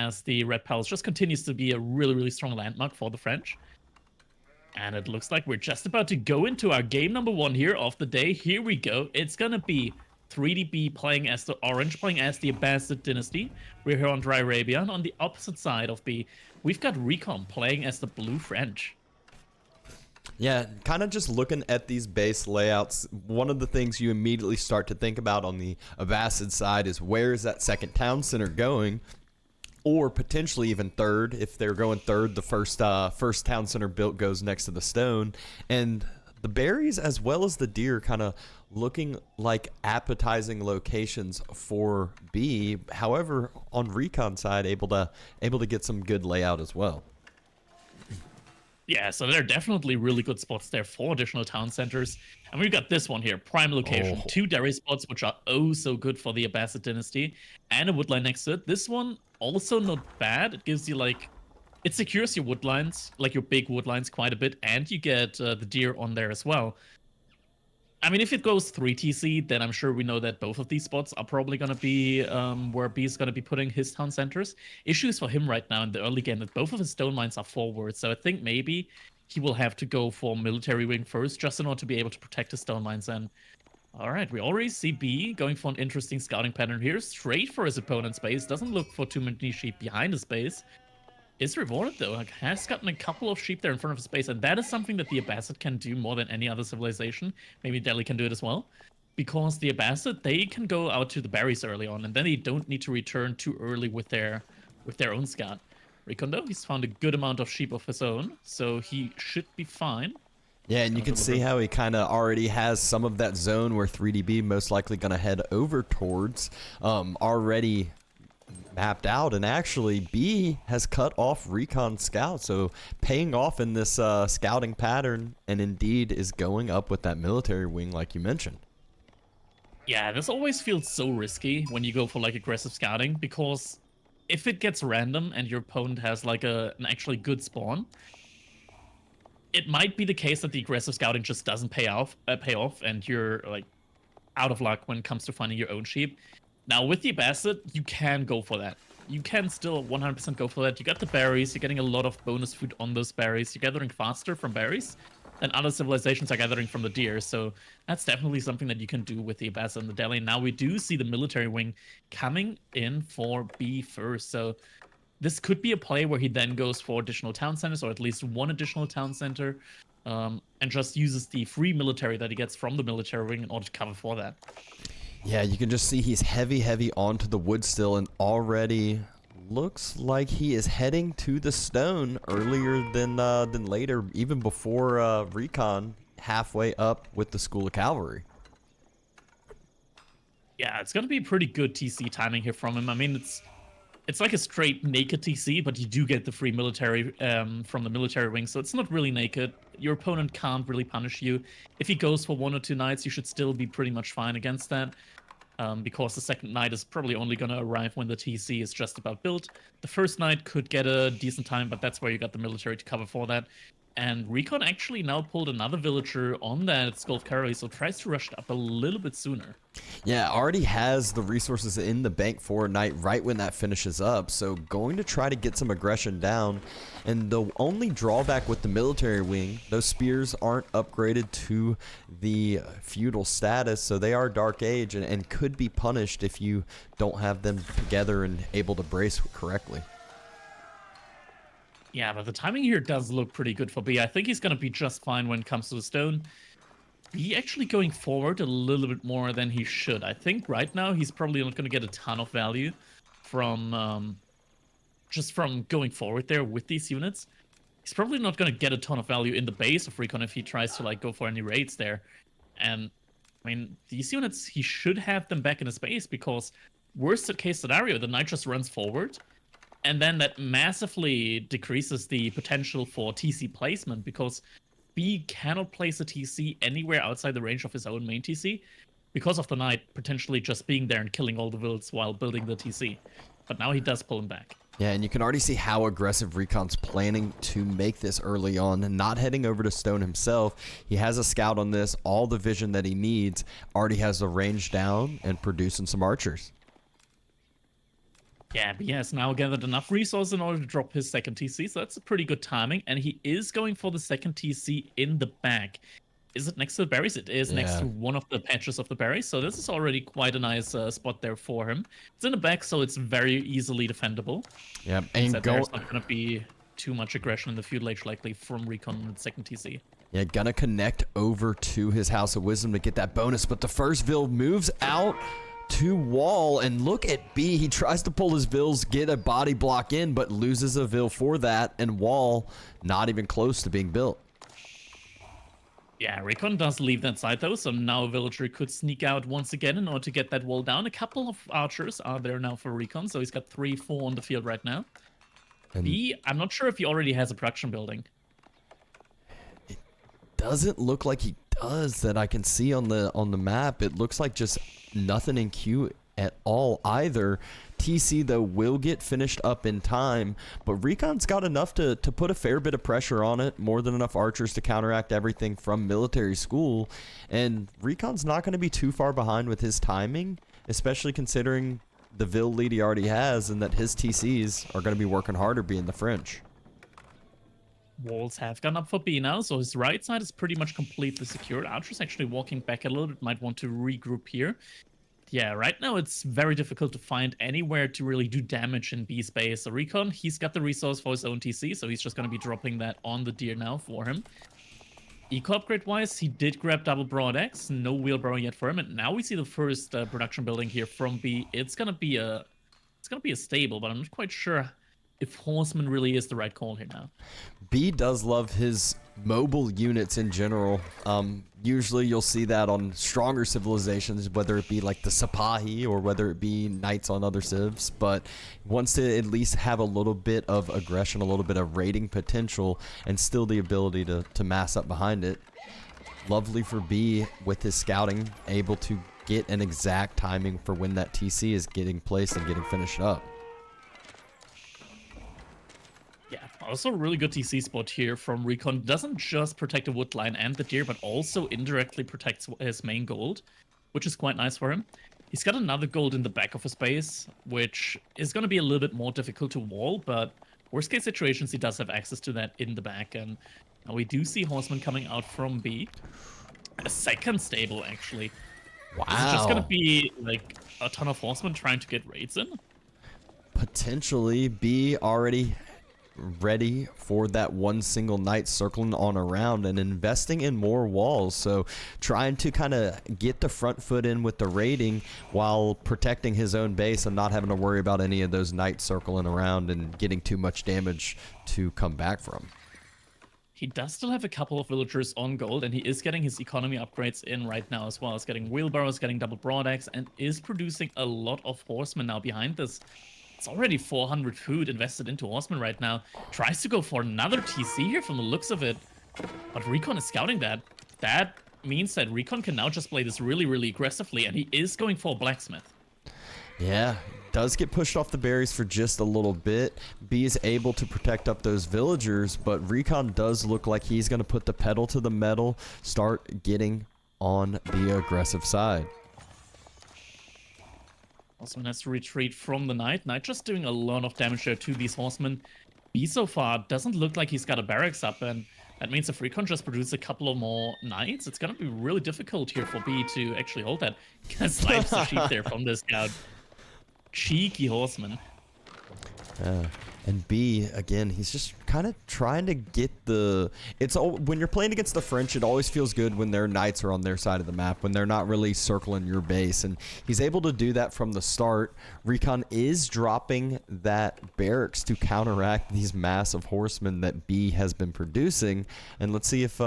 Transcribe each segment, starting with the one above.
as the Red Palace just continues to be a really, really strong landmark for the French. And it looks like we're just about to go into our game number 1 here of the day. Here we go. It's gonna be 3DB playing as the Orange, playing as the Abbasid Dynasty. We're here on Dry Arabia, and on the opposite side of B, we've got RecoN playing as the Blue French. Yeah, kind of just looking at these base layouts, one of the things you immediately start to think about on the Abbasid side is where is that second town center going? Or potentially even third. If they're going third, the first town center built goes next to the stone. And the berries as well as the deer kind of looking like appetizing locations for B. However, on RecoN side, able to get some good layout as well. Yeah, so there are definitely really good spots there for additional town centers. And we've got this one here, prime location. 2 dairy spots, which are oh so good for the Abbasid Dynasty. And a woodline next to it. This one, also not bad. It gives you, like, it secures your woodlines, like your big woodlines quite a bit. And you get the deer on there as well. I mean, if it goes 3 TC, then I'm sure we know that both of these spots are probably going to be where B is going to be putting his town centers. Issues for him right now in the early game that both of his stone mines are forward, so I think maybe he will have to go for military wing first just in order to be able to protect his stone mines. And all right, we already see B going for an interesting scouting pattern here, straight for his opponent's base. Doesn't look for too many sheep behind his base. Is rewarded though, like, has gotten a couple of sheep there in front of his base, and that is something that the Abbasid can do more than any other civilization. Maybe Delhi can do it as well, because the Abbasid, they can go out to the berries early on, and then they don't need to return too early with their own scout. RecoN though, he's found a good amount of sheep of his own, so he should be fine. Yeah, and you can see how he kind of already has some of that zone where 3DB most likely going to head over towards already mapped out, and actually B has cut off RecoN scout, so paying off in this scouting pattern, and indeed is going up with that military wing like you mentioned. Yeah, this always feels so risky when you go for like aggressive scouting, because if it gets random and your opponent has like an actually good spawn, it might be the case that the aggressive scouting just doesn't pay off, and you're like out of luck when it comes to finding your own sheep. Now, with the Abbasid, you can go for that. You can still 100% go for that. You got the berries. You're getting a lot of bonus food on those berries. You're gathering faster from berries than other civilizations are gathering from the deer. So that's definitely something that you can do with the Abbasid and the Delhi. Now, we do see the military wing coming in for B first. So this could be a play where he then goes for additional town centers, or at least one additional town center, and just uses the free military that he gets from the military wing in order to cover for that. Yeah, you can just see he's heavy onto the wood still, and already looks like he is heading to the stone earlier than later, even before RecoN halfway up with the School of Cavalry. Yeah, it's going to be pretty good TC timing here from him. I mean, it's like a straight naked TC, but you do get the free military from the military wing, so it's not really naked. Your opponent can't really punish you. If he goes for 1 or 2 knights, you should still be pretty much fine against that, because the second knight is probably only going to arrive when the TC is just about built. The first knight could get a decent time, but that's where you got the military to cover for that. And RecoN actually now pulled another villager on that School of Cavalry, so tries to rush it up a little bit sooner. Yeah, already has the resources in the bank for a knight right when that finishes up, so going to try to get some aggression down. And the only drawback with the military wing, those spears aren't upgraded to the feudal status, so they are Dark Age and could be punished if you don't have them together and able to brace correctly. Yeah, but the timing here does look pretty good for B. I think he's going to be just fine when it comes to the stone. B actually going forward a little bit more than he should. I think right now he's probably not going to get a ton of value from just from going forward there with these units. He's probably not going to get a ton of value in the base of RecoN if he tries to like go for any raids there. And I mean, these units, he should have them back in his base, because worst case scenario, the knight just runs forward, and then that massively decreases the potential for TC placement, because B cannot place a TC anywhere outside the range of his own main TC because of the knight potentially just being there and killing all the vills while building the TC. But now he does pull him back. Yeah, and you can already see how aggressive RecoN's planning to make this early on, and not heading over to stone himself. He has a scout on this, all the vision that he needs, already has the range down and producing some archers. Yeah, but he has now gathered enough resources in order to drop his second TC, so that's a pretty good timing. And he is going for the second TC in the back. Is it next to the berries? It is next Yeah. to one of the patches of the berries, so this is already quite a nice spot there for him. It's in the back, so it's very easily defendable. Yep. Means And that go. there's not going to be too much aggression in the feud ledge likely from RecoN in the second TC. Yeah, gonna connect over to his House of Wisdom to get that bonus, but the first Vil moves out to wall, and look at B. He tries to pull his Vils, get a body block in, but loses a Vil for that, and wall not even close to being built. Yeah, RecoN does leave that side though, so now a villager could sneak out once again in order to get that wall down. A couple of archers are there now for RecoN, so he's got 3-4 on the field right now. And B, I'm not sure if he already has a production building. doesn't look like he does that I can see on the map. It looks like just nothing in queue at all either. TC though will get finished up in time, but RecoN's got enough to put a fair bit of pressure on it, more than enough archers to counteract everything from military school, and RecoN's not going to be too far behind with his timing, especially considering the Vil lead he already has and that his TCs are going to be working harder being the French. Walls have gone up for B now, so his right side is pretty much completely secured. Archer's actually walking back a little bit, might want to regroup here. Yeah, right now it's very difficult to find anywhere to really do damage in B space. So RecoN, he's got the resource for his own TC, so he's just going to be dropping that on the deer now for him. Eco upgrade wise, he did grab double broad X, no wheelbarrow yet for him, and now we see the first production building here from B. It's gonna be a stable, but I'm not quite sure if horseman really is the right call here now. B does love his mobile units in general. Usually you'll see that on stronger civilizations, whether it be like the Sipahi or whether it be knights on other civs, but wants to at least have a little bit of aggression, a little bit of raiding potential, and still the ability to mass up behind it. Lovely for B with his scouting, able to get an exact timing for when that TC is getting placed and getting finished up. Yeah, also a really good TC spot here from RecoN. Doesn't just protect the wood line and the deer, but also indirectly protects his main gold, which is quite nice for him. He's got another gold in the back of his base, which is going to be a little bit more difficult to wall, but worst case situations, he does have access to that in the back. And now we do see horsemen coming out from B. A second stable, actually. Wow. Is it just going to be like a ton of horsemen trying to get raids in? Potentially. B already ready for that one single knight circling on around and investing in more walls, so trying to kind of get the front foot in with the raiding while protecting his own base and not having to worry about any of those knights circling around and getting too much damage to come back from. He does still have a couple of villagers on gold, and he is getting his economy upgrades in right now as well. He's getting wheelbarrows, getting double broad axe, and is producing a lot of horsemen now behind this. It's already 400 food invested into horsemen right now. Tries to go for another TC here from the looks of it. But RecoN is scouting that. That means that RecoN can now just play this really, really aggressively, and he is going for a blacksmith. Yeah, does get pushed off the berries for just a little bit. B is able to protect up those villagers, but RecoN does look like he's going to put the pedal to the metal, start getting on the aggressive side. Horseman has to retreat from the knight. Knight just doing a lot of damage there to these horsemen. B so far doesn't look like he's got a barracks up, and that means if RecoN just produces a couple of more knights, it's going to be really difficult here for B to actually hold that. Snipes the sheep there from this scout. Cheeky horseman. And B, again, he's just kind of trying to get the... when you're playing against the French, it always feels good when their knights are on their side of the map, when they're not really circling your base. And he's able to do that from the start. RecoN is dropping that barracks to counteract these massive horsemen that B has been producing. And let's see if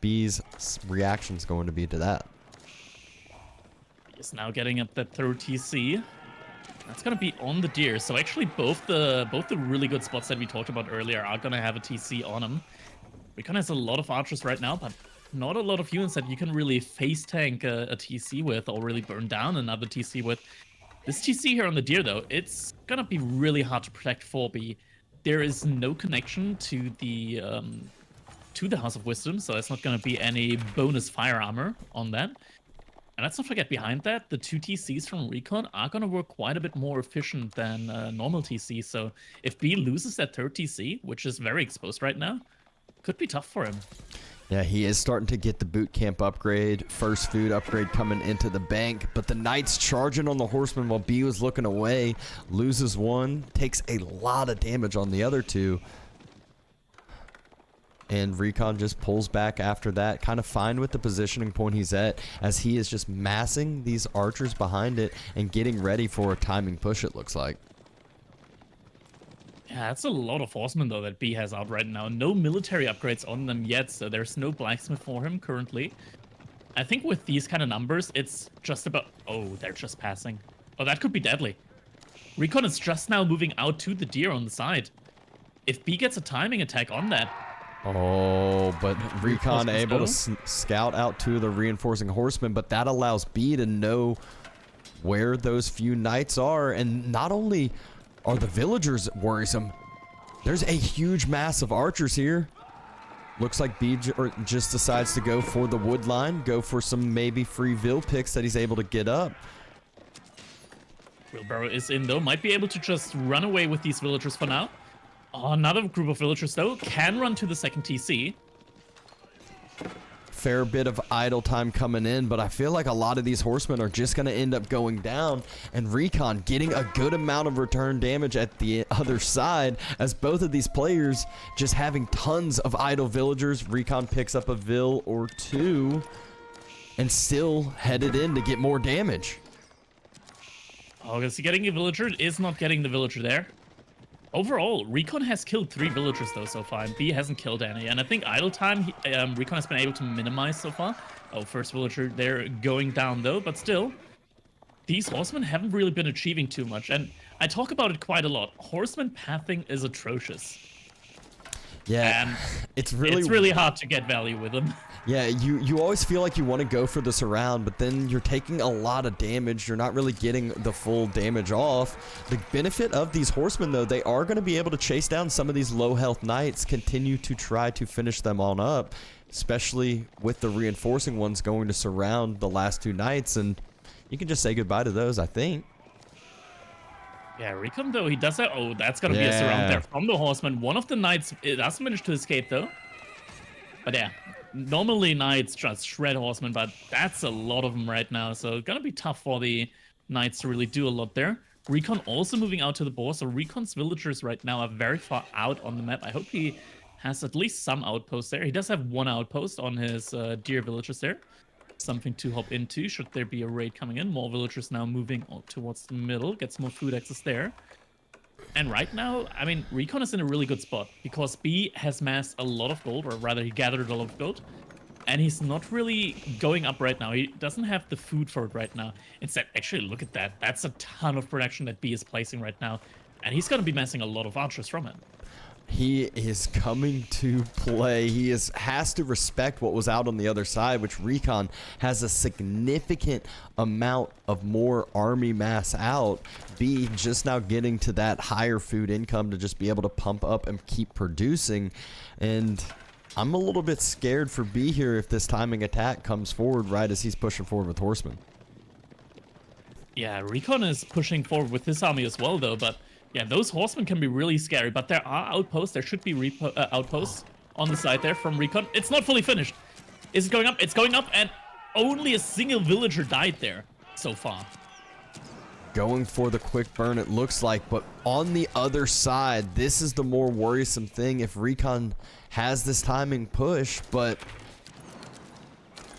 B's reaction is going to be to that. He's now getting up that third TC. That's gonna be on the deer. So actually, both the really good spots that we talked about earlier are gonna have a TC on them. RecoN has a lot of archers right now, but not a lot of units that you can really face tank a TC with or really burn down another TC with. This TC here on the deer, though, it's gonna be really hard to protect 4B. There is no connection to the House of Wisdom, so it's not gonna be any bonus fire armor on that. And let's not forget, behind that, the 2 TCs from RecoN are going to work quite a bit more efficient than normal TC. So if B loses that third TC, which is very exposed right now, could be tough for him. Yeah, he is starting to get the boot camp upgrade, first food upgrade coming into the bank, but the Knights charging on the Horseman while B was looking away, loses one, takes a lot of damage on the other two. And RecoN just pulls back after that, kind of fine with the positioning point he's at, as he is just massing these archers behind it and getting ready for a timing push, it looks like. Yeah, that's a lot of horsemen, though, that B has out right now. No military upgrades on them yet, so there's no blacksmith for him currently. I think with these kind of numbers, it's just about... Oh, they're just passing. Oh, that could be deadly. RecoN is just now moving out to the deer on the side. If B gets a timing attack on that... Oh, but RecoN able to scout out to the reinforcing horsemen, but that allows B to know where those few knights are, and not only... are the villagers worrisome? There's a huge mass of archers here. Looks like B just decides to go for the wood line, go for some maybe free Vil picks that he's able to get up. Wheelbarrow is in, though. Might be able to just run away with these villagers for now. Oh, another group of villagers, though, can run to the second TC. Fair bit of idle time coming in, but I feel like a lot of these horsemen are just going to end up going down, and RecoN getting a good amount of return damage at the other side, as both of these players just having tons of idle villagers. RecoN picks up a Vil or two and still headed in to get more damage. Oh, is he getting a villager? Is not getting the villager there. Overall, RecoN has killed 3 villagers, though, so far, and B hasn't killed any. And I think idle time, RecoN has been able to minimize so far. Oh, first villager there going down, though, but still, these horsemen haven't really been achieving too much. And I talk about it quite a lot. Horseman pathing is atrocious. Yeah, and it's really hard to get value with them. Yeah, you always feel like you want to go for the surround, but then you're taking a lot of damage. You're not really getting the full damage off. The benefit of these horsemen, though, they are going to be able to chase down some of these low health knights, continue to try to finish them on up, especially with the reinforcing ones going to surround the last 2 knights, and you can just say goodbye to those, I think. Yeah, RecoN, though, he does that. Oh, that's going to be a surround there from the horseman. One of the knights does manage to escape, though. But yeah, normally knights just shred horsemen, but that's a lot of them right now. So it's going to be tough for the knights to really do a lot there. RecoN also moving out to the board. So RecoN's villagers right now are very far out on the map. I hope he has at least some outposts there. He does have 1 outpost on his deer villagers there. Something to hop into should there be a raid coming in. More villagers now moving towards the middle. Gets more food access there. And right now, I mean, RecoN is in a really good spot because B has massed a lot of gold, or rather he gathered a lot of gold. And he's not really going up right now. He doesn't have the food for it right now. Instead, actually, look at that. That's a ton of production that B is placing right now. And he's going to be massing a lot of archers from it. He is coming to play. He has to respect what was out on the other side, which RecoN has a significant amount of more army mass out. B just now getting to that higher food income to just be able to pump up and keep producing. And I'm a little bit scared for B here if this timing attack comes forward right as he's pushing forward with horsemen. Yeah, RecoN is pushing forward with his army as well, though, but yeah, those horsemen can be really scary, but there are outposts. There should be outposts on the side there from RecoN. It's not fully finished. Is it going up? It's going up, and only a single villager died there so far. Going for the quick burn, it looks like, but on the other side, this is the more worrisome thing if RecoN has this timing push, but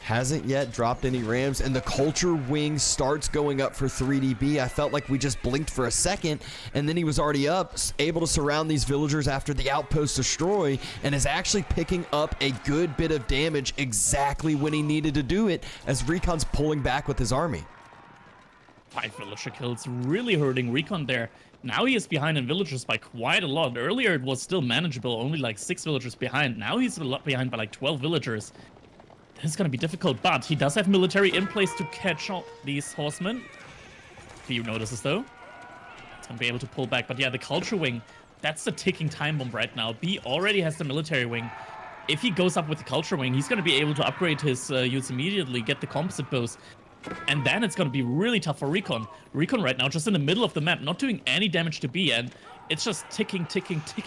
hasn't yet dropped any rams, and the culture wing starts going up for 3DB. I felt like we just blinked for a second, and then he was already up, able to surround these villagers after the outpost destroy, and is actually picking up a good bit of damage exactly when he needed to do it, as RecoN's pulling back with his army. 5 villager kills, really hurting RecoN there. Now he is behind in villagers by quite a lot. Earlier it was still manageable, only like 6 villagers behind. Now he's a lot behind by like 12 villagers. This is going to be difficult, but he does have military in place to catch up these horsemen. Few notices, though. It's going to be able to pull back. But yeah, the culture wing, that's the ticking time bomb right now. B already has the military wing. If he goes up with the culture wing, he's going to be able to upgrade his units immediately, get the composite bows. And then it's going to be really tough for RecoN. RecoN right now just in the middle of the map, not doing any damage to B, and it's just ticking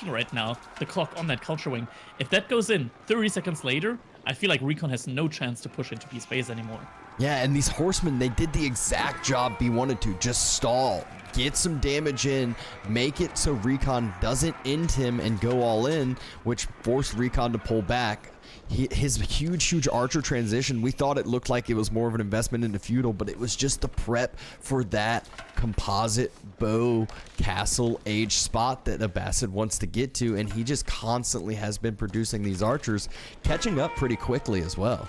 right now, the clock on that Culture Wing. If that goes in 30 seconds later, I feel like RecoN has no chance to push into B's base anymore. Yeah, and these horsemen, they did the exact job B wanted to. Just stall, get some damage in, make it so RecoN doesn't end him and go all in, which forced RecoN to pull back. His huge archer transition, we thought it looked like it was more of an investment into feudal, but it was just the prep for that composite bow castle age spot that Abbasid wants to get to, and he just constantly has been producing these archers, catching up pretty quickly as well.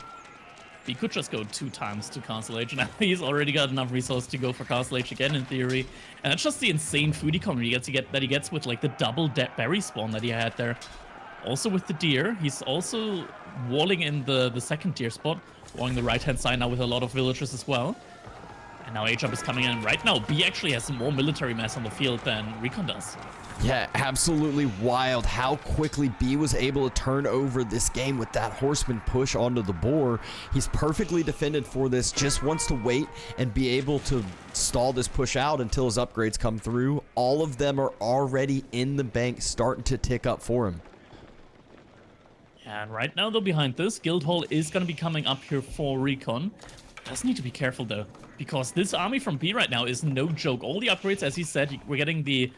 He could just go 2 times to Castle Age, and he's already got enough resources to go for Castle Age again in theory. And that's just the insane food economy that he gets with like the double berry spawn that he had there. Also with the deer, he's also walling in the second tier spot, walling the right-hand side now with a lot of villagers as well. And now H-Up is coming in right now. B actually has more military mass on the field than RecoN does. Yeah, absolutely wild how quickly B was able to turn over this game with that horseman push onto the boar. He's perfectly defended for this, just wants to wait and be able to stall this push out until his upgrades come through. All of them are already in the bank, starting to tick up for him. And right now, though, behind this, Guildhall is going to be coming up here for RecoN. Does need to be careful, though, because this army from B right now is no joke. All the upgrades, as he said, we're getting the...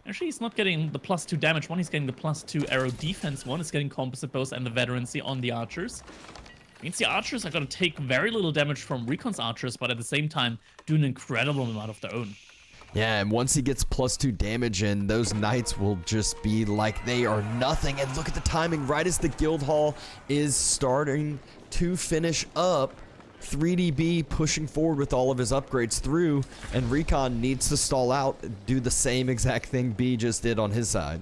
Actually, he's not getting the +2 damage one. He's getting the +2 arrow defense one. He's getting composite bows and the veterancy on the archers. Means the archers are going to take very little damage from RecoN's archers, but at the same time, do an incredible amount of their own. Yeah, and once he gets +2 damage in, those knights will just be like they are nothing. And look at the timing, right as the Guildhall is starting to finish up, 3DB pushing forward with all of his upgrades through, and RecoN needs to stall out, do the same exact thing B just did on his side.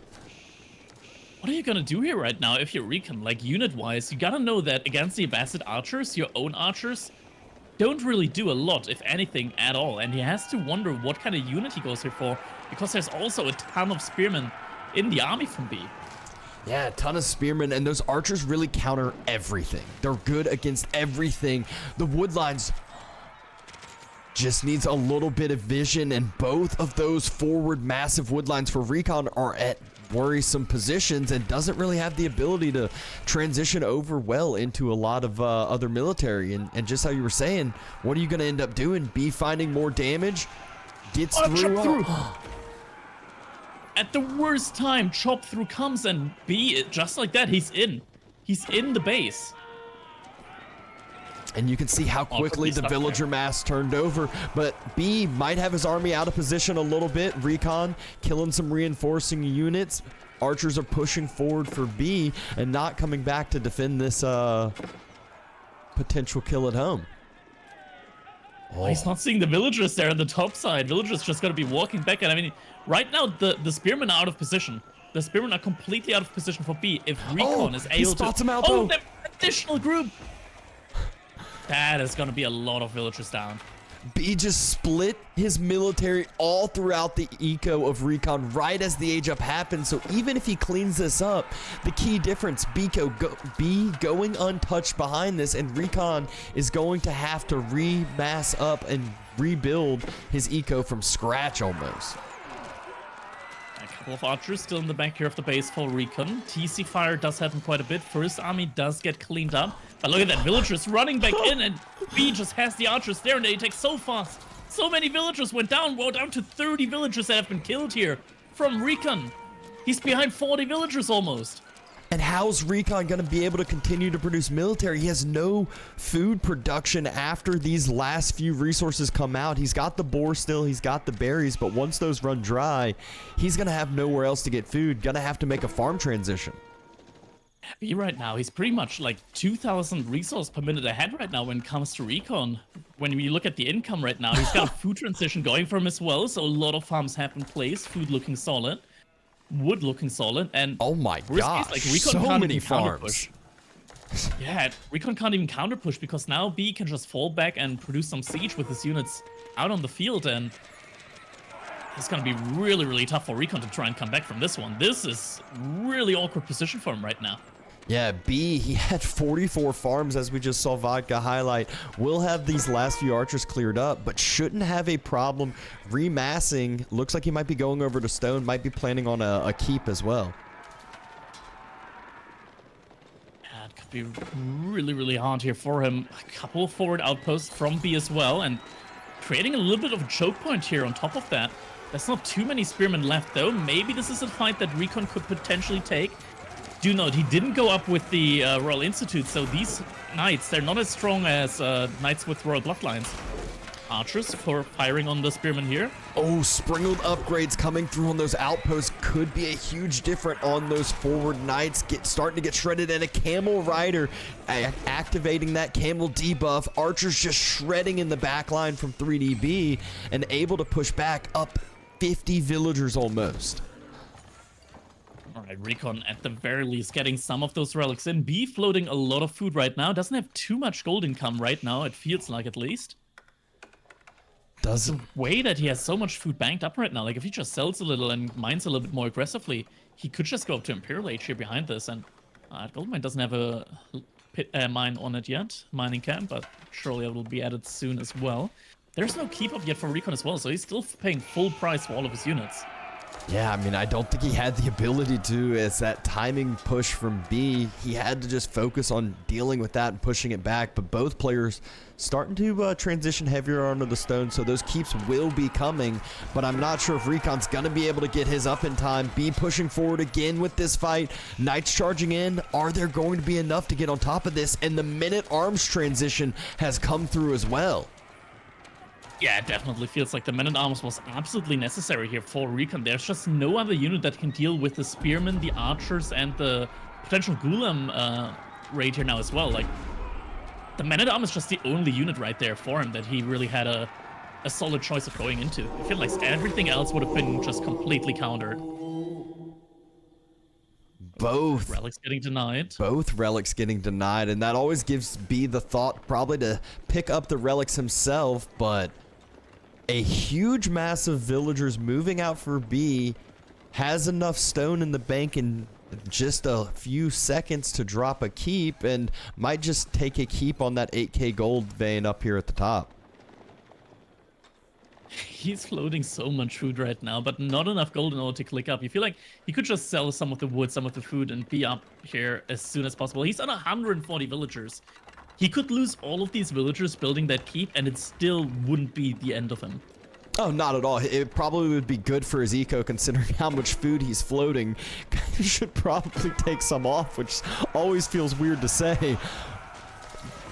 What are you gonna do here right now if you're RecoN? Like, unit-wise, you gotta know that against the Abbasid archers, your own archers don't really do a lot, if anything, at all. And he has to wonder what kind of unit he goes here for, because there's also a ton of spearmen in the army from B. Yeah, a ton of spearmen, and those archers really counter everything. They're good against everything. The woodlines just needs a little bit of vision, and both of those forward massive woodlines for RecoN are at worrisome positions and doesn't really have the ability to transition over well into a lot of other military. And just how you were saying, what are you going to end up doing? B finding more damage, gets through. At the worst time, chop through comes, and B, just like that, he's in. He's in the base. And you can see how quickly the villager mass turned over, but B might have his army out of position a little bit. RecoN killing some reinforcing units. Archers are pushing forward for B and not coming back to defend this potential kill at home. Oh. He's not seeing the villagers there on the top side. Villagers just gonna be walking back, and I mean, right now the spearmen are out of position. The spearmen are completely out of position for B. If RecoN is able to... He spots him out, though. The additional group! That is going to be a lot of villagers down. B just split his military all throughout the eco of RecoN right as the age up happens. So even if he cleans this up, the key difference, B going untouched behind this, and RecoN is going to have to remass up and rebuild his eco from scratch almost. A couple of archers still in the back here of the base for RecoN. TC fire does happen quite a bit. First army does get cleaned up. But look at that, villagers running back in, and B just has the archers there, and they take so fast. So many villagers went down. We're down to 30 villagers that have been killed here from RecoN. He's behind 40 villagers almost. And how's RecoN going to be able to continue to produce military? He has no food production after these last few resources come out. He's got the boar still, he's got the berries, but once those run dry, he's going to have nowhere else to get food. Going to have to make a farm transition. B right now, he's pretty much like 2,000 resource per minute ahead right now when it comes to RecoN. When we look at the income right now, he's got a food transition going for him as well, so a lot of farms have in place, food looking solid, wood looking solid, and oh my gosh, like, RecoN so can't many even farms. Yeah, RecoN can't even counter push because now B can just fall back and produce some siege with his units out on the field, and it's going to be really, really tough for RecoN to try and come back from this one. This is really awkward position for him right now. Yeah, B, he had 44 farms, as we just saw Vodka highlight. Will have these last few archers cleared up, but shouldn't have a problem remassing. Looks like he might be going over to Stone, might be planning on a keep as well. Yeah, it could be really, really hard here for him. A couple of forward outposts from B as well, and creating a little bit of a choke point here on top of that. There's not too many spearmen left, though. Maybe this is a fight that RecoN could potentially take. Do note, he didn't go up with the Royal Institute, so these knights, they're not as strong as knights with Royal Bloodlines. Archers for firing on the spearmen here. Oh, sprinkled upgrades coming through on those outposts could be a huge difference on those forward knights starting to get shredded, and a camel rider activating that camel debuff. Archers just shredding in the back line from 3DB and able to push back up 50 villagers almost. All right, RecoN at the very least getting some of those relics in. B floating a lot of food right now. Doesn't have too much gold income right now, it feels like at least. Doesn't. The way that he has so much food banked up right now, like if he just sells a little and mines a little bit more aggressively, he could just go up to Imperial Age here behind this. And Goldmine doesn't have a mine on it yet, mining camp, but surely it will be added soon as well. There's no keep up yet for RecoN as well, so he's still paying full price for all of his units. Yeah, I mean, I don't think he had the ability to, as that timing push from B, he had to just focus on dealing with that and pushing it back. But both players starting to transition heavier onto the Stone, so those keeps will be coming. But I'm not sure if RecoN's going to be able to get his up in time. B pushing forward again with this fight. Knights charging in. Are there going to be enough to get on top of this? And the minute arms transition has come through as well. Yeah, it definitely feels like the Men-at-Arms was absolutely necessary here for RecoN. There's just no other unit that can deal with the Spearmen, the Archers, and the potential Ghoulam raid here now as well. Like, the Men-at-Arms is just the only unit right there for him that he really had a solid choice of going into. I feel like everything else would have been just completely countered. Both relics getting denied. Both relics getting denied, and that always gives B the thought probably to pick up the relics himself, but a huge mass of villagers moving out for B has enough stone in the bank in just a few seconds to drop a keep, and might just take a keep on that 8k gold vein up here at the top. He's floating so much food right now, but not enough gold in order to click up. You feel like he could just sell some of the wood, some of the food, and be up here as soon as possible. He's on 140 villagers. He could lose all of these villagers building that keep, and it still wouldn't be the end of him. Oh, not at all. It probably would be good for his eco, considering how much food he's floating. He should probably take some off, which always feels weird to say.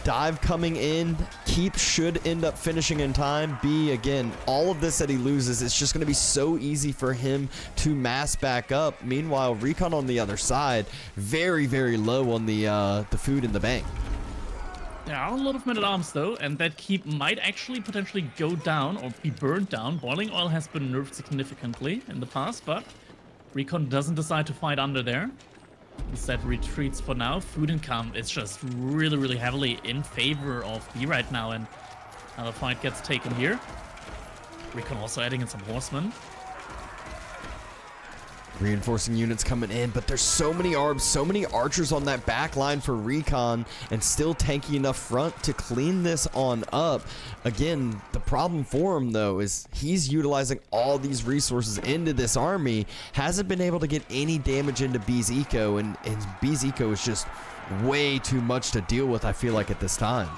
Dive coming in. Keep should end up finishing in time. B, again, all of this that he loses, it's just going to be so easy for him to mass back up. Meanwhile, RecoN on the other side, very, very low on the food in the bank. There are a lot of Men-at-Arms though, and that keep might actually potentially go down or be burned down. Boiling oil has been nerfed significantly in the past, but RecoN doesn't decide to fight under there. Instead retreats for now. Food income is just really, really heavily in favor of B right now, and another fight gets taken here. RecoN also adding in some horsemen. Reinforcing units coming in, but there's so many arbs, so many archers on that back line for RecoN, and still tanky enough front to clean this on up. Again, the problem for him though is he's utilizing all these resources into this army, hasn't been able to get any damage into B's eco, and B's eco is just way too much to deal with, I feel like, at this time.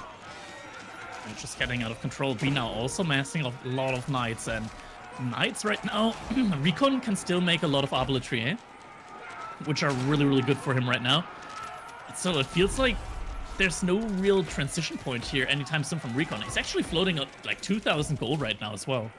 It's just getting out of control. B now also massing a lot of knights, and knights right now, RecoN can still make a lot of arbaletier, which are really, really good for him right now. So it feels like there's no real transition point here anytime soon from RecoN. He's actually floating up like 2,000 gold right now as well.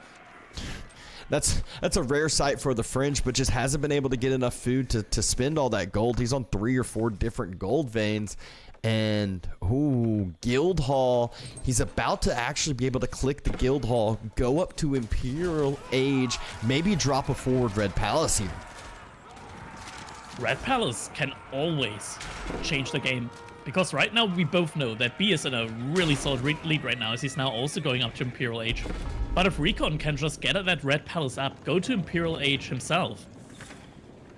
That's a rare sight for the Fringe, but just hasn't been able to get enough food to spend all that gold. He's on 3 or 4 different gold veins. And, ooh, Guild Hall. He's about to actually be able to click the Guild Hall, go up to Imperial Age, maybe drop a forward Red Palace here. Red Palace can always change the game, because right now we both know that B is in a really solid lead right now, as he's now also going up to Imperial Age. But if RecoN can just get at that Red Palace up, go to Imperial Age himself,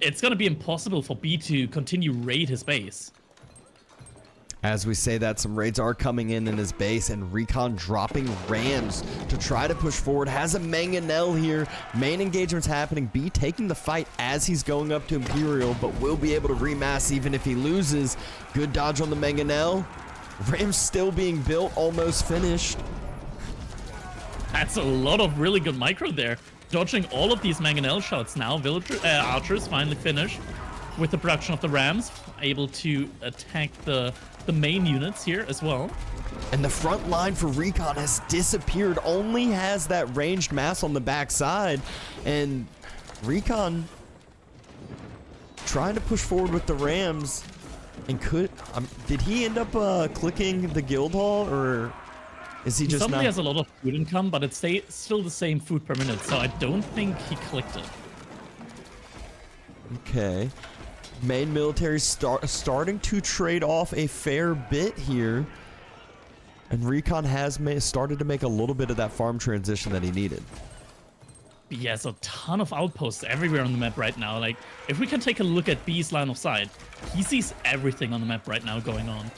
it's going to be impossible for B to continue raid his base. As we say that, some raids are coming in his base, and RecoN dropping Rams to try to push forward. Has a Mangonel here. Main engagement's happening. B taking the fight as he's going up to Imperial, but will be able to remass even if he loses. Good dodge on the Mangonel. Rams still being built, almost finished. That's a lot of really good micro there. Dodging all of these Mangonel shots now. Archers finally finished with the production of the Rams, able to attack the main units here as well. And the front line for RecoN has disappeared, only has that ranged mass on the backside. And RecoN trying to push forward with the Rams. And did he end up clicking the guild hall, or is he just suddenly not? Has a lot of food income, but it's still the same food per minute, so I don't think he clicked it. Okay. Main military starting to trade off a fair bit here. And RecoN has started to make a little bit of that farm transition that he needed. He has a ton of outposts everywhere on the map right now. Like, if we can take a look at B's line of sight, he sees everything on the map right now going on.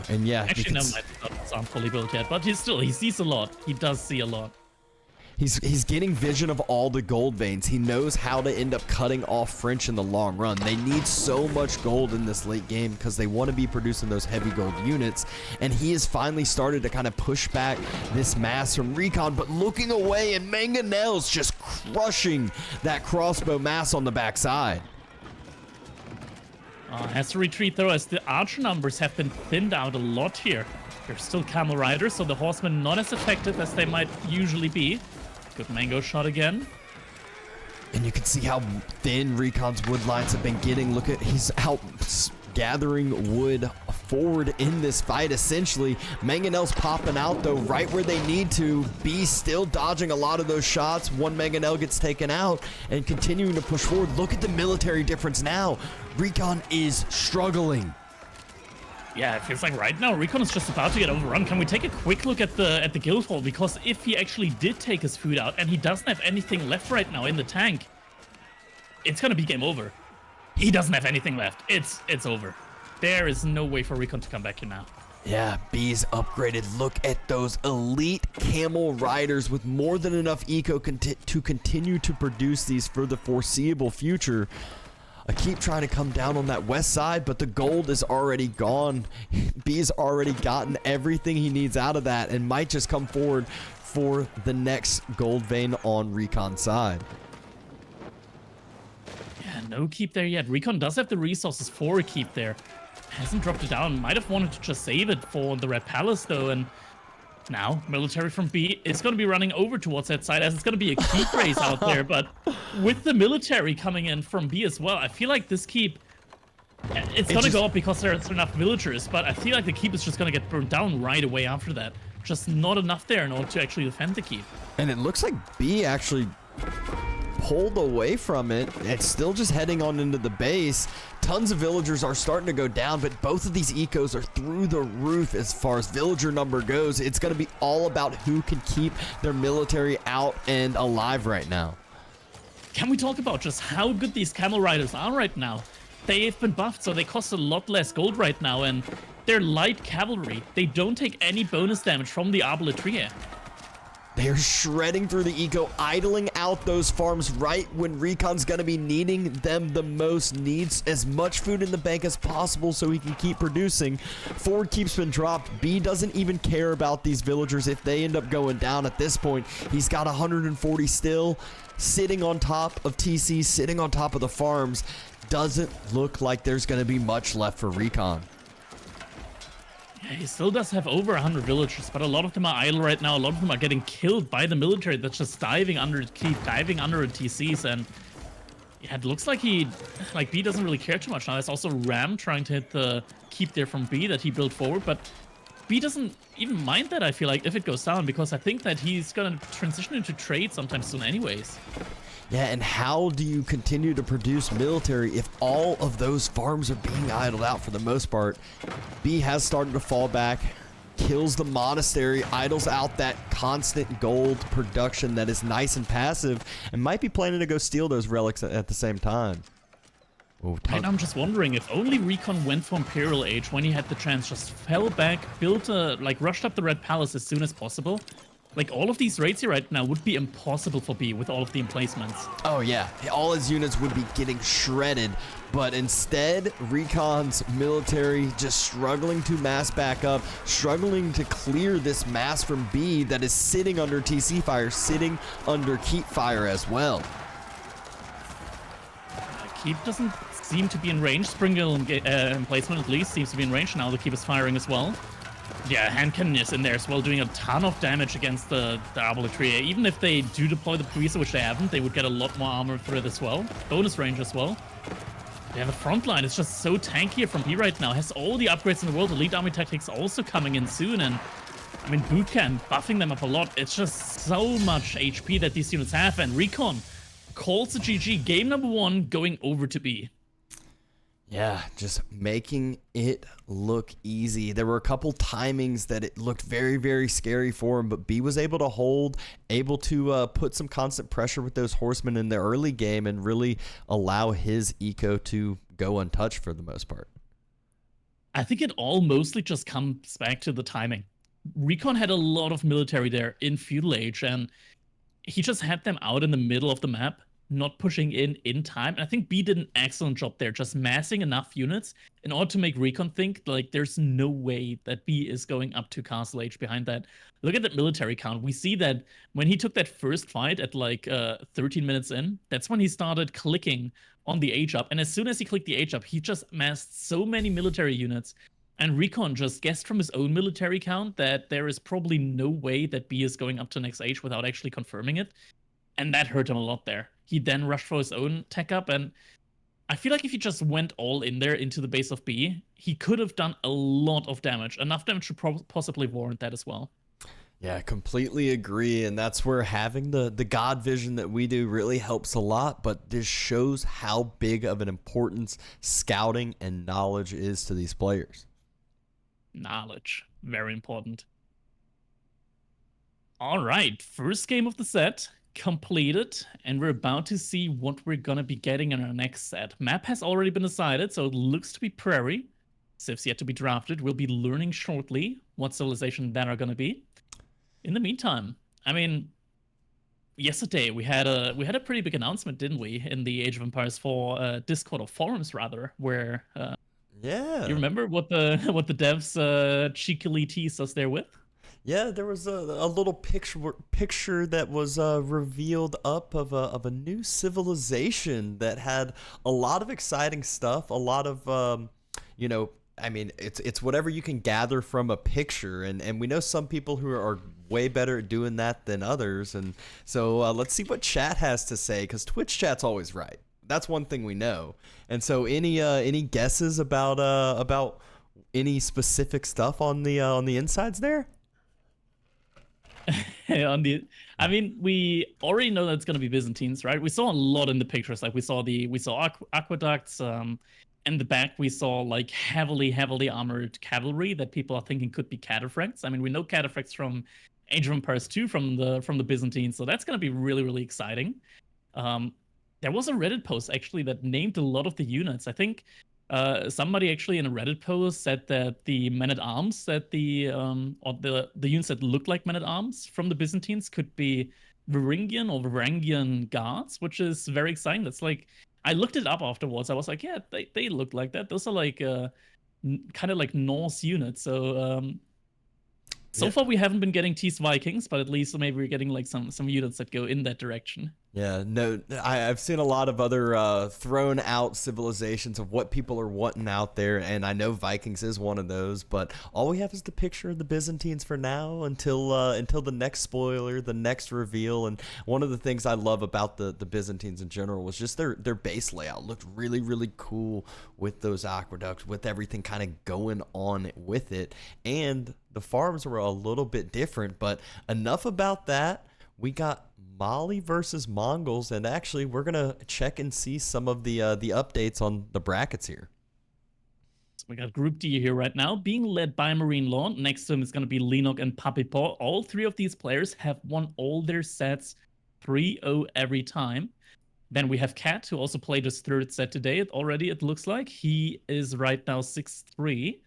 And yeah, actually, no, my thoughts aren't fully built yet, but he sees a lot. He does see a lot. He's getting vision of all the gold veins. He knows how to end up cutting off French in the long run. They need so much gold in this late game because they want to be producing those heavy gold units. And he has finally started to kind of push back this mass from RecoN, but looking away, and Mangonel's just crushing that crossbow mass on the backside. Has to retreat though, as the archer numbers have been thinned out a lot here. There's still camel riders, so the horsemen not as effective as they might usually be. Good mango shot again. And you can see how thin RecoN's wood lines have been getting. Look at, he's out gathering wood forward in this fight, essentially. Mangonel's popping out, though, right where they need to. B still dodging a lot of those shots. One Mangonel gets taken out and continuing to push forward. Look at the military difference now. RecoN is struggling. Yeah, it feels like right now RecoN is just about to get overrun. Can we take a quick look at the guild hall? Because if he actually did take his food out and he doesn't have anything left right now in the tank, it's gonna be game over. He doesn't have anything left. It's over. There is no way for RecoN to come back here now. Yeah, B's upgraded. Look at those elite camel riders with more than enough eco to continue to produce these for the foreseeable future. I keep trying to come down on that west side, but the gold is already gone. B's already gotten everything he needs out of that and might just come forward for the next gold vein on RecoN's side. Yeah, no keep there yet. RecoN does have the resources for a keep there. Hasn't dropped it down. Might have wanted to just save it for the Red Palace, though, and now military from B is going to be running over towards that side, as it's going to be a keep race out there. But with the military coming in from B as well, I feel like this keep, it's going to go up because there's enough villagers, but I feel like the keep is just going to get burned down right away after that. Just not enough there in order to actually defend the keep. And it looks like B actually pulled away from it. It's still just heading on into the base. Tons of villagers are starting to go down, but both of these ecos are through the roof as far as villager number goes. It's going to be all about who can keep their military out and alive right now. Can we talk about just how good these camel riders are right now? They've been buffed, so they cost a lot less gold right now, and they're light cavalry. They don't take any bonus damage from the arbalètrier. They're shredding through the eco, idling out those farms right when RecoN's going to be needing them the most. Needs as much food in the bank as possible so he can keep producing. Forward keep's been dropped. B doesn't even care about these villagers if they end up going down at this point. He's got 140 still, sitting on top of TC, sitting on top of the farms. Doesn't look like there's going to be much left for RecoN. Yeah, he still does have over 100 villagers, but a lot of them are idle right now. A lot of them are getting killed by the military that's just diving under the keep, diving under the TCs, and yeah, it looks like B doesn't really care too much now. There's also Ram trying to hit the keep there from B that he built forward, but B doesn't even mind that, I feel like, if it goes down, because I think that he's gonna transition into trade sometime soon anyways. Yeah, and how do you continue to produce military if all of those farms are being idled out for the most part? B has started to fall back, kills the monastery, idles out that constant gold production that is nice and passive, and might be planning to go steal those relics at the same time. Oh, And I'm just wondering if only RecoN went for Imperial Age when he had the chance, just fell back, built rushed up the Red Palace as soon as possible. Like, all of these raids here right now would be impossible for B with all of the emplacements. Oh yeah, all his units would be getting shredded, but instead, RecoN's military just struggling to mass back up, struggling to clear this mass from B that is sitting under TC fire, sitting under keep fire as well. Keep doesn't seem to be in range. Springhill emplacement at least seems to be in range. Now the Keep is firing as well. Yeah, hand cannon is in there as well, doing a ton of damage against the arbaletier. Even if they do deploy the Parisa, which they haven't, they would get a lot more armor through it as well. Bonus range as well. Yeah, the front line is just so tanky from B right now. Has all the upgrades in the world. Elite Army Tactics also coming in soon. And, I mean, Boot Camp buffing them up a lot. It's just so much HP that these units have. And RecoN calls the GG. Game number 1 going over to B. Yeah, just making it look easy. There were a couple timings that it looked very, very scary for him, but B was able to hold, able to put some constant pressure with those horsemen in the early game and really allow his eco to go untouched for the most part. I think it all mostly just comes back to the timing. RecoN had a lot of military there in Feudal Age, and he just had them out in the middle of the map, not pushing in time. And I think B did an excellent job there, just massing enough units in order to make RecoN think, like, there's no way that B is going up to Castle Age behind that. Look at that military count. We see that when he took that first fight at, like, 13 minutes in, that's when he started clicking on the age up. And as soon as he clicked the age up, he just massed so many military units. And RecoN just guessed from his own military count that there is probably no way that B is going up to next age without actually confirming it. And that hurt him a lot there. He then rushed for his own tech up, and I feel like if he just went all in there into the base of B, he could have done a lot of damage. Enough damage to possibly warrant that as well. Yeah, completely agree, and that's where having the God vision that we do really helps a lot, but this shows how big of an importance scouting and knowledge is to these players. Knowledge, very important. All right, first game of the set completed, and we're about to see what we're gonna be getting in our next set. Map has already been decided, so it looks to be Prairie. Civ's yet to be drafted. We'll be learning shortly what civilization that are gonna be. In the meantime, I mean, yesterday we had a pretty big announcement, didn't we, in the Age of Empires 4 Discord, or forums rather, where Yeah, you remember what the devs cheekily teased us there with? yeah, there was a little picture that was revealed up of a new civilization that had a lot of exciting stuff, a lot of you know, I mean, it's whatever you can gather from a picture, and we know some people who are way better at doing that than others, and so let's see what chat has to say, because Twitch chat's always right. That's one thing we know. And so any guesses about any specific stuff on the insides there? I mean, we already know that it's gonna be Byzantines, right? We saw a lot in the pictures. Like we saw aqueducts. In the back, we saw like heavily armored cavalry that people are thinking could be cataphracts. I mean, we know cataphracts from Age of Empires 2 from the Byzantines, so that's gonna be really exciting. There was a Reddit post actually that named a lot of the units. I think somebody actually in a Reddit post said that the men-at-arms that or the units that look like men-at-arms from the Byzantines could be Varangian guards, which is very exciting. That's like, I looked it up afterwards. I was like, yeah, they look like that. Those are like kind of like Norse units. So so far we haven't been getting teased Vikings, but at least maybe we're getting like some units that go in that direction. Yeah, no, I've seen a lot of other thrown out civilizations of what people are wanting out there, and I know Vikings is one of those, but all we have is the picture of the Byzantines for now until the next spoiler, the next reveal. And one of the things I love about the Byzantines in general was just their base layout looked really cool with those aqueducts, with everything kind of going on with it, and the farms were a little bit different. But enough about that. We got Mali versus Mongols, and actually we're gonna check and see some of the updates on the brackets here. So we got Group D here right now, being led by Marine Law. Next to him is gonna be Linok and Papipo. All three of these players have won all their sets 3-0 every time. Then we have Cat, who also played his third set today already, it looks like. He is right now 6-3.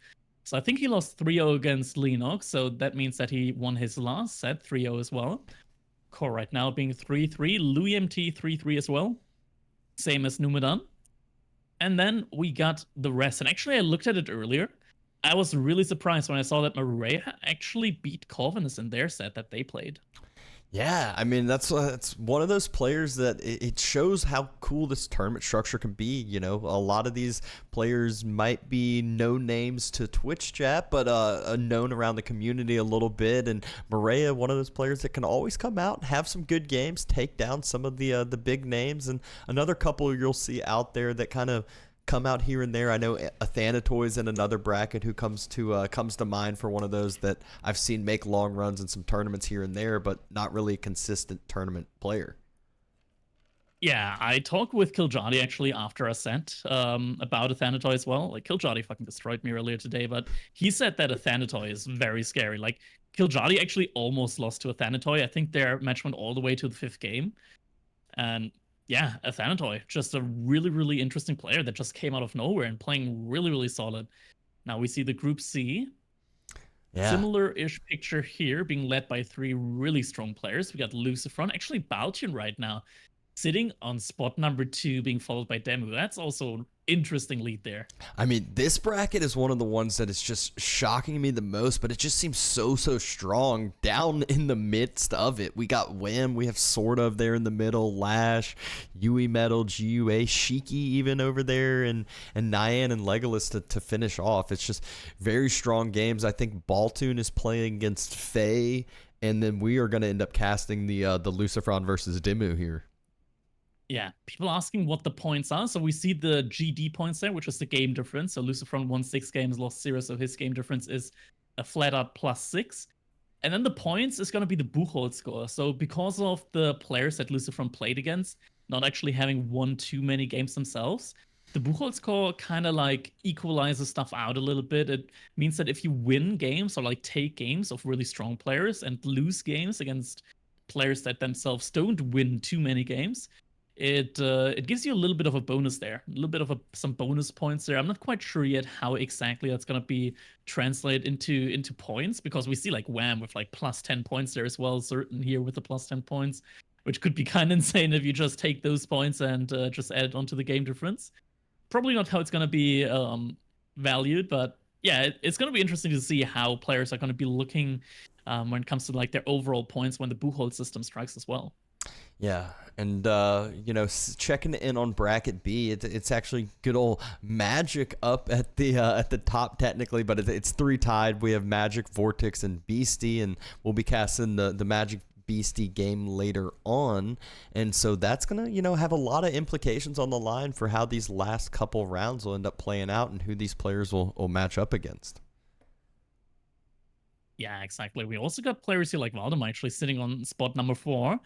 So I think he lost 3-0 against Lennox, so that means that he won his last set 3-0 as well. Core right now being 3-3. Louis MT 3-3 as well. Same as Numedan. And then we got the rest. And actually, I looked at it earlier. I was really surprised when I saw that Maria actually beat Corvinus in their set that they played. Yeah, I mean that's one of those players that it shows how cool this tournament structure can be. You know, a lot of these players might be no names to Twitch chat, but known around the community a little bit. And Maria, one of those players that can always come out, have some good games, take down some of the big names, and another couple you'll see out there that kind of come out here and there. I know Athanatoy's in another bracket who comes to mind for one of those that I've seen make long runs in some tournaments here and there, but not really a consistent tournament player. Yeah, I talked with Kiljadi actually after a set about Athanatoy as well. Like, Kiljadi fucking destroyed me earlier today, but he said that Athanatoy is very scary. Like, Kiljadi actually almost lost to Athanatoy. I think their match went all the way to the 5th game. And yeah, Athanatoy, just a really, really interesting player that just came out of nowhere and playing really, really solid. Now we see the Group C. Yeah. Similar-ish picture here, being led by 3 really strong players. We got Lucifron, actually Bautian right now, sitting on spot number 2, being followed by Demu. That's also an interesting lead there. I mean, this bracket is one of the ones that is just shocking me the most, but it just seems so strong down in the midst of it. We got Wham, we have sort of there in the middle, Lash, Yui Metal, GUA, Shiki even over there, and Nyan and Legolas to finish off. It's just very strong games. I think Baltoon is playing against Faye, and then we are going to end up casting the Lucifron versus Demu here. Yeah, people asking what the points are. So we see the GD points there, which is the game difference. So Lucifron won 6 games, lost 0, so his game difference is a flat out +6. And then the points is going to be the Buchholz score. So because of the players that Lucifron played against not actually having won too many games themselves, the Buchholz score kind of like equalizes stuff out a little bit. It means that if you win games or like take games of really strong players and lose games against players that themselves don't win too many games, it gives you a little bit of a bonus there, a little bit of some bonus points there. I'm not quite sure yet how exactly that's gonna be translated into points, because we see like Wham with like +10 points there as well, Certain here with the +10 points, which could be kind of insane if you just take those points and just add it onto the game difference. Probably not how it's gonna be valued, but yeah, it's gonna be interesting to see how players are gonna be looking when it comes to like their overall points when the Buchholz system strikes as well. Yeah, and you know, checking in on bracket B, it's actually good old Magic up at the top technically, but it's 3 tied. We have Magic, Vortex, and Beastie, and we'll be casting the Magic Beastie game later on, and so that's gonna, you know, have a lot of implications on the line for how these last couple rounds will end up playing out and who these players will match up against. Yeah, exactly. We also got players here like Valdemar actually sitting on spot number 4.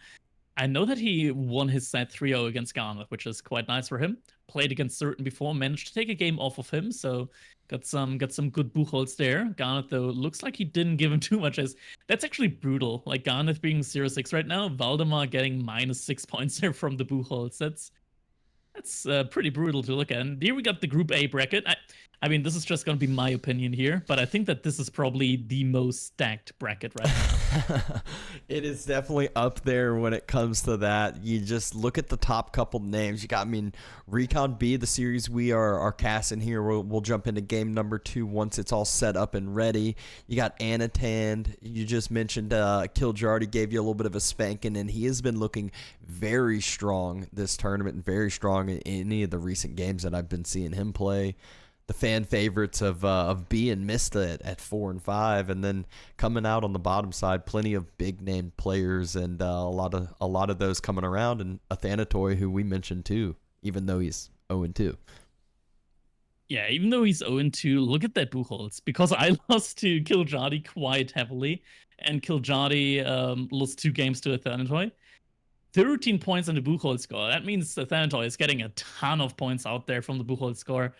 I know that he won his set 3-0 against Garnet, which is quite nice for him. Played against Certain before, managed to take a game off of him, so got some good Buchholz there. Garnet, though, looks like he didn't give him too much. That's actually brutal. Like, Garnet being 0-6 right now, Valdemar getting -6 points there from the Buchholz. That's pretty brutal to look at. And here we got the Group A bracket. I mean, this is just going to be my opinion here, but I think that this is probably the most stacked bracket right now. It is definitely up there when it comes to that. You just look at the top couple names. You got, I mean, RecoN B, the series we are casting here. We'll jump into game number 2 once it's all set up and ready. You got Anatand. You just mentioned Kiljardy gave you a little bit of a spanking, and he has been looking very strong this tournament and very strong in any of the recent games that I've been seeing him play. The fan favorites of B and Mista at 4 and 5, and then coming out on the bottom side, plenty of big name players, and a lot of those coming around, and Athanatoy, who we mentioned too, even though he's 0-2. Yeah, even though he's 0-2, look at that Buchholz, because I lost to Kiljardy quite heavily, and Kiljardy lost 2 games to Athanatoy. 13 points on the Buchholz score. That means Athanatoy is getting a ton of points out there from the Buchholz score.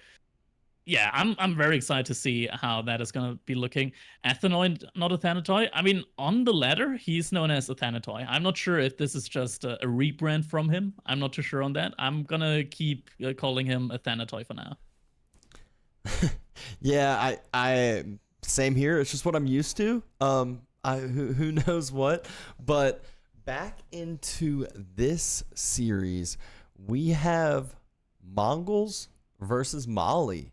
Yeah, I'm very excited to see how that is gonna be looking. Athenoid, not a Thanatoy. I mean, on the ladder, he's known as a Thanatoy. I'm not sure if this is just a rebrand from him. I'm not too sure on that. I'm gonna keep calling him a Thanatoy for now. Yeah, I same here. It's just what I'm used to. Who knows what, but back into this series, we have Mongols versus Mali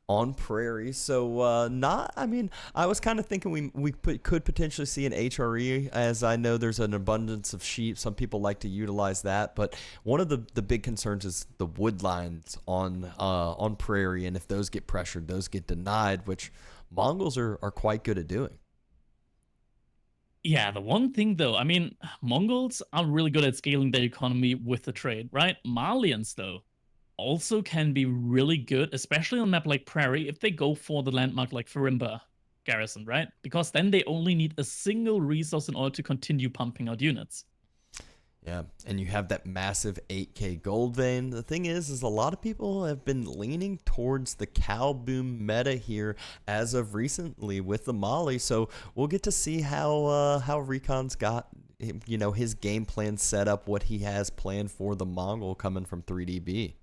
on Prairie. So not. I mean, I was kind of thinking could potentially see an HRE, as I know there's an abundance of sheep. Some people like to utilize that, but one of the big concerns is the wood lines on Prairie, and if those get pressured, those get denied, which Mongols are quite good at doing. Yeah, the one thing though, I mean, Mongols are really good at scaling their economy with the trade, right? Malians, though, also can be really good, especially on a map like Prairie, if they go for the landmark like Farimba Garrison, right? Because then they only need a single resource in order to continue pumping out units. Yeah, and you have that massive 8K gold vein. The thing is a lot of people have been leaning towards the cow boom meta here as of recently with the Mali. So we'll get to see how RecoN's got his game plan set up, what he has planned for the Mongol coming from 3DB.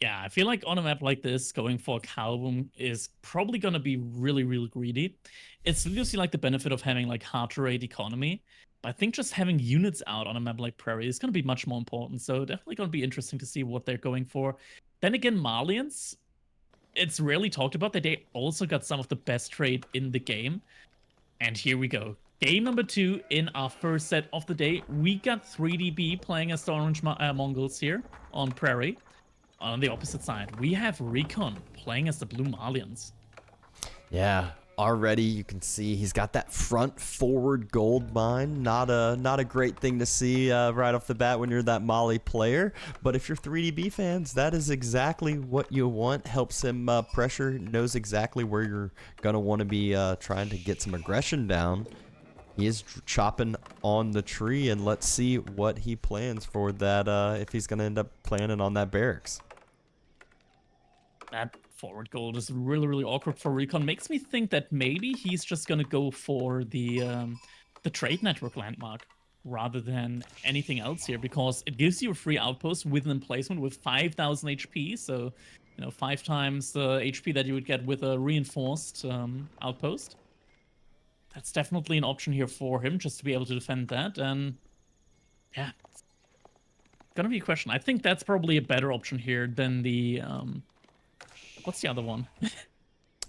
Yeah, I feel like on a map like this, going for a cow boom is probably gonna be really, really greedy. It's obviously like the benefit of having like hard to rate economy. But I think just having units out on a map like Prairie is going to be much more important. So definitely going to be interesting to see what they're going for. Then again, Malians, it's rarely talked about that they also got some of the best trade in the game. And here we go. Game number 2 in our first set of the day. We got 3DB playing as the Orange Mongols here on Prairie. On the opposite side, we have RecoN playing as the Blue Malians. Yeah, already you can see he's got that front forward gold mine. Not a great thing to see right off the bat when you're that Mali player, but if you're 3DB fans, that is exactly what you want. Helps him pressure, knows exactly where you're gonna want to be trying to get some aggression down. He is chopping on the tree, and let's see what he plans for that, if he's gonna end up planning on that barracks. That forward gold is really, really awkward for RecoN. Makes me think that maybe he's just gonna go for the trade network landmark rather than anything else here, because it gives you a free outpost with an emplacement with 5,000 HP. So, 5 times the HP that you would get with a reinforced outpost. That's definitely an option here for him, just to be able to defend that. And yeah, it's gonna be a question. I think that's probably a better option here than the what's the other one?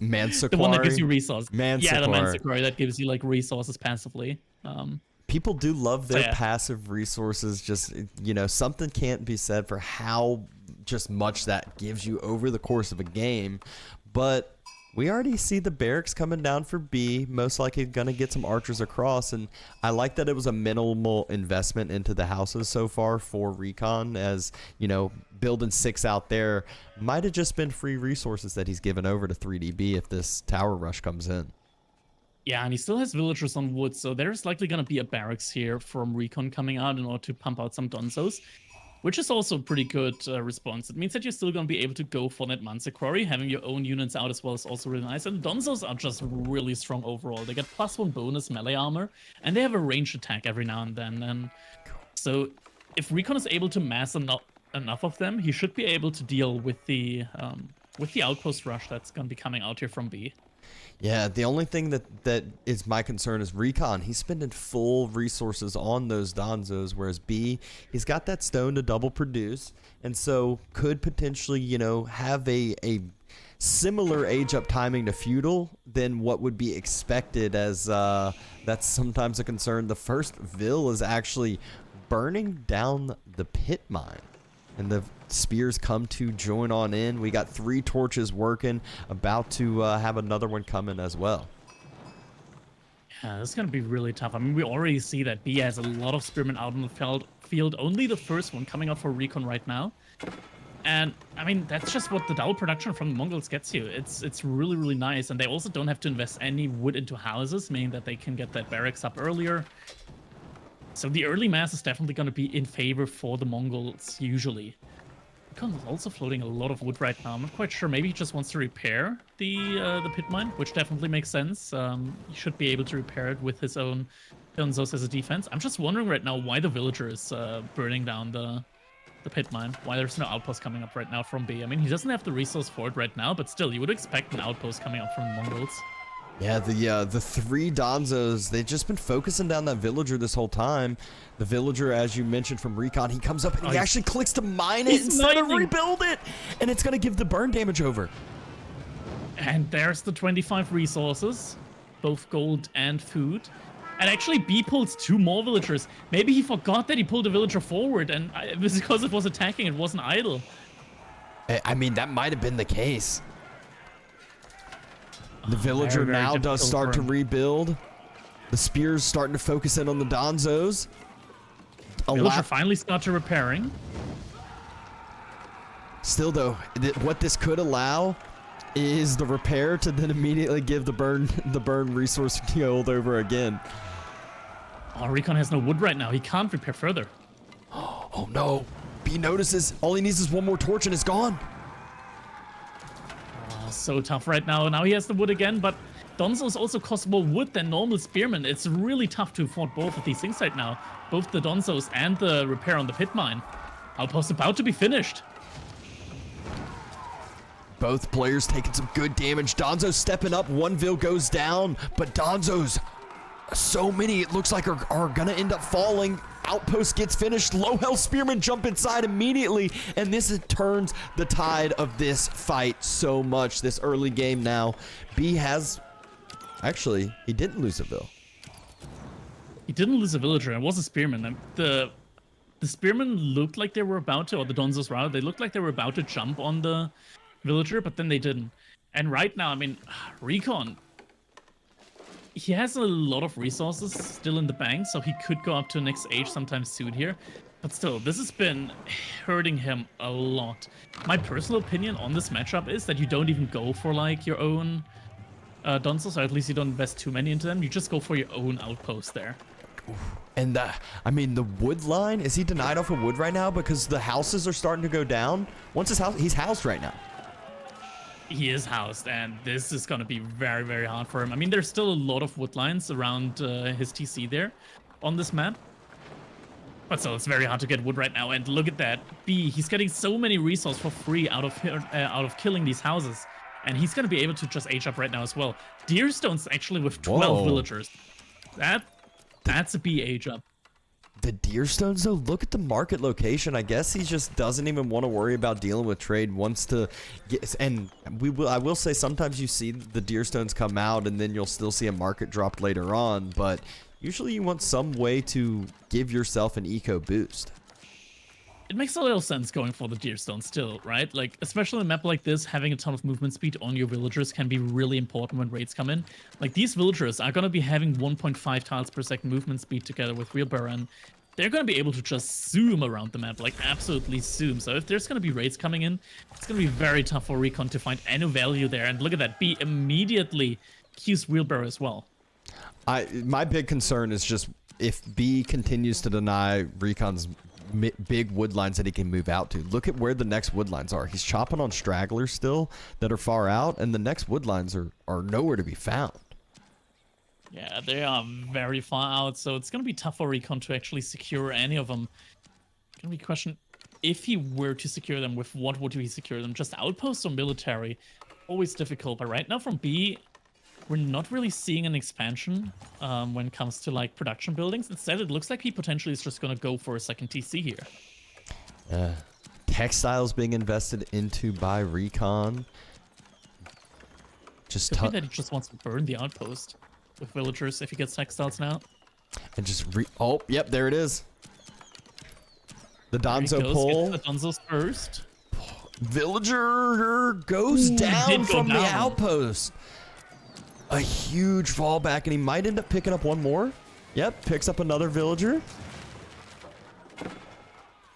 Mansaquari. The one that gives you resources. Mansaquari. Yeah, the Mansaquari that gives you like resources passively. People do love their So, yeah. passive resources. Just, something can't be said for how just much that gives you over the course of a game. But we already see the barracks coming down for B. Most likely going to get some archers across. And I like that it was a minimal investment into the houses so far for RecoN, as, building 6 out there might have just been free resources that he's given over to 3DB if this tower rush comes in. Yeah, and he still has villagers on wood, so there's likely going to be a barracks here from RecoN coming out in order to pump out some Donzos, which is also a pretty good response. It means that you're still going to be able to go for that Mansaquari. Having your own units out as well is also really nice. And Donzos are just really strong overall. They get +1 bonus melee armor, and they have a ranged attack every now and then. And so if RecoN is able to mass enough of them, he should be able to deal with the outpost rush that's going to be coming out here from B. Yeah, the only thing that is my concern is RecoN. He's spending full resources on those Donzos, whereas B, he's got that stone to double produce, and so could potentially, have a similar age up timing to feudal than what would be expected, as that's sometimes a concern. The first Vill is actually burning down the pit mine, and the spears come to join on in. We got 3 torches working, about to have another one coming as well. Yeah, this is going to be really tough. I mean, we already see that B has a lot of spearmen out in the field. Only the first one coming out for RecoN right now. And, I mean, that's just what the double production from the Mongols gets you. It's really, really nice. And they also don't have to invest any wood into houses, meaning that they can get that barracks up earlier. So the early mass is definitely going to be in favor for the Mongols, usually. RecoN is also floating a lot of wood right now. I'm not quite sure. Maybe he just wants to repair the pit mine, which definitely makes sense. He should be able to repair it with his own Donzos as a defense. I'm just wondering right now why the villager is burning down the pit mine. Why there's no outpost coming up right now from B. I mean, he doesn't have the resource for it right now, but still, you would expect an outpost coming up from the Mongols. Yeah, the 3 Donzos, they've just been focusing down that villager this whole time. The villager, as you mentioned from RecoN, he comes up and he actually clicks to mine it instead of rebuild it. And it's going to give the burn damage over. And there's the 25 resources, both gold and food. And actually, B pulls 2 more villagers. Maybe he forgot that he pulled a villager forward, and it was because it was attacking, it wasn't idle. I mean, that might have been the case. The villager now does start to rebuild. The spear's starting to focus in on the Donzos. Villager finally started repairing. Still, though, what this could allow is the repair to then immediately give the burn resource gold over again. Oh, RecoN has no wood right now. He can't repair further. Oh no! B notices. All he needs is one more torch and it's gone. So tough right now. Now he has the wood again, but Donzos also cost more wood than normal spearmen. It's really tough to afford both of these things right now. Both the Donzos and the repair on the pit mine. Outpost about to be finished. Both players taking some good damage. Donzo's stepping up. One Vil goes down, but Donzo's so many it looks like are gonna end up falling. Outpost gets finished. Low health spearmen jump inside immediately, and this turns the tide of this fight so much. This early game now, B has actually he didn't lose a Vil. He didn't lose a villager. It was a spearman. The spearmen looked like they were about to, or the Donzos rather, they looked like they were about to jump on the villager, but then they didn't. And right now, I mean, RecoN, he has a lot of resources still in the bank, so he could go up to next age sometime soon here. But still, this has been hurting him a lot. My personal opinion on this matchup is that you don't even go for like your own Donzos, or at least you don't invest too many into them. You just go for your own outpost there. And I mean, the wood line, is he denied off of wood right now because the houses are starting to go down? Once his house, he's housed right now. He is housed, and this is going to be very, very hard for him. I mean, there's still a lot of wood lines around his TC there on this map. But still, it's very hard to get wood right now. And look at that. B, he's getting so many resources for free out of killing these houses. And he's going to be able to just age up right now as well. Deerstone's actually with 12 villagers. That's a B age up. The Deerstones, though, look at the market location. I guess he just doesn't even want to worry about dealing with trade. Wants to get, and I will say sometimes you see the Deerstones come out and then you'll still see a market drop later on. But usually you want some way to give yourself an eco boost. It makes a little sense going for the Deerstone still, right? Like, especially in a map like this, having a ton of movement speed on your villagers can be really important when raids come in. Like, these villagers are going to be having 1.5 tiles per second movement speed together with Real Baron. They're going to be able to just zoom around the map, like absolutely zoom. So if there's going to be raids coming in, it's going to be very tough for RecoN to find any value there. And look at that, B immediately queues Wheelbarrow as well. My big concern is just if B continues to deny RecoN's big wood lines that he can move out to. Look at where the next wood lines are. He's chopping on stragglers still that are far out, and the next wood lines are nowhere to be found. Yeah, they are very far out, so it's going to be tough for RecoN to actually secure any of them. Going to be a question, if he were to secure them, with what would he secure them? Just outposts or military? Always difficult, but right now from B, we're not really seeing an expansion when it comes to like production buildings. Instead, it looks like he potentially is just going to go for a second TC here. Textiles being invested into by RecoN. Could be that he just wants to burn the outpost with villagers if he gets textiles now. And just oh, yep, there it is. The Donzo pull. The Donzos first. Villager goes down from the outpost. A huge fallback, and he might end up picking up one more. Yep, picks up another villager.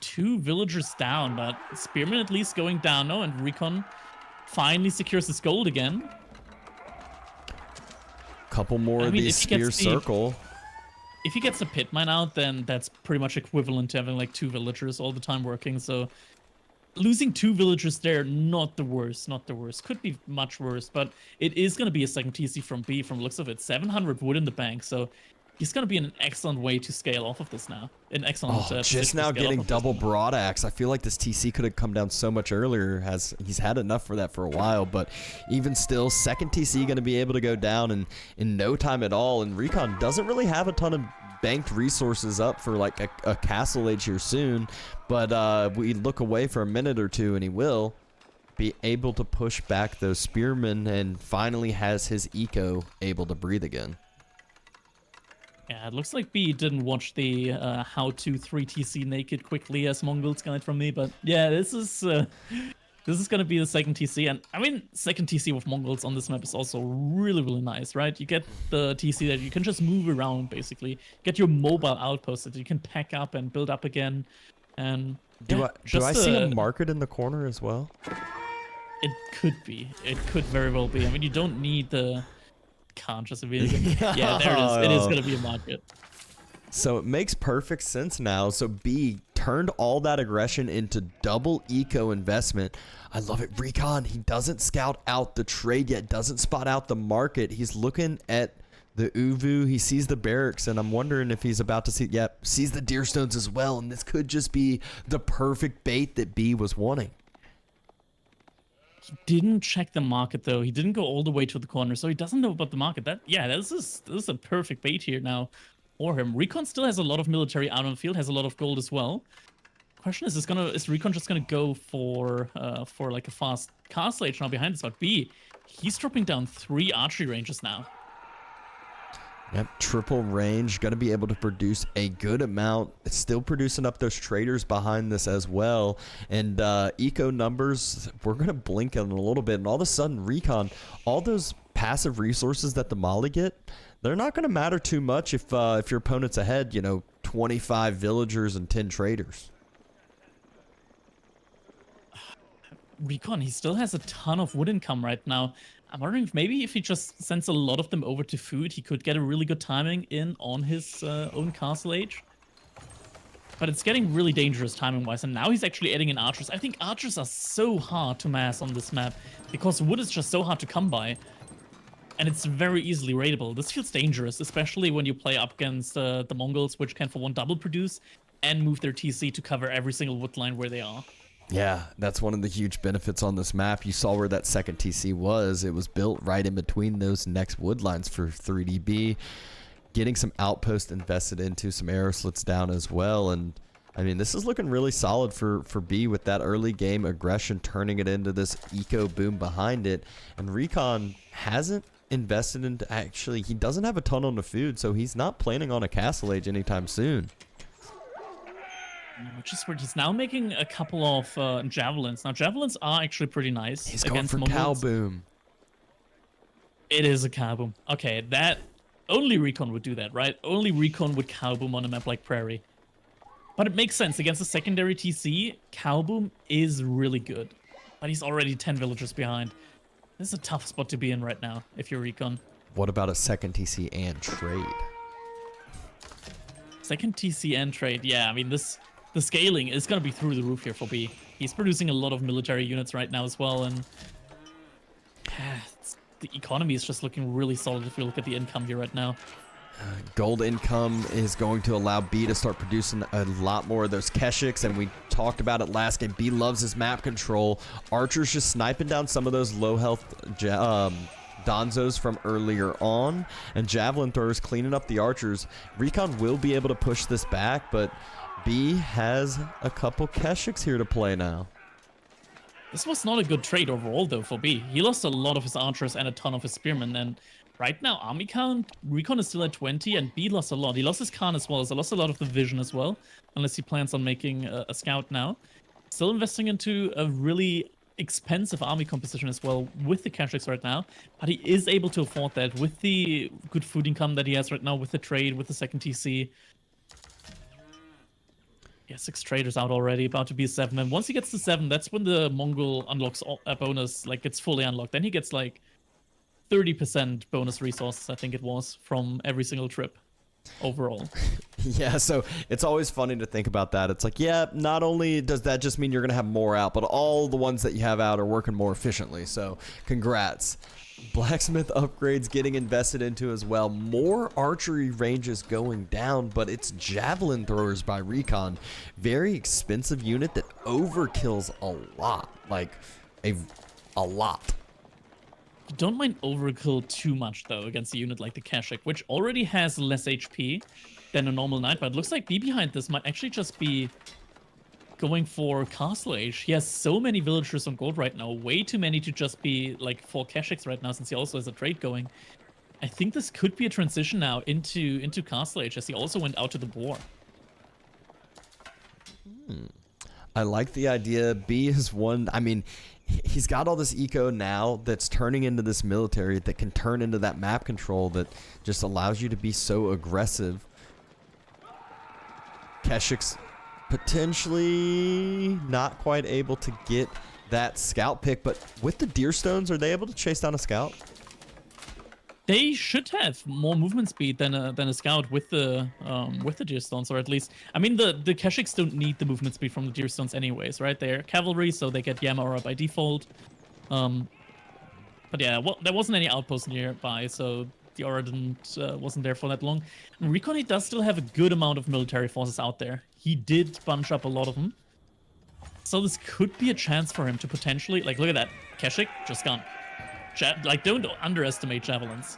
2 villagers down, but Spearman at least going down now, and RecoN finally secures his gold again. Couple more of these spears circle. If he gets the pit mine out, then that's pretty much equivalent to having like 2 villagers all the time working. So losing 2 villagers there, not the worst, not the worst. Could be much worse, but it is going to be a second TC from B from the looks of it. 700 wood in the bank, so he's going to be in an excellent way to scale off of this now. An excellent just now getting double broad axe. I feel like this TC could have come down so much earlier. He's had enough for that for a while, but even still, second TC going to be able to go down in no time at all. And RecoN doesn't really have a ton of banked resources up for like a castle age here soon, but we look away for a minute or two and he will be able to push back those spearmen and finally has his eco able to breathe again. Yeah, it looks like B didn't watch the how to 3TC naked quickly as Mongols guide from me, but yeah, this is gonna be the second TC, and I mean, second TC with Mongols on this map is also really, really nice, right? You get the TC that you can just move around, basically. Get your mobile outpost that you can pack up and build up again, and do I see a market in the corner as well? It could be. It could very well be. I mean, you don't need the conscious ability. Yeah, there it is. It is gonna be a market. So it makes perfect sense now. So B turned all that aggression into double eco investment. I love it. RecoN, he doesn't scout out the trade yet, doesn't spot out the market. He's looking at the Uvu. He sees the barracks, and I'm wondering if he's about to see, sees the deer stones as well. And this could just be the perfect bait that B was wanting. He didn't check the market though. He didn't go all the way to the corner, so he doesn't know about the market. This is a perfect bait here now for him. RecoN still has a lot of military out on the field, has a lot of gold as well. Question is RecoN just gonna go for like a fast castle age now behind this? But B, he's dropping down 3 archery ranges now. Yep, triple range, going to be able to produce a good amount. It's still producing up those traders behind this as well. And eco numbers, we're going to blink in a little bit. And all of a sudden, RecoN, all those passive resources that the Mali get, they're not going to matter too much if your opponent's ahead, 25 villagers and 10 traders. RecoN, he still has a ton of wood income right now. I'm wondering if maybe if he just sends a lot of them over to food, he could get a really good timing in on his own castle age. But it's getting really dangerous timing-wise, and now he's actually adding in archers. I think archers are so hard to mass on this map, because wood is just so hard to come by. And it's very easily raidable. This feels dangerous, especially when you play up against the Mongols, which can for one double produce and move their TC to cover every single wood line where they are. Yeah, that's one of the huge benefits on this map. You saw where that second TC was. It was built right in between those next wood lines for 3DB. Getting some outposts invested into, some arrow slits down as well. And, I mean, this is looking really solid for B with that early game aggression, turning it into this eco boom behind it. And RecoN hasn't invested into, actually, he doesn't have a ton on the food, so he's not planning on a castle age anytime soon. Which is weird. He's now making a couple of javelins. Now, javelins are actually pretty nice. He's going for cow boom. It is a cow boom. Okay, that only RecoN would do that, right? Only RecoN would cow boom on a map like Prairie. But it makes sense. Against a secondary TC, cow boom is really good. But he's already 10 villagers behind. This is a tough spot to be in right now if you're RecoN. What about a second TC and trade? Second TC and trade. Yeah, I mean, the scaling is going to be through the roof here for B. He's producing a lot of military units right now as well, and the economy is just looking really solid if you look at the income here right now. Gold income is going to allow B to start producing a lot more of those Keshiks, and we talked about it last game. B loves his map control. Archer's just sniping down some of those low health Donzos from earlier on, and Javelin throwers cleaning up the archers. RecoN will be able to push this back, but B has a couple Keshiks here to play now. This was not a good trade overall, though, for B. He lost a lot of his archers and a ton of his spearmen, and right now, army count, RecoN is still at 20, and B lost a lot. He lost his Khan as well, so lost a lot of the vision as well, unless he plans on making a scout now. Still investing into a really expensive army composition as well with the Keshiks right now, but he is able to afford that with the good food income that he has right now, with the trade, with the second TC. Yeah, 6 traders out already, about to be 7. And once he gets to 7, that's when the Mongol unlocks a bonus, like gets fully unlocked. Then he gets like 30% bonus resources, I think it was, from every single trip overall. Yeah, so it's always funny to think about that. It's like, yeah, not only does that just mean you're going to have more out, but all the ones that you have out are working more efficiently. So congrats. Blacksmith upgrades getting invested into as well. More archery ranges going down, but it's javelin throwers by RecoN. Very expensive unit that overkills a lot. Like, a lot. Don't mind overkill too much, though, against a unit like the Kashik, which already has less HP than a normal knight, but it looks like B behind this might actually just be going for Castle Age. He has so many villagers on gold right now, way too many to just be like 4 Kashiks right now, since he also has a trade going. I think this could be a transition now into Castle Age, as he also went out to the boar. I like the idea. B is one. I mean, he's got all this eco now that's turning into this military that can turn into that map control that just allows you to be so aggressive. Keshik's potentially not quite able to get that scout pick, but with the deer stones, are they able to chase down a scout? They should have more movement speed than a scout with the deer stones, or at least, I mean, the Kashiks don't need the movement speed from the deer stones anyways, right? They're cavalry, so they get Yama aura by default. But yeah, well, there wasn't any outpost nearby, so the aura wasn't there for that long. And RecoN does still have a good amount of military forces out there. He did bunch up a lot of them, so this could be a chance for him to potentially, like, look at that, Kashik just gone. Like, don't underestimate javelins.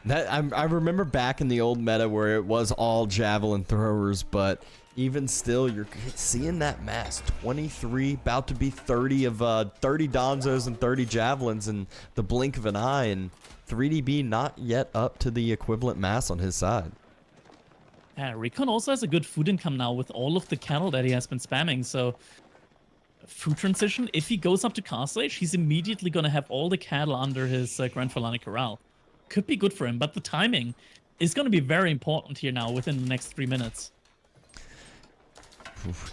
That I remember back in the old meta where it was all javelin throwers, but even still, you're seeing that mass 23, about to be 30 of 30 Donzos and 30 javelins in the blink of an eye, and 3DB not yet up to the equivalent mass on his side. Yeah, RecoN also has a good food income now with all of the cattle that he has been spamming, so food transition, if he goes up to Castle Age, he's immediately going to have all the cattle under his Grand Falani Corral. Could be good for him, but the timing is going to be very important here now within the next 3 minutes.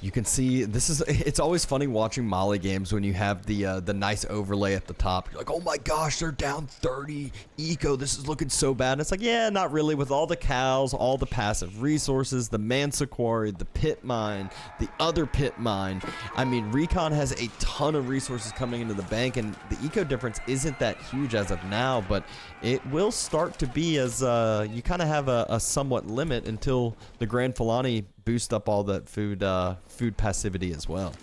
You can see it's always funny watching Molly games when you have the nice overlay at the top. You're like, oh my gosh, they're down 30 eco. This is looking so bad. And it's like, yeah, not really. With all the cows, all the passive resources, the Mansa Quarry, the pit mine, the other pit mine. I mean, RecoN has a ton of resources coming into the bank, and the eco difference isn't that huge as of now, but it will start to be as you kind of have a somewhat limit until the Grand Falani boost up all that food passivity as well.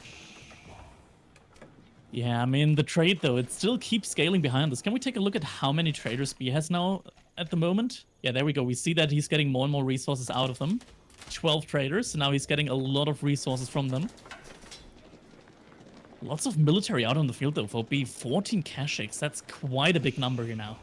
Yeah, I mean, the trade, though, it still keeps scaling behind us. Can we take a look at how many traders B has now at the moment? Yeah, there we go. We see that he's getting more and more resources out of them. 12 traders, so now he's getting a lot of resources from them. Lots of military out on the field, though, for B. 14 Kashiks. That's quite a big number here now.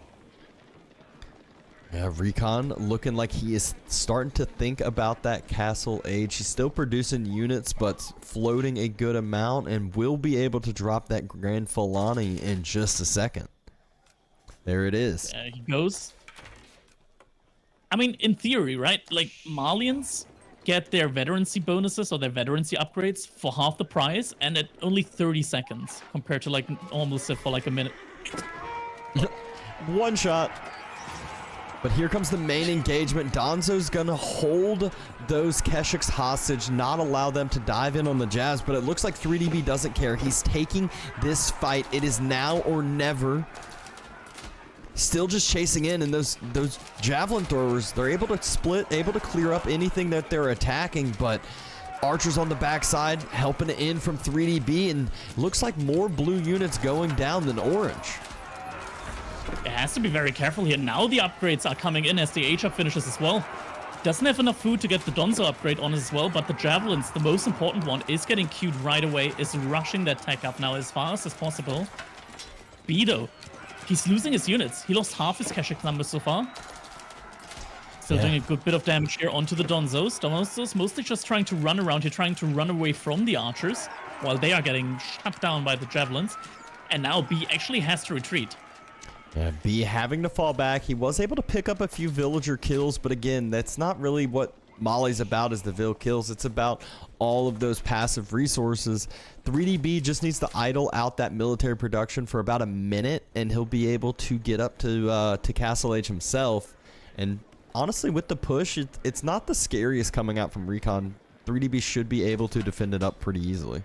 Yeah, RecoN looking like he is starting to think about that Castle Age. He's still producing units, but floating a good amount, and will be able to drop that Grand Falani in just a second. There it is. He goes. I mean, in theory, right? Like, Malians get their veterancy bonuses or their veterancy upgrades for half the price, and at only 30 seconds, compared to, like, almost for, like, a minute. One shot. But here comes the main engagement. Donzo's gonna hold those Kashiks hostage, not allow them to dive in on the jabs, but it looks like 3DB doesn't care. He's taking this fight. It is now or never. Still just chasing in, and those javelin throwers, they're able to split, able to clear up anything that they're attacking, but archers on the backside helping in from 3DB, and looks like more blue units going down than orange. It has to be very careful here. Now the upgrades are coming in as the H-up finishes as well. Doesn't have enough food to get the Donzo upgrade on as well, but the Javelins, the most important one, is getting queued right away, is rushing that tech up now as fast as possible. Bido, he's losing his units. He lost half his Kashik numbers so far. Still doing a good bit of damage here onto the Donzos. Donzos mostly just trying to run around here, trying to run away from the archers, while they are getting shut down by the Javelins. And now B actually has to retreat. Yeah, B having to fall back. He was able to pick up a few villager kills, but again, that's not really what Molly's about, is the vill kills. It's about all of those passive resources. 3DB just needs to idle out that military production for about a minute, and he'll be able to get up to Castle Age himself. And honestly, with the push, it's not the scariest coming out from RecoN. 3DB should be able to defend it up pretty easily.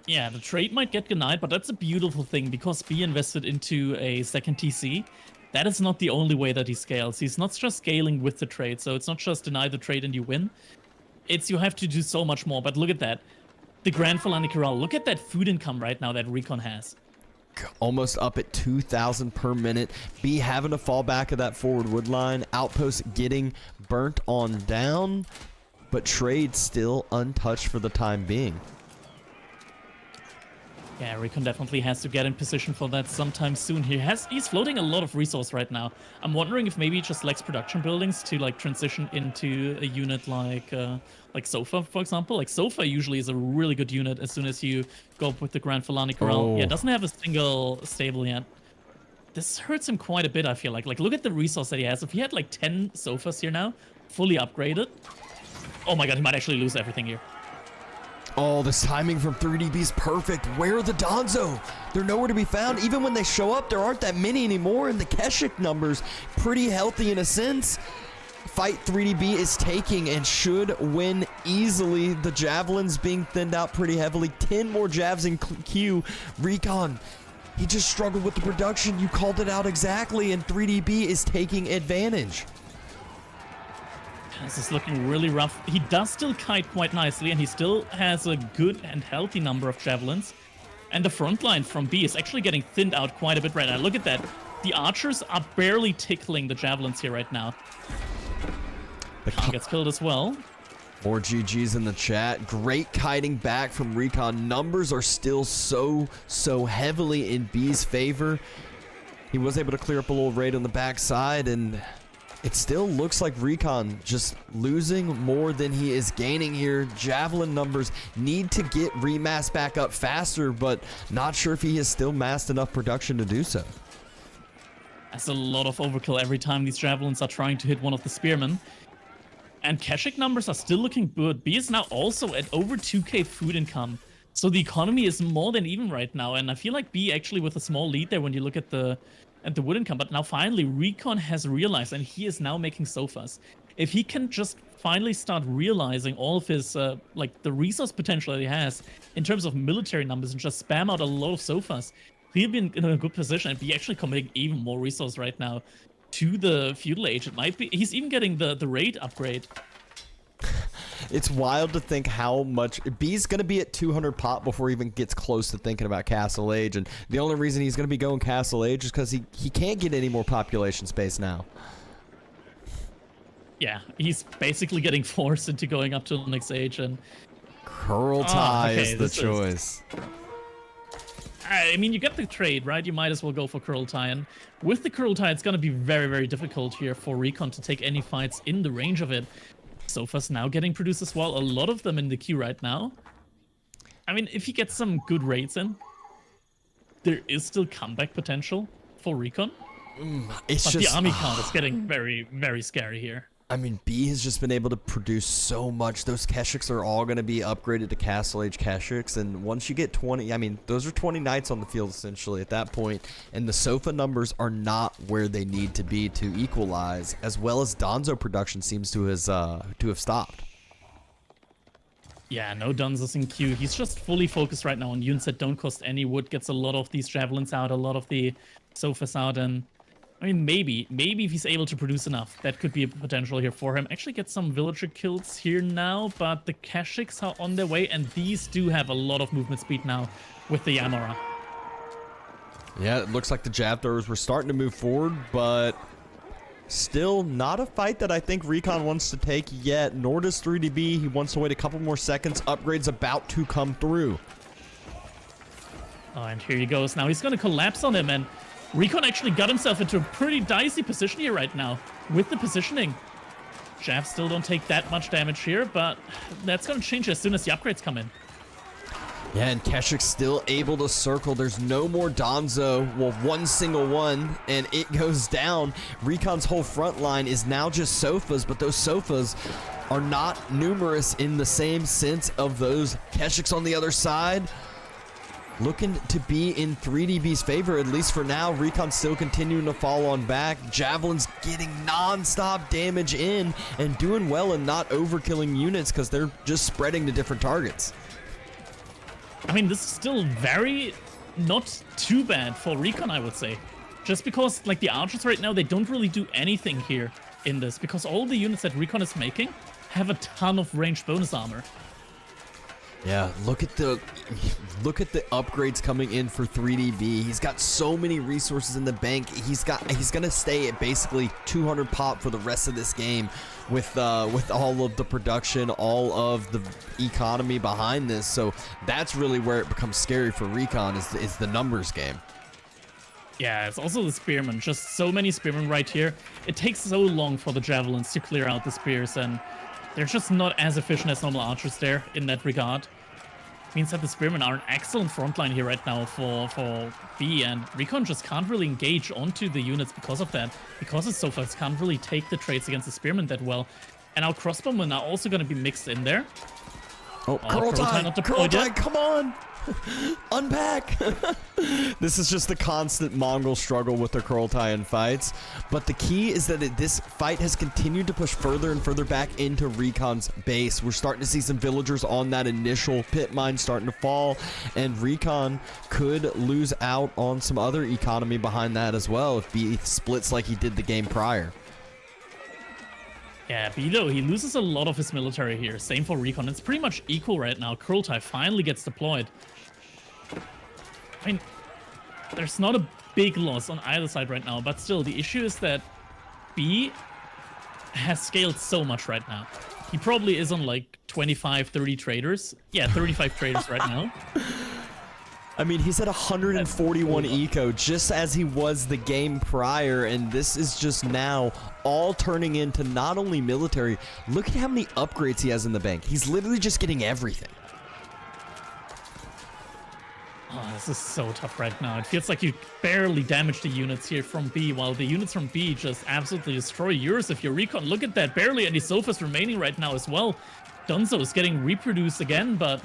Yeah, the trade might get denied, but that's a beautiful thing because B invested into a second TC. That is not the only way that he scales. He's not just scaling with the trade, so it's not just deny the trade and you win. It's you have to do so much more, but look at that. The Grand Falani Corral, look at that food income right now that RecoN has. Almost up at 2,000 per minute. B having to fall back of that forward wood line. Outpost getting burnt on down, but trade still untouched for the time being. Yeah, RecoN definitely has to get in position for that sometime soon. He's floating a lot of resource right now. I'm wondering if maybe he just lacks production buildings to like transition into a unit like Sofa, for example. Like Sofa usually is a really good unit as soon as you go up with the Grand Falani Corral. Yeah, doesn't have a single stable yet. This hurts him quite a bit, I feel like. Like, look at the resource that he has. If he had like 10 Sofas here now, fully upgraded. Oh my god, he might actually lose everything here. Oh, this timing from 3DB is perfect. Where are the Donzo? They're nowhere to be found. Even when they show up, there aren't that many anymore, and the Keshik numbers pretty healthy in a sense. Fight 3DB is taking and should win easily. The Javelins being thinned out pretty heavily. 10 more Javs in queue. RecoN, he just struggled with the production. You called it out exactly, and 3DB is taking advantage. This is looking really rough. He does still kite quite nicely, and he still has a good and healthy number of javelins. And the front line from B is actually getting thinned out quite a bit right now. Look at that. The archers are barely tickling the javelins here right now. Khan gets killed as well. More GGs in the chat. Great kiting back from RecoN. Numbers are still so heavily in B's favor. He was able to clear up a little raid on the backside, and it still looks like RecoN just losing more than he is gaining here. Javelin numbers need to get remassed back up faster, but not sure if he has still massed enough production to do so. That's a lot of overkill every time these javelins are trying to hit one of the spearmen. And Keshik numbers are still looking good. B is now also at over 2k food income. So the economy is more than even right now. And I feel like B actually with a small lead there when you look at the wood income. But now finally RecoN has realized, and he is now making Sofas. If he can just finally start realizing all of his, like the resource potential that he has in terms of military numbers and just spam out a lot of Sofas, he'll be in a good position and be actually committing even more resource right now to the feudal age. It might be he's even getting the raid upgrade. It's wild to think how much B's gonna be at 200 pop before he even gets close to thinking about Castle Age, and the only reason he's gonna be going Castle Age is because he can't get any more population space now. Yeah, he's basically getting forced into going up to the next age, and Kurultai is the choice. I mean, you get the trade, right? You might as well go for Kurultai, and with the Kurultai, it's going to be very, very difficult here for RecoN to take any fights in the range of it. Sofa's now getting produced as well, a lot of them in the queue right now. I mean, if he gets some good raids in, there is still comeback potential for RecoN. But the army count is getting very, very scary here. I mean, B has just been able to produce so much. Those Keshiks are all going to be upgraded to Castle Age Keshiks, and once you get 20, I mean, those are 20 knights on the field essentially at that point, and the Sofa numbers are not where they need to be to equalize, as well as Donzo production seems to have stopped. Yeah, no Donzos in queue. He's just fully focused right now on units that don't cost any wood, gets a lot of these javelins out, a lot of the Sofas out, and I mean, maybe if he's able to produce enough, that could be a potential here for him. Actually get some villager kills here now, but the Keshiks are on their way, and these do have a lot of movement speed now with the Yamara. Yeah, it looks like the Jav throwers were starting to move forward, but still not a fight that I think RecoN wants to take yet, nor does 3DB. He wants to wait a couple more seconds. Upgrades about to come through. Oh, and here he goes. Now he's going to collapse on him, and RecoN actually got himself into a pretty dicey position here right now with the positioning. Javs still don't take that much damage here, but that's going to change as soon as the upgrades come in. Yeah, and Keshik's still able to circle. There's no more Donzo. Well, one single one, and it goes down. RecoN's whole front line is now just Sofas, but those Sofas are not numerous in the same sense of those Keshiks on the other side. looking to be in 3DB's favor, at least for now. RecoN still continuing to fall on back. Javelin's getting non-stop damage in and doing well and not overkilling units because they're just spreading to different targets. I mean, this is still very not too bad for RecoN, I would say. Just because, like, the archers right now, they don't really do anything here in this, because all the units that RecoN is making have a ton of ranged bonus armor. Yeah, look at the upgrades coming in for 3DB. He's got so many resources in the bank. He's gonna stay at basically 200 pop for the rest of this game with all of the production, all of the economy behind this. So that's really where it becomes scary for RecoN is the numbers game. Yeah, it's also the spearmen. Just so many spearmen right here. It takes so long for the javelins to clear out the spears, and they're just not as efficient as normal archers there in that regard. Means that the spearmen are an excellent frontline here right now for B, and RecoN just can't really engage onto the units because of that. Because his Sophos can't really take the trades against the spearmen that well. And our crossbowmen are also going to be mixed in there. Oh, Curl tie, come on! Unpack! This is just the constant Mongol struggle with the Kurultai fights, but the key is that this fight has continued to push further and further back into RecoN's base. We're starting to see some villagers on that initial pit mine starting to fall, and RecoN could lose out on some other economy behind that as well if B splits like he did the game prior. Yeah, Bido, he loses a lot of his military here. Same for RecoN. It's pretty much equal right now. Kurultai finally gets deployed. I mean, there's not a big loss on either side right now, but still, the issue is that B has scaled so much right now. He probably is on like 25, 30 traders. Yeah, 35 traders right now. I mean, he's at 141 eco, just as he was the game prior, and this is just now all turning into not only military. Look at how many upgrades he has in the bank. He's literally just getting everything. Oh, this is so tough right now. It feels like you barely damage the units here from B, while the units from B just absolutely destroy yours if you're RecoN. Look at that, barely any Sophos remaining right now as well. Dunzo is getting reproduced again, but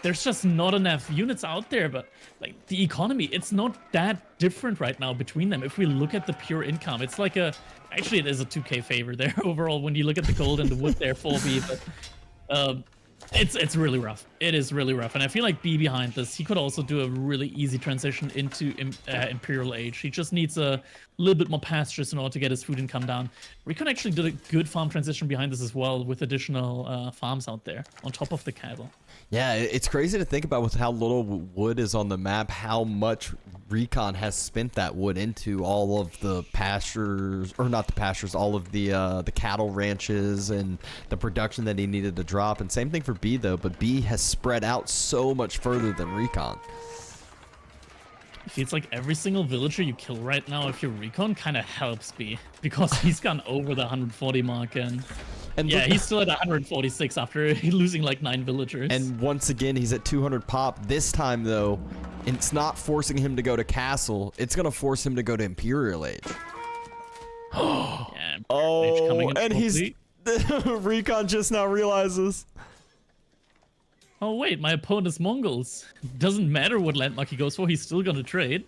there's just not enough units out there. But like the economy, it's not that different right now between them. If we look at the pure income, it's like actually it is a 2k favor there overall when you look at the gold and the wood there for B, but it's really rough. It is really rough, and I feel like B behind this, he could also do a really easy transition into Imperial Age. He just needs a little bit more pastures in order to get his food income down. RecoN actually did a good farm transition behind this as well, with additional farms out there on top of the cattle. Yeah, it's crazy to think about with how little wood is on the map, how much RecoN has spent that wood into all of the pastures, or not the pastures, all of the cattle ranches and the production that he needed to drop. And same thing for B though, but B has spread out so much further than RecoN. It's like every single villager you kill right now, if you're RecoN, kind of helps B, because he's gone over the 140 mark, and yeah, he's still at 146 after losing like 9 villagers. And once again, he's at 200 pop. This time, though, it's not forcing him to go to Castle. It's going to force him to go to Imperial Age. Yeah, Age coming in and he's... RecoN just now realizes. Oh, wait, my opponent is Mongols. Doesn't matter what landmark he goes for, he's still going to trade.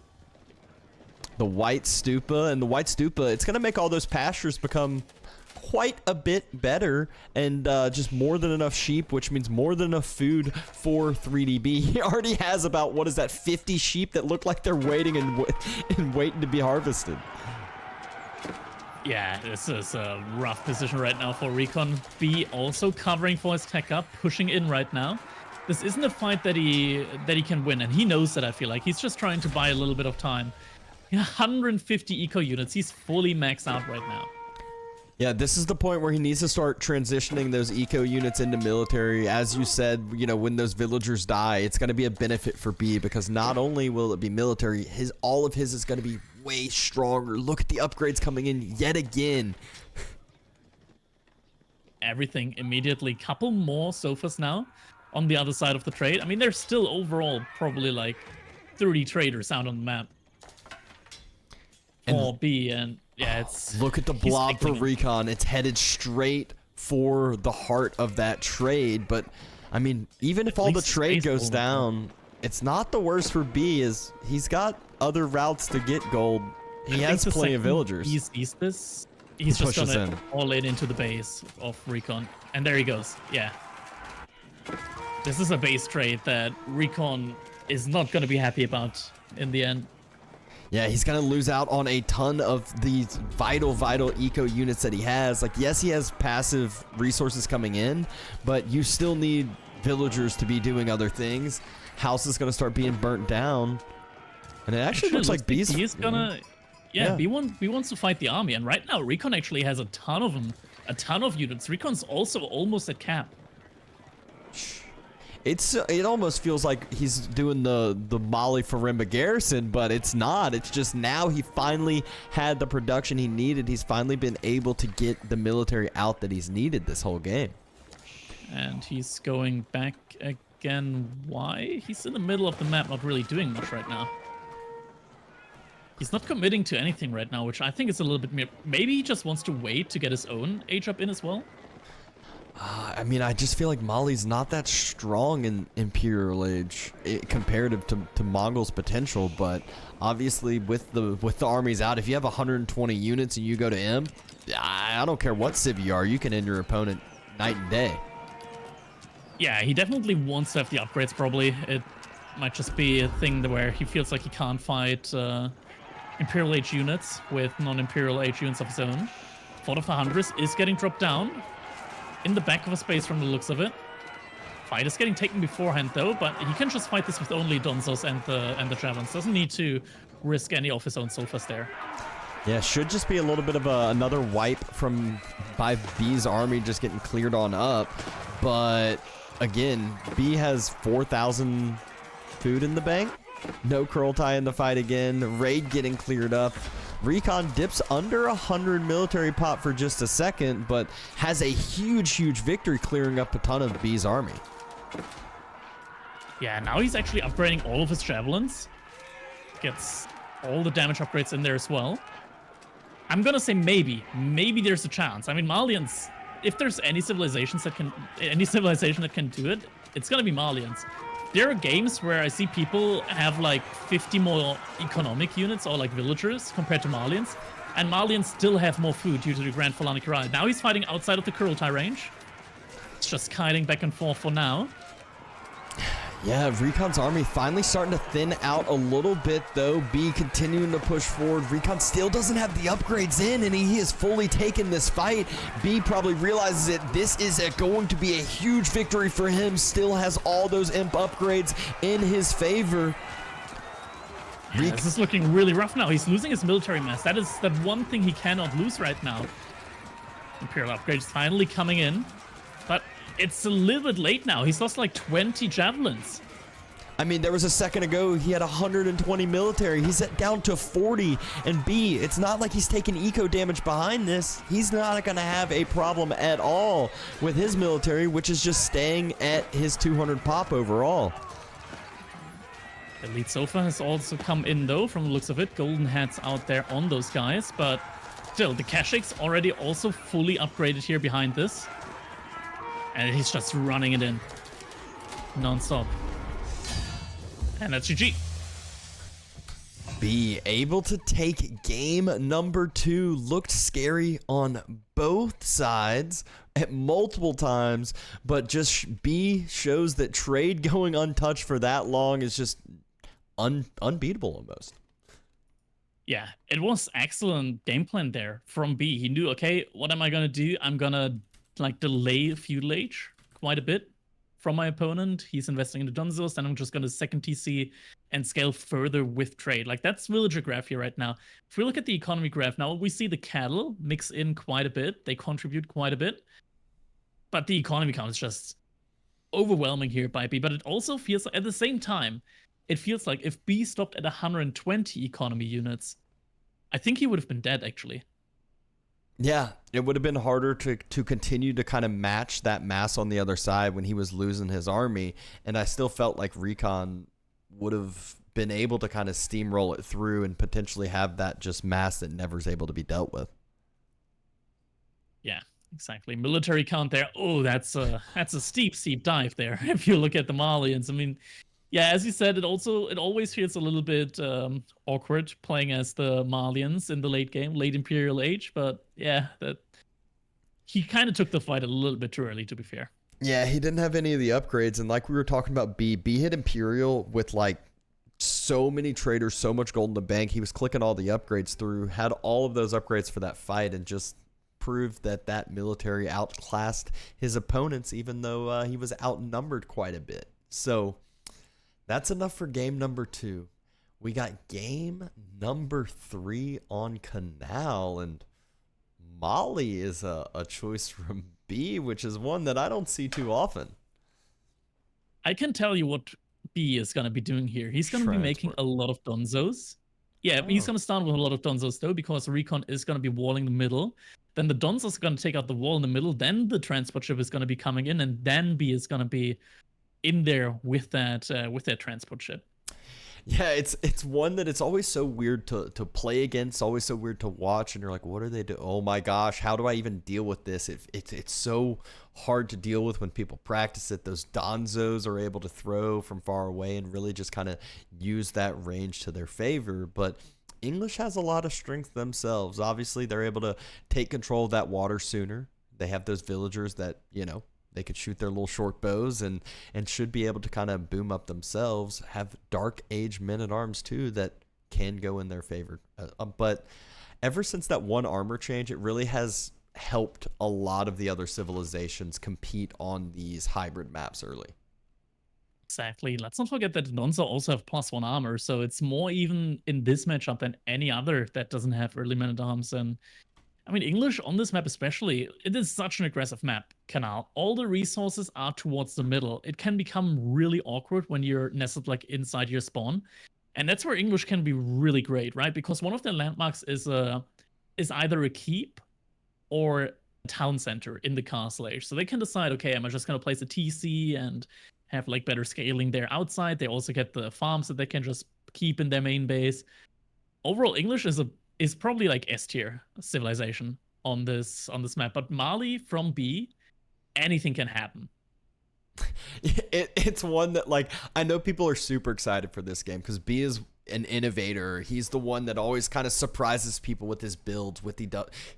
The White Stupa, and the White Stupa, it's going to make all those pastures become quite a bit better, and just more than enough sheep, which means more than enough food for 3DB. He already has about, what is that, 50 sheep that look like they're waiting and waiting to be harvested. Yeah, this is a rough position right now for RecoN. B also covering for his tech up, pushing in right now. This isn't a fight that he can win, and he knows that, I feel like. He's just trying to buy a little bit of time. 150 eco units, he's fully maxed out right now. Yeah, this is the point where he needs to start transitioning those eco units into military. As you said, you know, when those villagers die, it's going to be a benefit for B, because not only will it be military, all of his is going to be way stronger. Look at the upgrades coming in yet again. Everything immediately. Couple more Sophos now on the other side of the trade. I mean, there's still overall probably like 30 traders out on the map for B, and yeah, it's... Look at the blob for RecoN. It's headed straight for the heart of that trade. But, I mean, even if all the trade goes down, it's not the worst for B, is he's got other routes to get gold. He has plenty of villagers. He sees this. He's just gonna in. all in into the base of RecoN. And there he goes. Yeah. This is a base trade that RecoN is not gonna be happy about in the end. Yeah, he's going to lose out on a ton of these vital eco units that he has. Like, yes, he has passive resources coming in, but you still need villagers to be doing other things. House is going to start being burnt down. And it actually looks like B's... He's gonna... Yeah, B wants to fight the army. And right now, RecoN actually has a ton of them. A ton of units. RecoN's also almost at cap. It almost feels like he's doing the Mali Farimba garrison, but it's not. It's just now he finally had the production he needed. He's finally been able to get the military out that he's needed this whole game. And he's going back again. Why? He's in the middle of the map, not really doing much right now. He's not committing to anything right now, which I think is a little bit mere. Maybe he just wants to wait to get his own age up in as well. I mean, I just feel like Mali's not that strong in Imperial Age comparative to Mongol's potential, but obviously with the armies out, if you have 120 units and you go to M, I don't care what civ you are, you can end your opponent night and day. Yeah, he definitely wants to have the upgrades probably. It might just be a thing where he feels like he can't fight Imperial Age units with non-Imperial Age units of his own. Fort of the Hundreds is getting dropped down. In the back of a space from the looks of it. Fight is getting taken beforehand though, but he can just fight this with only Donzos and the Javelins. Doesn't need to risk any of his own Sulfurs there. Yeah, should just be a little bit of another wipe by B's army just getting cleared on up. But again, B has 4,000 food in the bank. No Kurultai in the fight again. Raid getting cleared up. RecoN dips under 100 military pop for just a second, but has a huge victory, clearing up a ton of B's army. Yeah, now he's actually upgrading all of his Javelins. Gets all the damage upgrades in there as well. I'm gonna say maybe there's a chance. I mean, Malians, if there's any civilization that can do it, it's gonna be Malians. There are games where I see people have like 50 more economic units or like villagers compared to Malians, and Malians still have more food due to the Grand Fulani Corral. Now he's fighting outside of the Kurultai range. It's just kiting back and forth for now. Yeah, RecoN's army finally starting to thin out a little bit, though. B continuing to push forward. RecoN still doesn't have the upgrades in, and he has fully taken this fight. B probably realizes that this is going to be a huge victory for him. Still has all those imp upgrades in his favor. Yeah, this is looking really rough now. He's losing his military mass. That is the one thing he cannot lose right now. Imperial upgrades finally coming in, but it's a little bit late now. He's lost like 20 Javelins. I mean, there was a second ago, he had 120 military. He's down to 40. And B, it's not like he's taking eco damage behind this. He's not going to have a problem at all with his military, which is just staying at his 200 pop overall. Elite Sofa has also come in, though, from the looks of it. Golden Hats out there on those guys. But still, the Kashyyyks already also fully upgraded here behind this. And he's just running it in non-stop. And that's GG. B able to take game number 2. Looked scary on both sides at multiple times, but just B shows that trade going untouched for that long is just unbeatable almost. Yeah, it was excellent game plan there from B. He knew, okay, what am I going to do? I'm going to like delay feudal age quite a bit from my opponent. He's investing into Donzos, and I'm just going to second TC and scale further with trade. Like, that's villager graph here right now. If we look at the economy graph now, we see the cattle mix in quite a bit. They contribute quite a bit. But the economy count is just overwhelming here by B. But it also feels like, at the same time, it feels like if B stopped at 120 economy units, I think he would have been dead, actually. Yeah, it would have been harder to continue to kind of match that mass on the other side when he was losing his army. And I still felt like RecoN would have been able to kind of steamroll it through and potentially have that just mass that never is able to be dealt with. Yeah, exactly. Military count there. Oh, that's a steep dive there. If you look at the Malians, I mean, Yeah, as you said, it always feels a little bit awkward playing as the Malians in the late game, late Imperial Age. But yeah, that he kind of took the fight a little bit too early, to be fair. Yeah, he didn't have any of the upgrades, and like we were talking about, B hit Imperial with like so many traders, so much gold in the bank. He was clicking all the upgrades through, had all of those upgrades for that fight, and just proved that that military outclassed his opponents, even though he was outnumbered quite a bit. So that's enough for game number 2. We got game number 3 on Canal, and Mali is a choice from B, which is one that I don't see too often. I can tell you what B is going to be doing here. He's going to be making a lot of Donzos. Yeah, he's going to start with a lot of Donzos, though, because RecoN is going to be walling the middle. Then the Donzos are going to take out the wall in the middle. Then the transport ship is going to be coming in, and then B is going to be in there with that transport ship. Yeah, it's one that it's always so weird to play against, always so weird to watch, and you're like, what are they doing? Oh my gosh, how do I even deal with this? It's so hard to deal with when people practice it. Those Donzos are able to throw from far away and really just kind of use that range to their favor, but English has a lot of strength themselves. Obviously, they're able to take control of that water sooner. They have those villagers that, they could shoot their little short bows and should be able to kind of boom up themselves. Have Dark Age men-at-arms too that can go in their favor. But ever since that one armor change, it really has helped a lot of the other civilizations compete on these hybrid maps early. Exactly. Let's not forget that the Donzo also have +1 armor, so it's more even in this matchup than any other that doesn't have early men-at-arms. And I mean, English on this map especially, it is such an aggressive map, Canal. All the resources are towards the middle. It can become really awkward when you're nestled like inside your spawn. And that's where English can be really great, right? Because one of their landmarks is either a keep or a town center in the castle age. So they can decide, okay, am I just going to place a TC and have like better scaling there outside? They also get the farms that they can just keep in their main base. Overall, English is probably like S tier civilization on this map. But Mali from B, anything can happen. It's one that, like, I know people are super excited for this game because B is an innovator. He's the one that always kind of surprises people with his builds. He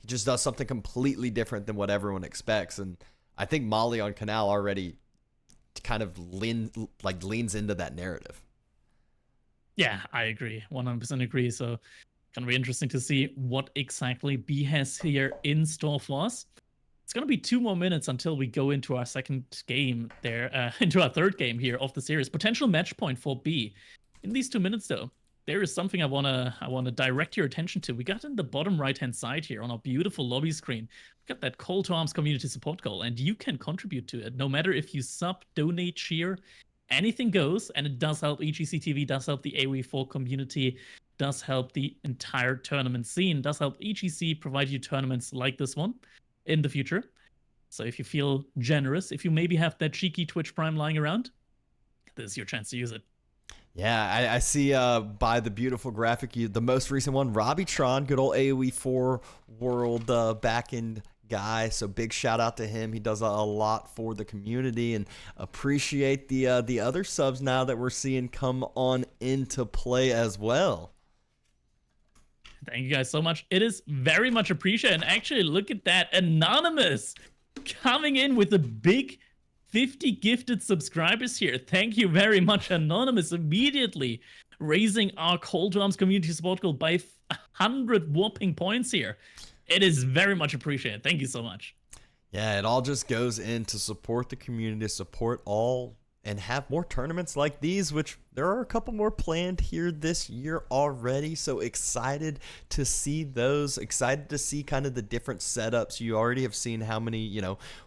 just does something completely different than what everyone expects. And I think Mali on Canal already kind of leans into that narrative. Yeah, I agree. 100% agree. So gonna be interesting to see what exactly B has here in store for us. It's gonna be 2 more minutes until we go into our second game there, into our third game here of the series. Potential match point for B. In these 2 minutes, though, there is something I wanna direct your attention to. We got in the bottom right-hand side here on our beautiful lobby screen. We got that Call to Arms community support goal, and you can contribute to it. No matter if you sub, donate, cheer, anything goes, and it does help EGCTV, does help the AOE4 community, does help the entire tournament scene, does help EGC provide you tournaments like this one in the future. So if you feel generous, if you maybe have that cheeky Twitch Prime lying around, this is your chance to use it. Yeah, I see by the beautiful graphic, the most recent one, Robbie Tron, good old AOE4 world back-end guy. So big shout out to him. He does a lot for the community, and appreciate the other subs now that we're seeing come on into play as well. Thank you guys so much. It is very much appreciated. And actually, look at that. Anonymous coming in with a big 50 gifted subscribers here. Thank you very much, Anonymous. Immediately raising our Call to Arms community support goal by 100 whopping points here. It is very much appreciated. Thank you so much. Yeah, it all just goes in to support the community, support all, and have more tournaments like these, which there are a couple more planned here this year already. So excited to see those, excited to see kind of the different setups. You already have seen how many,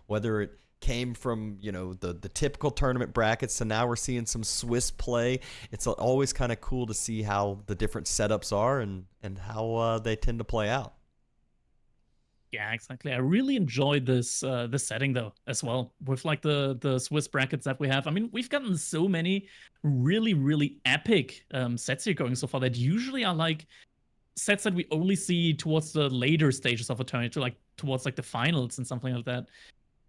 whether it came from, the typical tournament brackets to now we're seeing some Swiss play. It's always kind of cool to see how the different setups are and how they tend to play out. Yeah, exactly. I really enjoyed this setting though as well, with like the Swiss brackets that we have. I mean, we've gotten so many really epic sets here going so far that usually are like sets that we only see towards the later stages of a tournament, like towards like the finals and something like that.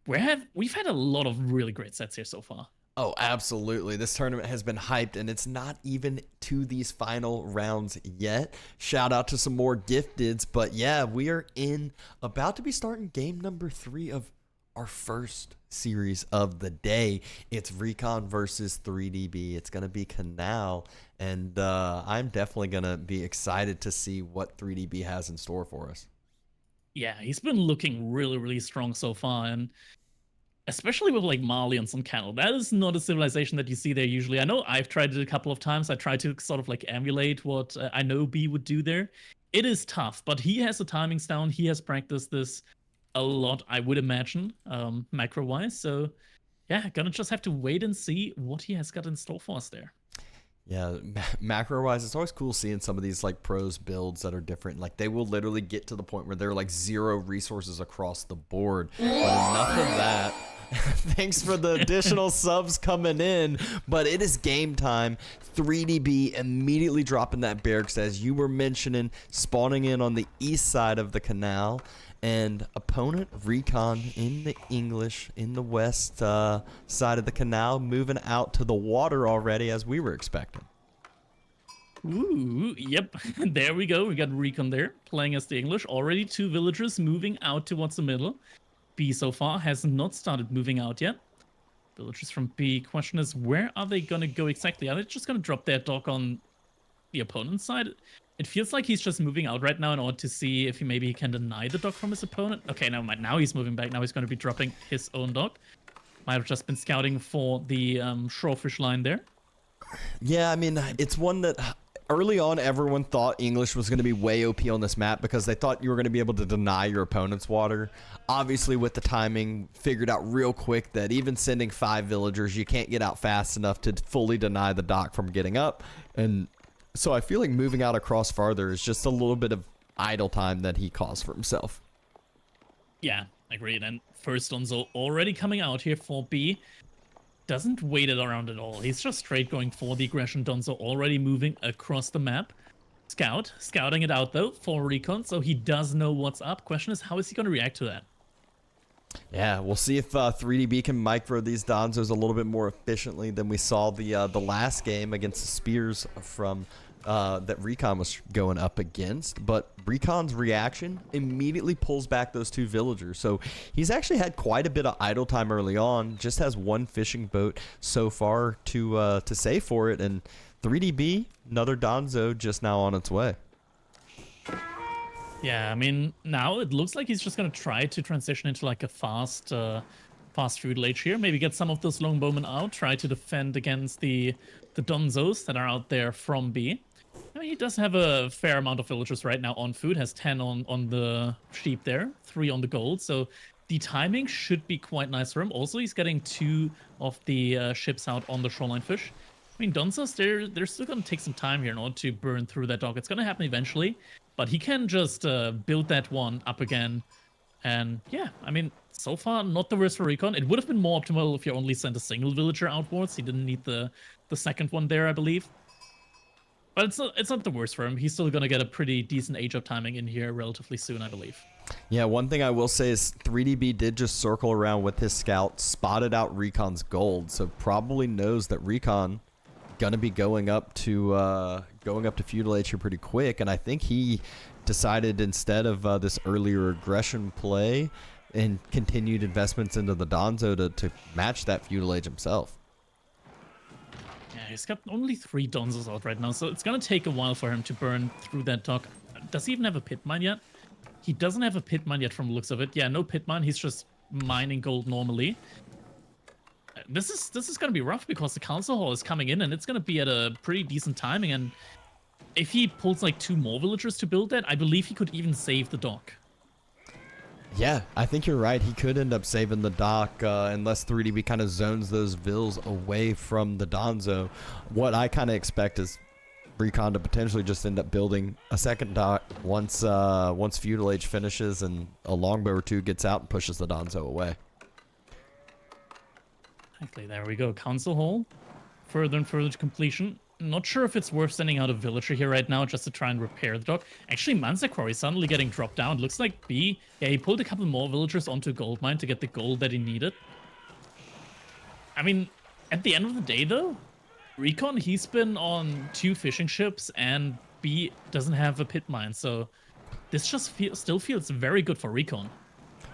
We've had a lot of really great sets here so far. Oh, absolutely. This tournament has been hyped, and it's not even to these final rounds yet. Shout out to some more gifteds. But yeah, we are about to be starting game number 3 of our first series of the day. It's RecoN versus 3DB. It's going to be Canal, and I'm definitely going to be excited to see what 3DB has in store for us. Yeah, he's been looking really, really strong so far, and especially with like Mali and some cattle. That is not a civilization that you see there usually. I know I've tried it a couple of times. I tried to sort of like emulate what I know B would do there. It is tough, but he has the timings down. He has practiced this a lot, I would imagine, macro-wise. So yeah, gonna just have to wait and see what he has got in store for us there. Yeah, macro wise, it's always cool seeing some of these like pros builds that are different. Like they will literally get to the point where they're like 0 resources across the board. But enough of that. Thanks for the additional subs coming in, but it is game time. 3DB immediately dropping that barracks, as you were mentioning, spawning in on the east side of the canal, and opponent RecoN in the English in the west side of the canal, moving out to the water already, as we were expecting. Ooh, yep. There we go. We got RecoN there playing as the English. Already 2 villagers moving out towards the middle. B so far has not started moving out yet. Villagers from B. Question is, where are they going to go exactly? Are they just going to drop their dock on the opponent's side? It feels like he's just moving out right now in order to see if he can deny the dock from his opponent. Okay, never mind. Now he's moving back. Now he's going to be dropping his own dock. Might have just been scouting for the shorefish line there. Yeah, I mean, it's one that early on everyone thought English was going to be way OP on this map because they thought you were going to be able to deny your opponent's water. Obviously, with the timing, figured out real quick that even sending 5 villagers, you can't get out fast enough to fully deny the dock from getting up. And so I feel like moving out across farther is just a little bit of idle time that he caused for himself. Yeah, agreed. And first Donzo already coming out here for B. Doesn't wait it around at all. He's just straight going for the aggression. Donzo already moving across the map. Scouting it out though for RecoN, so he does know what's up. Question is, how is he going to react to that? Yeah, we'll see if 3DB can micro these Donzos a little bit more efficiently than we saw the last game against the Spears from that RecoN was going up against. But RecoN's reaction immediately pulls back those 2 villagers. So he's actually had quite a bit of idle time early on. Just has 1 fishing boat so far to save for it. And 3DB, another Donzo just now on its way. Yeah, I mean, now it looks like he's just going to try to transition into like a fast feudal age here. Maybe get some of those longbowmen out, try to defend against the Donzos that are out there from B. I mean, he does have a fair amount of villagers right now on food, has 10 on the sheep there, 3 on the gold, so the timing should be quite nice for him. Also, he's getting 2 of the ships out on the shoreline fish. I mean, Donzos, they're still going to take some time here in order to burn through that dock. It's going to happen eventually, but he can just build that one up again. And yeah, I mean, so far, not the worst for RecoN. It would have been more optimal if you only sent a single villager outwards. He didn't need the second one there, I believe. But it's not the worst for him. He's still going to get a pretty decent age of timing in here relatively soon, I believe. Yeah, one thing I will say is 3DB did just circle around with his scout, spotted out RecoN's gold, so probably knows that RecoN gonna be going up to feudal age here pretty quick. And I think he decided, instead of this earlier aggression play and continued investments into the Donzo, to match that feudal age himself. Yeah, he's got only 3 Donzos out right now, so it's gonna take a while for him to burn through that dock. Does he even have a pit mine yet? He doesn't have a pit mine yet from the looks of it. Yeah, no pit mine. He's just mining gold normally. This is gonna be rough because the council hall is coming in and it's gonna be at a pretty decent timing. And if he pulls like 2 more villagers to build that, I believe he could even save the dock. Yeah, I think you're right. He could end up saving the dock unless 3DB kind of zones those vills away from the Donzo. What I kind of expect is RecoN to potentially just end up building a second dock once feudal age finishes and a longbow or 2 gets out and pushes the Donzo away. Exactly, there we go. Council hall, further and further to completion. Not sure if it's worth sending out a villager here right now just to try and repair the dock. Actually, Manzacor is suddenly getting dropped down. Looks like B, yeah, he pulled a couple more villagers onto a gold mine to get the gold that he needed. I mean, At the end of the day, though, RecoN, he's been on 2 fishing ships, and B doesn't have a pit mine, so this just still feels very good for RecoN.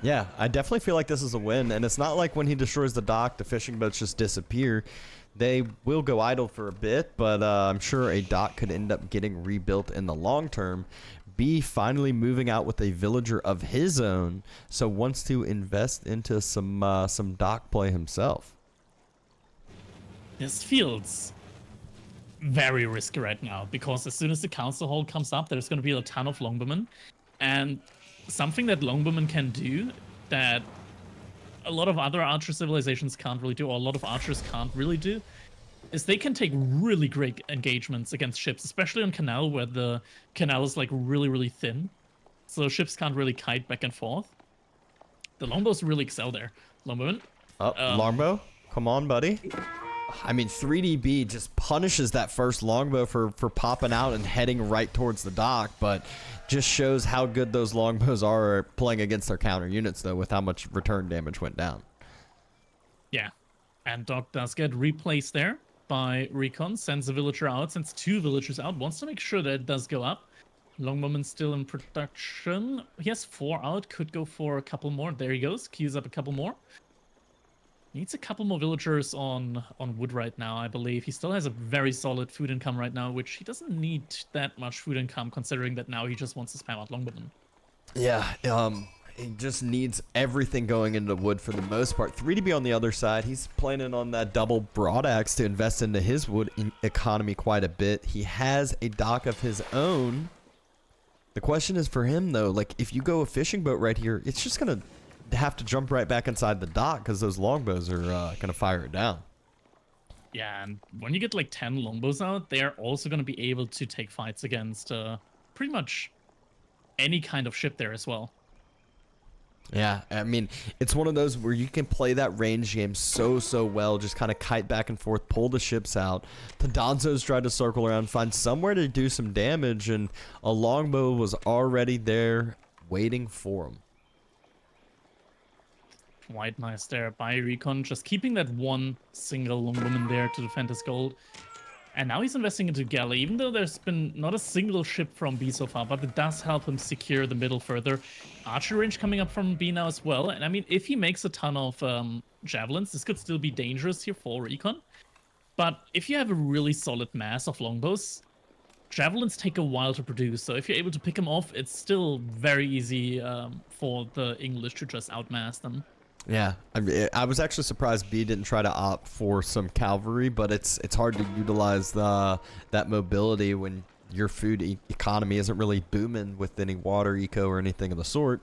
Yeah, I definitely feel like this is a win, and it's not like when he destroys the dock, the fishing boats just disappear. They will go idle for a bit, but I'm sure a dock could end up getting rebuilt in the long term. B finally moving out with a villager of his own, so wants to invest into some dock play himself. This feels very risky right now, because as soon as the council hall comes up, there's going to be a ton of longbowmen, and something that longbowmen can do that a lot of other archer civilizations can't really do, or a lot of archers can't really do, is they can take really great engagements against ships, especially on canal, where the canal is like really, really thin. So ships can't really kite back and forth. The longbows really excel there. Longbowman. Longbow? Come on, buddy. I mean, 3DB just punishes that first longbow for popping out and heading right towards the dock, but just shows how good those longbows are playing against their counter units, though, with how much return damage went down. Yeah, and dock does get replaced there by RecoN, sends a villager out, sends 2 villagers out, wants to make sure that it does go up. Longbowman still in production. He has 4 out, could go for a couple more. There he goes, queues up a couple more. Needs a couple more villagers on wood right now, I believe. He still has a very solid food income right now, which he doesn't need that much food income, considering that now he just wants to spam out longbowmen. Yeah, he just needs everything going into wood for the most part. 3DB on the other side, he's planning on that double broadaxe to invest into his wood economy quite a bit. He has a dock of his own. The question is for him, though, like, if you go a fishing boat right here, it's just going to have to jump right back inside the dock because those longbows are going to fire it down. Yeah, and when you get like 10 longbows out, they're also going to be able to take fights against pretty much any kind of ship there as well. Yeah, I mean, it's one of those where you can play that range game so well, just kind of kite back and forth, pull the ships out. The Donzos tried to circle around, find somewhere to do some damage, and a longbow was already there waiting for him. Quite nice there by RecoN, just keeping that one single longwoman there to defend his gold. And now he's investing into galley, even though there's been not a single ship from B so far, but it does help him secure the middle further. Archer range coming up from B now as well. And I mean, if he makes a ton of javelins, this could still be dangerous here for RecoN. But if you have a really solid mass of longbows, javelins take a while to produce. So if you're able to pick them off, it's still very easy for the English to just outmass them. Yeah, I was actually surprised B didn't try to opt for some cavalry, but it's hard to utilize that mobility when your food economy isn't really booming with any water eco or anything of the sort.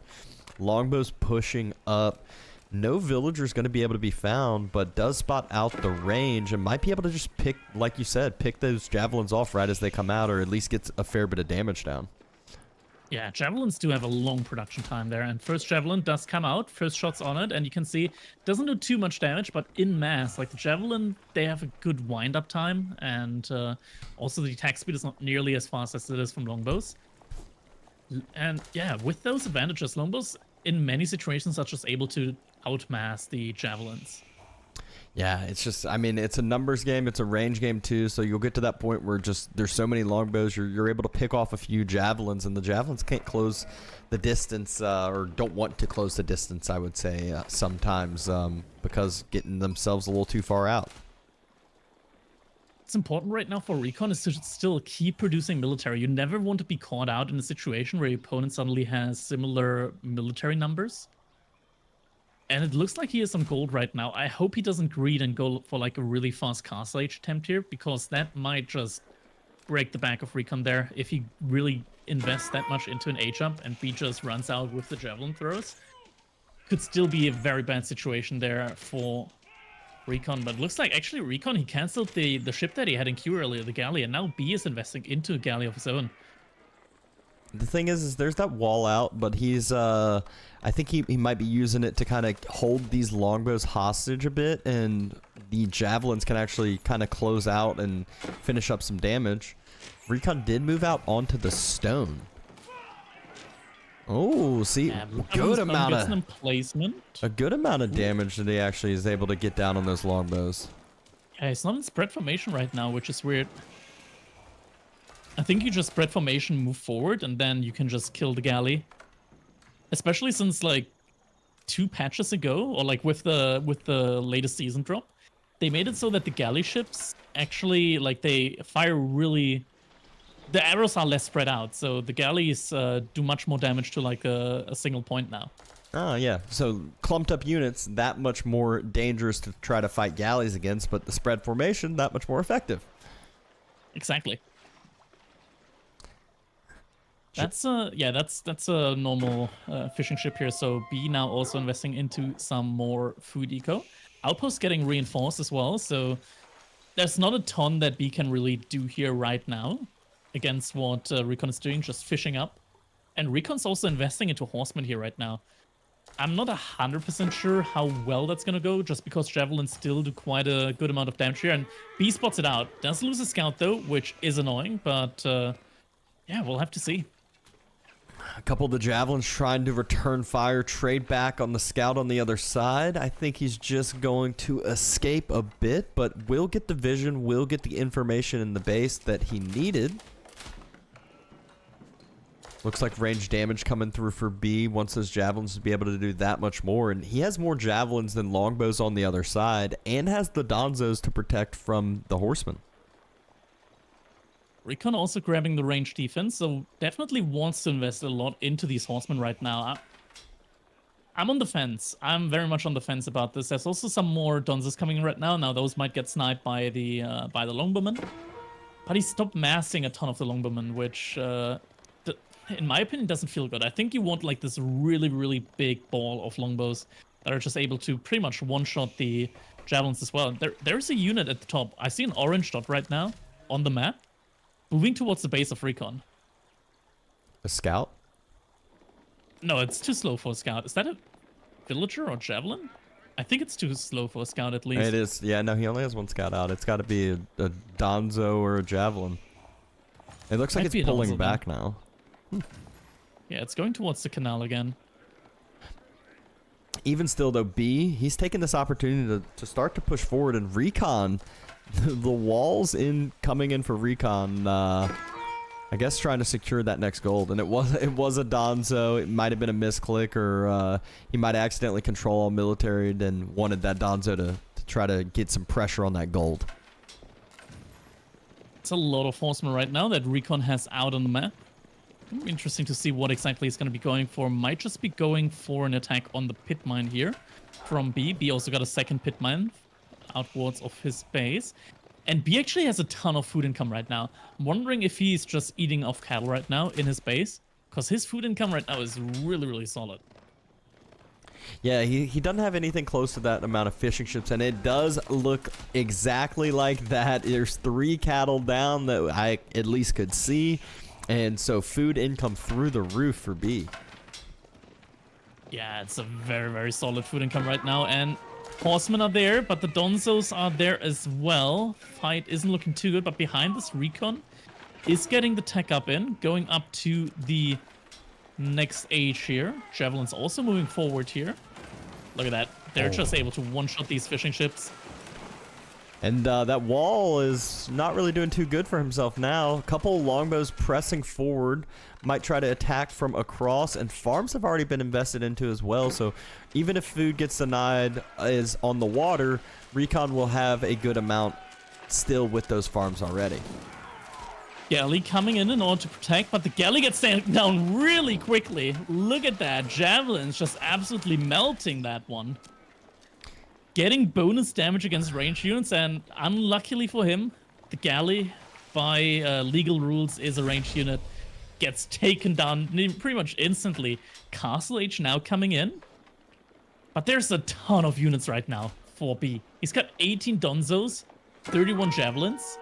Longbows pushing up. No villager's going to be able to be found, but does spot out the range and might be able to just pick, like you said, pick those javelins off right as they come out, or at least gets a fair bit of damage down. Yeah, javelins do have a long production time there, and first javelin does come out, first shots on it, and you can see doesn't do too much damage, but in mass, like the javelin, they have a good wind-up time, and also the attack speed is not nearly as fast as it is from longbows. And yeah, with those advantages, longbows in many situations are just able to outmass the javelins. Yeah, it's just, I mean, it's a numbers game, it's a range game too, so you'll get to that point where just there's so many longbows, you're able to pick off a few javelins, and the javelins can't close the distance, or don't want to close the distance, I would say, sometimes, because getting themselves a little too far out. What's important right now for RecoN is to still keep producing military. You never want to be caught out in a situation where your opponent suddenly has similar military numbers. And it looks like he has some gold right now. I hope he doesn't greed and go for like a really fast castle age attempt here, because that might just break the back of RecoN there. If he really invests that much into an age-up and B just runs out with the javelin throws, could still be a very bad situation there for RecoN. But it looks like actually RecoN, he canceled the ship that he had in queue earlier, the galley, and now B is investing into a galley of his own. The thing is there's that wall out, but he's, I think he might be using it to kind of hold these longbows hostage a bit, and the javelins can actually kind of close out and finish up some damage. RecoN did move out onto the stone. Oh, see, Yeah, a good amount of placement. damage that he actually is able to get down on those longbows. Okay, it's not in spread formation right now, which is weird. I think you just spread formation, move forward, and then you can just kill the galley. Especially since like 2 patches ago, or like with the latest season drop, they made it so that the galley ships actually like they fire really. The arrows are less spread out, so the galleys do much more damage to like a single point now. Oh, yeah. So clumped up units, that much more dangerous to try to fight galleys against, but the spread formation, that much more effective. Exactly. That's a normal fishing ship here. So B now also investing into some more food eco. Outpost getting reinforced as well, so there's not a ton that B can really do here right now against what RecoN is doing, just fishing up. And RecoN's also investing into horsemen here right now. I'm not 100% sure how well that's going to go, just because Javelins still do quite a good amount of damage here. And B spots it out. Does lose a scout, though, which is annoying, but yeah, we'll have to see. A couple of the Javelins trying to return fire, trade back on the scout on the other side. I think he's just going to escape a bit, but will get the vision, will get the information in the base that he needed. Looks like range damage coming through for B. Wants those Javelins to be able to do that much more. And he has more Javelins than Longbows on the other side, and has the Donzos to protect from the Horsemen. RecoN also grabbing the range defense, so definitely wants to invest a lot into these horsemen right now. I'm on the fence. I'm very much on the fence about this. There's also some more Donzos coming in right now. Now those might get sniped by the Longbowmen. But he stopped massing a ton of the Longbowmen, which in my opinion doesn't feel good. I think you want like this really, really big ball of longbows that are just able to pretty much one-shot the Javelins as well. There's a unit at the top. I see an orange dot right now on the map, moving towards the base of RecoN. A scout? No, it's too slow for a scout. Is that a villager or javelin? I think it's too slow for a scout at least. It is. Yeah, no, he only has one scout out. It's got to be a Donzo or a javelin. It looks like it's pulling back now. Yeah, it's going towards the canal again. Even still, though, B, he's taking this opportunity to start to push forward, and RecoN, the walls coming in for RecoN, I guess trying to secure that next gold. And it was a Donzo. It might have been a misclick, or he might have accidentally control all military and wanted that Donzo to try to get some pressure on that gold. It's a lot of horsemen right now that RecoN has out on the map. Interesting to see what exactly he's going to be going for. Might just be going for an attack on the pit mine here from B. B also got a second pit mine outwards of his base. And B actually has a ton of food income right now. I'm wondering if he's just eating off cattle right now in his base, because his food income right now is really, really solid. Yeah, he doesn't have anything close to that amount of fishing ships, and it does look exactly like that. There's 3 cattle down that I at least could see. And so food income through the roof for B. Yeah, it's a very, very solid food income right now. And horsemen are there, but the Donzos are there as well. Fight isn't looking too good, but behind this RecoN is getting the tech up in, going up to the next age here. Javelin's also moving forward here. Look at that. They're just able to one-shot these fishing ships. And that wall is not really doing too good for himself now. A couple longbows pressing forward. Might try to attack from across. And farms have already been invested into as well. So even if food gets denied is on the water, RecoN will have a good amount still with those farms already. Galley coming in order to protect, but the galley gets down really quickly. Look at that. Javelin's just absolutely melting that one. Getting bonus damage against ranged units, and unluckily for him, the galley, by legal rules, is a ranged unit. Gets taken down pretty much instantly. Castle Age now coming in. But there's a ton of units right now for B. He's got 18 Donzos, 31 Javelins,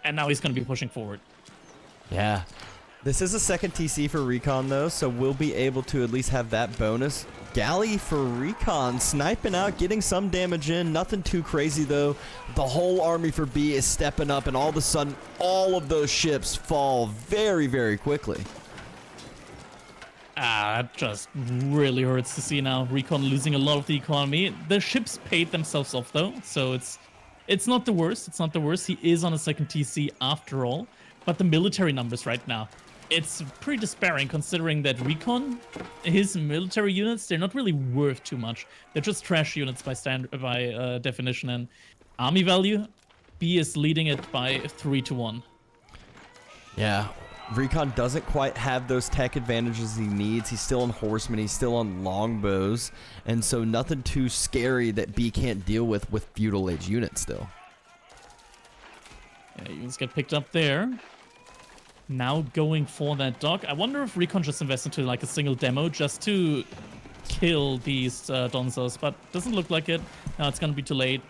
and now he's going to be pushing forward. Yeah. This is a second TC for RecoN, though, so we'll be able to at least have that bonus. Galley for RecoN, sniping out, getting some damage in. Nothing too crazy, though. The whole army for B is stepping up, and all of a sudden, all of those ships fall very, very quickly. That just really hurts to see now. RecoN losing a lot of the economy. The ships paid themselves off, though, so it's It's not the worst. It's not the worst. He is on a second TC after all. But the military numbers right now, it's pretty despairing considering that RecoN, his military units, they're not really worth too much. They're just trash units by definition. And army value, B is leading it by 3-1. Yeah. RecoN doesn't quite have those tech advantages he needs. He's still on horsemen. He's still on longbows. And so nothing too scary that B can't deal with feudal age units still. Yeah, units get picked up there. Now going for that dock. I wonder if RecoN just invests into like a single demo just to kill these Donzos, but doesn't look like it. Now it's going to be too late.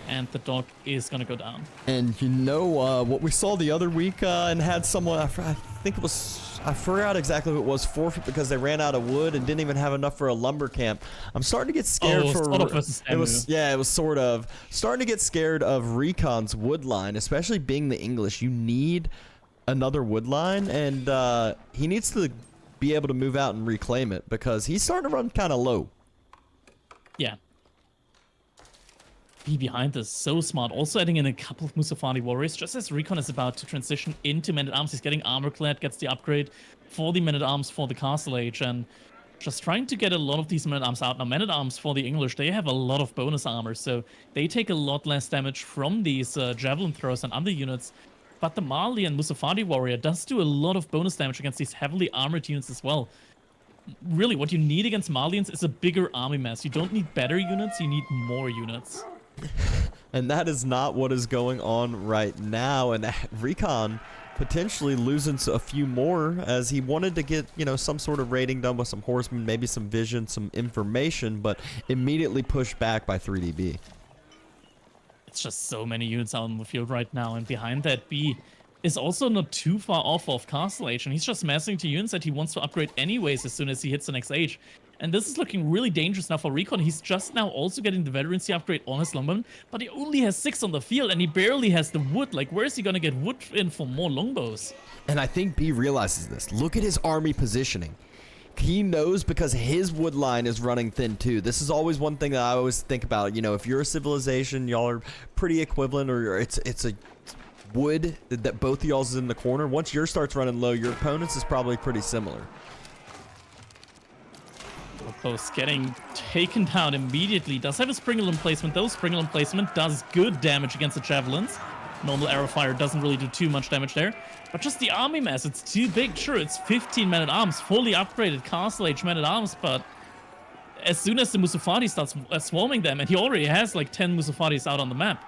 And the dock is going to go down. And you know what we saw the other week and had someone, I think it was, I forgot exactly what it was, forfeit because they ran out of wood and didn't even have enough for a lumber camp. I'm starting to get scared for... it was sort of. Starting to get scared of RecoN's wood line, especially being the English. You need another wood line, and he needs to be able to move out and reclaim it because he's starting to run kind of low. Yeah. Be behind this, so smart. Also adding in a couple of Musafani warriors, just as RecoN is about to transition into Men-at-Arms. He's getting armor-clad, gets the upgrade for the Men-at-Arms for the Castle Age, and just trying to get a lot of these Men-at-Arms out. Now, Men-at-Arms for the English, they have a lot of bonus armor, so they take a lot less damage from these javelin throws and other units. But the Malian Musafani warrior does do a lot of bonus damage against these heavily armored units as well. Really, what you need against Malians is a bigger army mass. You don't need better units, you need more units. And that is not what is going on right now. And RecoN potentially losing a few more as he wanted to get, you know, some sort of raiding done with some horsemen, maybe some vision, some information, but immediately pushed back by 3DB. It's just so many units out on the field right now. And behind that, B is also not too far off of Castle Age. And he's just massing to units that he wants to upgrade anyways as soon as he hits the next age. And this is looking really dangerous now for RecoN. He's just now also getting the veterancy upgrade on his longbow, but he only has 6 on the field and he barely has the wood. Like, where is he going to get wood in for more longbows? And I think B realizes this. Look at his army positioning. He knows because his wood line is running thin too. This is always one thing that I always think about. You know, if you're a civilization, y'all are pretty equivalent, or it's a wood that both of y'all's is in the corner. Once yours starts running low, your opponent's is probably pretty similar. Close, getting taken down immediately. Does have a Springleton placement though. Springleton placement does good damage against the javelins. Normal arrow fire doesn't really do too much damage there. But just the army mass, it's too big. Sure, it's 15 Men-at-Arms, fully upgraded Castle Age Men-at-Arms, but as soon as the Musafati starts swarming them, and he already has like 10 Musafatis out on the map,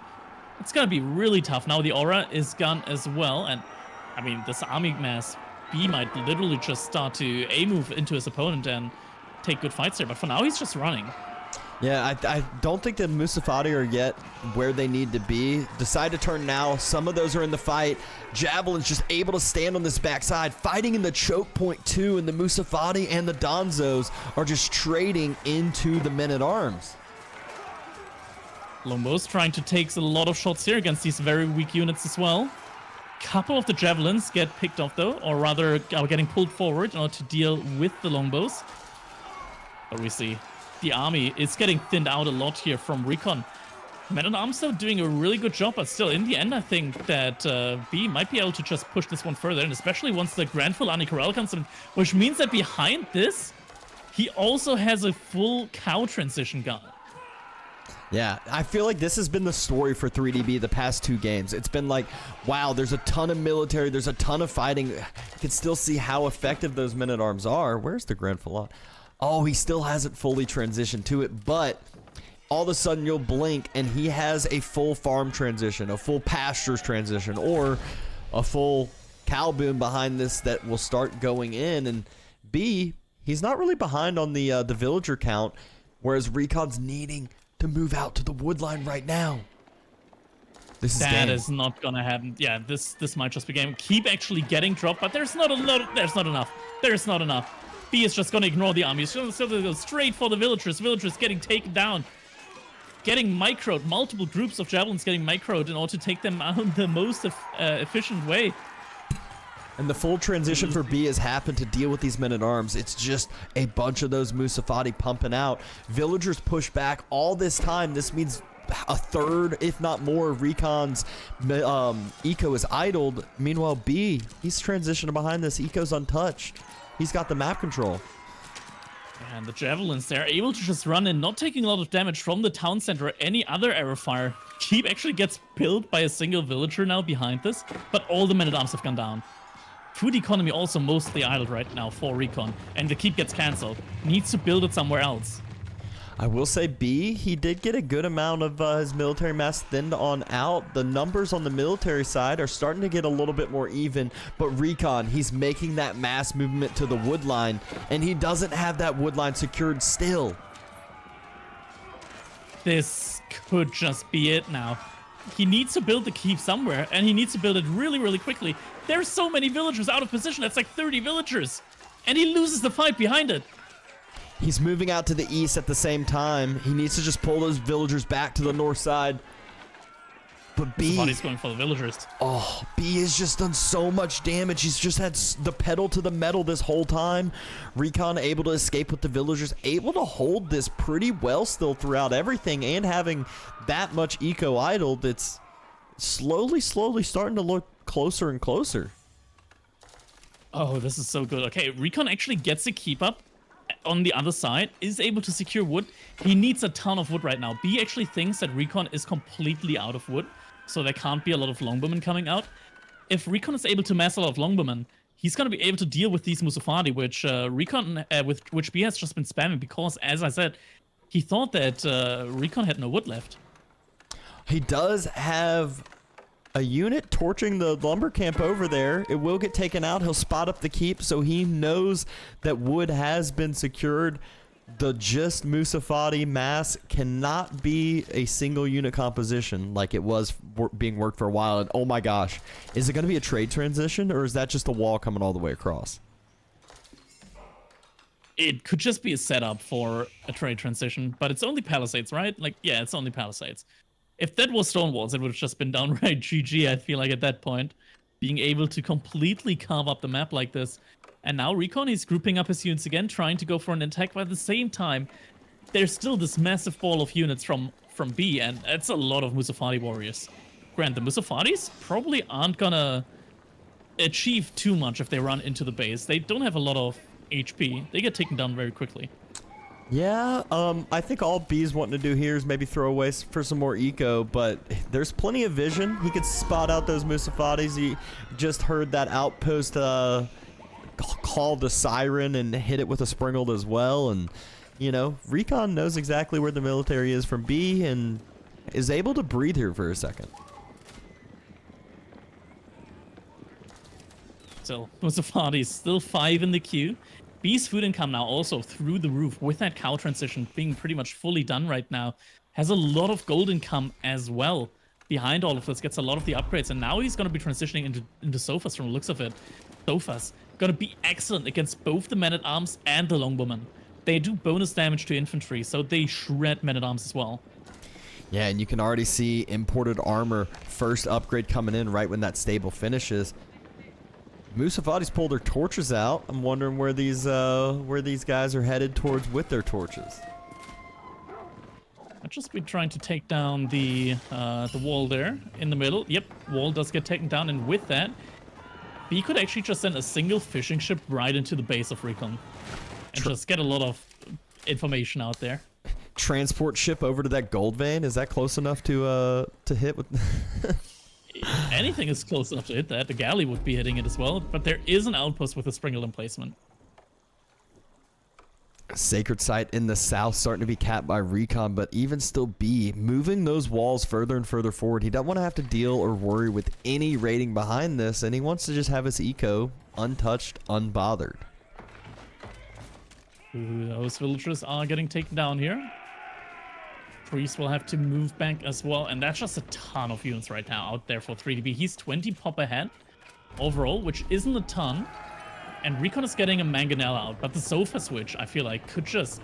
it's gonna be really tough. Now the aura is gone as well, and I mean, this army mass, B might literally just start to A-move into his opponent and take good fights there, but for now he's just running. Yeah, I don't think that Musafati are yet where they need to be. Decide to turn now. Some of those are in the fight. Javelin's just able to stand on this backside, fighting in the choke point too, and the Musafati and the Donzos are just trading into the Men-at-Arms. Longbows trying to take a lot of shots here against these very weak units as well. Couple of the javelins get picked off though, or rather are getting pulled forward in order to deal with the longbows. But we see the army is getting thinned out a lot here from RecoN. Men-at-Arms though doing a really good job, but still in the end I think that B might be able to just push this one further, and especially once the Grand Fulani Corral comes in, which means that behind this, he also has a full cow transition gun. Yeah, I feel like this has been the story for 3DB the past 2 games. It's been like, wow, there's a ton of military, there's a ton of fighting. You can still see how effective those Men-at-Arms are. Where's the Grand Fulani? Oh, he still hasn't fully transitioned to it, but all of a sudden you'll blink and he has a full farm transition, a full pastures transition, or a full cow boom behind this that will start going in. And B, he's not really behind on the villager count, whereas RecoN's needing to move out to the wood line right now. That is not gonna happen. Yeah, this might just be game. Keep actually getting dropped, but there's not enough. There's not enough. B is just gonna ignore the army. He's just gonna go straight for the villagers. Villagers getting taken down. Getting microed. Multiple groups of javelins getting microed in order to take them out in the most efficient way. And the full transition for B has happened to deal with these Men-at-Arms. It's just a bunch of those Musafati pumping out. Villagers push back all this time. This means a third, if not more, of RecoN's eco is idled. Meanwhile, B, he's transitioning behind this. Eco's untouched. He's got the map control. And the javelins, they're able to just run in, not taking a lot of damage from the town center or any other arrow fire. Keep actually gets killed by a single villager now behind this, but all the men-at-arms have gone down. Food economy also mostly idled right now for RecoN, and the keep gets cancelled. Needs to build it somewhere else. I will say B, he did get a good amount of his military mass thinned on out. The numbers on the military side are starting to get a little bit more even, but RecoN, he's making that mass movement to the wood line, and he doesn't have that wood line secured still. This could just be it now. He needs to build the keep somewhere, and he needs to build it really, really quickly. There's so many villagers out of position. That's like 30 villagers, and he loses the fight behind it. He's moving out to the east at the same time. He needs to just pull those villagers back to the north side. But B... Somebody's going for the villagers. Oh, B has just done so much damage. He's just had the pedal to the metal this whole time. RecoN able to escape with the villagers. Able to hold this pretty well still throughout everything. And having that much eco idled, it's slowly starting to look closer and closer. Oh, this is so good. Okay, RecoN actually gets a keep up on the other side, is able to secure wood. He needs a ton of wood right now. B actually thinks that RecoN is completely out of wood, so there can't be a lot of longbowmen coming out. If RecoN is able to mass a lot of longbowmen, he's going to be able to deal with these Musafadi, which which B has just been spamming, because, as I said, he thought that RecoN had no wood left. He does have a unit torching the lumber camp over there. It will get taken out. He'll spot up the keep, so he knows that wood has been secured. The just Musafadi mass cannot be a single unit composition like it was being worked for a while. And oh my gosh, is it going to be a trade transition, or is that just a wall coming all the way across? It could just be a setup for a trade transition, but it's only palisades, right? Like, yeah, it's only palisades. If that was stone walls, it would have just been downright GG, I feel like, at that point. Being able to completely carve up the map like this. And now RecoN is grouping up his units again, trying to go for an attack, but at the same time, there's still this massive ball of units from B, and that's a lot of Musafadi warriors. Grant, the Musafadis probably aren't gonna achieve too much if they run into the base. They don't have a lot of HP. They get taken down very quickly. Yeah, I think all B's wanting to do here is maybe throw away for some more eco, but there's plenty of vision. He could spot out those Musafadis. He just heard that outpost call the siren and hit it with a sprinkled as well. And, you know, RecoN knows exactly where the military is from B and is able to breathe here for a second. So, Musafadis still 5 in the queue. B's food income now also through the roof, with that cow transition being pretty much fully done right now. Has a lot of gold income as well behind all of this, gets a lot of the upgrades, and now he's going to be transitioning into sofas from the looks of it. Sofas going to be excellent against both the men-at-arms and the longbowmen. They do bonus damage to infantry, so they shred men-at-arms as well. Yeah, and you can already see imported armor first upgrade coming in right when that stable finishes. Musafadi's pulled their torches out. I'm wondering where these guys are headed towards with their torches. I'll just be trying to take down the wall there in the middle. Yep, wall does get taken down, and with that, B could actually just send a single fishing ship right into the base of RecoN and just get a lot of information out there. Transport ship over to that gold vein. Is that close enough to hit with? Anything is close enough to hit that. The galley would be hitting it as well, but there is an outpost with a sprinkle emplacement. Sacred site in the south starting to be capped by RecoN, but even still B moving those walls further and further forward. He doesn't want to have to deal or worry with any raiding behind this, and he wants to just have his eco untouched, unbothered. Ooh, those villagers are getting taken down here. Priest will have to move back as well, and that's just a ton of units right now out there for 3DB. He's 20 pop ahead overall, which isn't a ton, and RecoN is getting a mangonella out, but the sofa switch, I feel like, could just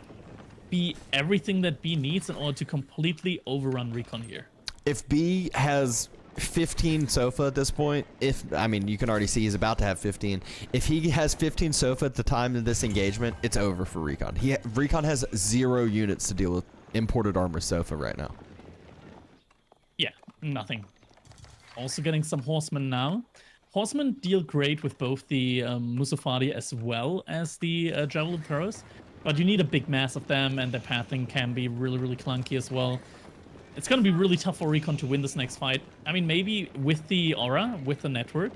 be everything that B needs in order to completely overrun RecoN here. If B has 15 sofa at this point, I mean, you can already see he's about to have 15. If he has 15 sofa at the time of this engagement, it's over for RecoN. RecoN has 0 units to deal with imported armor sofa right now. Nothing. Also getting some horsemen now. Horsemen deal great with both the Musafadi as well as the javelin throwers, but you need a big mass of them, and their pathing can be really, really clunky as well. It's going to be really tough for RecoN to win this next fight. I mean, maybe with the aura, with the network,